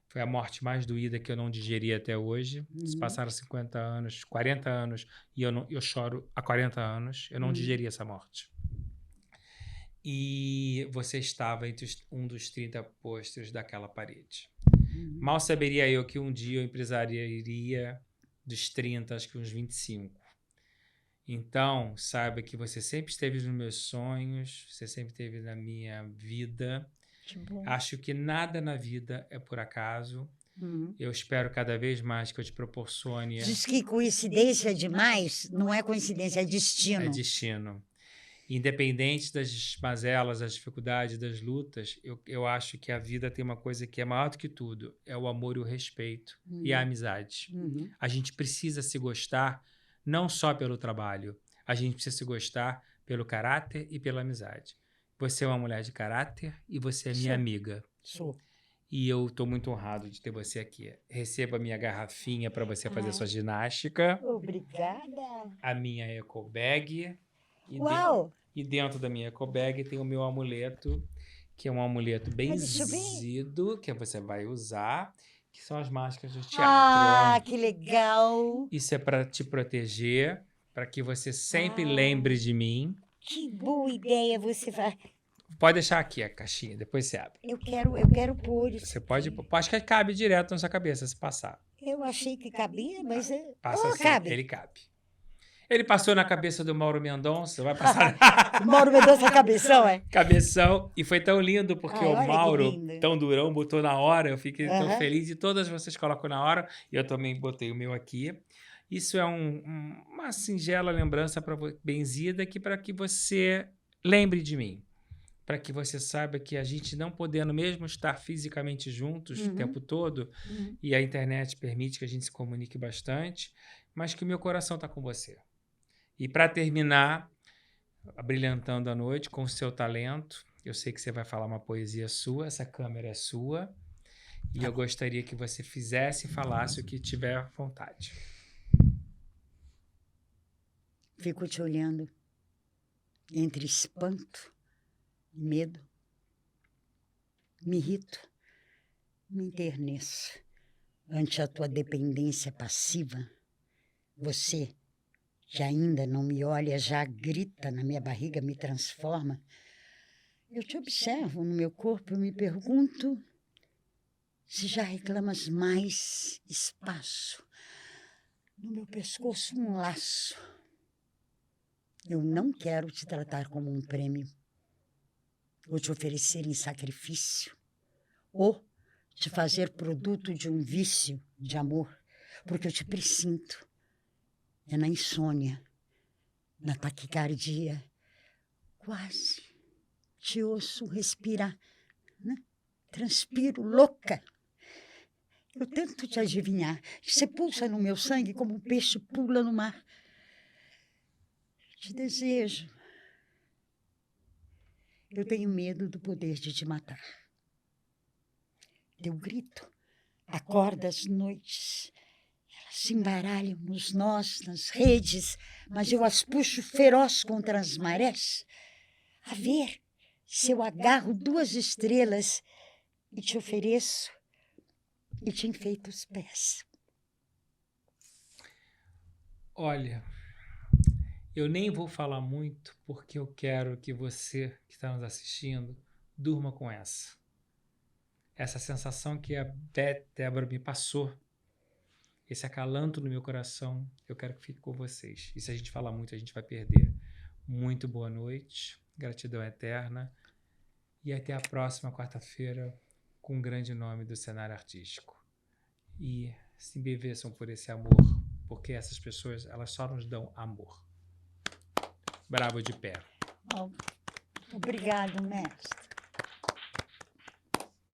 Foi a morte mais doída que eu não digeri até hoje. Se passaram 50 anos, 40 anos, e eu choro há 40 anos. Eu não digeri essa morte. E você estava entre um dos 30 pôsteres daquela parede. Mal saberia eu que um dia eu empresariaria dos 30, acho que uns 25. Então, saiba que você sempre esteve nos meus sonhos, você sempre esteve na minha vida. Que bom. Acho que nada na vida é por acaso. Eu espero cada vez mais que eu te proporcione... Diz que coincidência demais não é coincidência, é destino. É destino. Independente das mazelas, das dificuldades, das lutas, eu acho que a vida tem uma coisa que é maior do que tudo, é o amor e o respeito e a amizade. A gente precisa se gostar não só pelo trabalho, a gente precisa se gostar pelo caráter e pela amizade. Você é uma mulher de caráter e você é minha amiga. Sou. E eu estou muito honrado de ter você aqui. Receba a minha garrafinha para você fazer sua ginástica. Obrigada. A minha eco bag. Uau! E dentro da minha eco bag tem o meu amuleto, que é um amuleto benzido, que você vai usar, que são as máscaras do teatro. Ah, que legal! Isso é para te proteger, para que você sempre lembre de mim. Que boa ideia você vai. Pode deixar aqui a caixinha, depois você abre. Eu quero pôr isso. Você pode... Acho que cabe direto na sua cabeça, se passar. Eu achei que cabia, mas Passa assim, cabe. ele cabe. Ele passou na cabeça do Mauro Mendonça, vai passar... Mauro Mendonça cabeção, é? Cabeção. E foi tão lindo, porque o olha que Mauro, lindo. tão durão, botou na hora. Eu fiquei tão feliz. E todas vocês colocam na hora. E eu também botei o meu aqui. Isso é uma singela lembrança benzida para que você lembre de mim. Para que você saiba que a gente não podendo mesmo estar fisicamente juntos o tempo todo, e a internet permite que a gente se comunique bastante, mas que o meu coração está com você. E para terminar, abrilhantando a noite com o seu talento, eu sei que você vai falar uma poesia sua, essa câmera é sua, e eu gostaria que você fizesse e falasse o que tiver vontade. Fico te olhando entre espanto e medo. Me irrito, me enterneço ante a tua dependência passiva. Você que ainda não me olha, já grita na minha barriga, me transforma. Eu te observo no meu corpo e me pergunto se já reclamas mais espaço. No meu pescoço, um laço. Eu não quero te tratar como um prêmio, ou te oferecer em sacrifício, ou te fazer produto de um vício de amor, porque eu te presinto. É na insônia, na taquicardia, quase te ouço respirar, né? Transpiro louca. Eu tento te adivinhar. Você pulsa no meu sangue como um peixe pula no mar. Te desejo. Eu tenho medo do poder de te matar. Teu grito acorda as noites. Elas se embaralham nos nós, nas redes, mas eu as puxo feroz contra as marés. A ver se eu agarro 2 estrelas e te ofereço e te enfeito os pés. Olha, eu nem vou falar muito porque eu quero que você que está nos assistindo durma com essa. Essa sensação que a Débora me passou, esse acalanto no meu coração, eu quero que fique com vocês. E se a gente falar muito, a gente vai perder. Muito boa noite, gratidão eterna e até a próxima quarta-feira com um grande nome do cenário artístico. E se embeveçam por esse amor, porque essas pessoas, elas só nos dão amor. Bravo de pé. Oh, obrigado, mestre.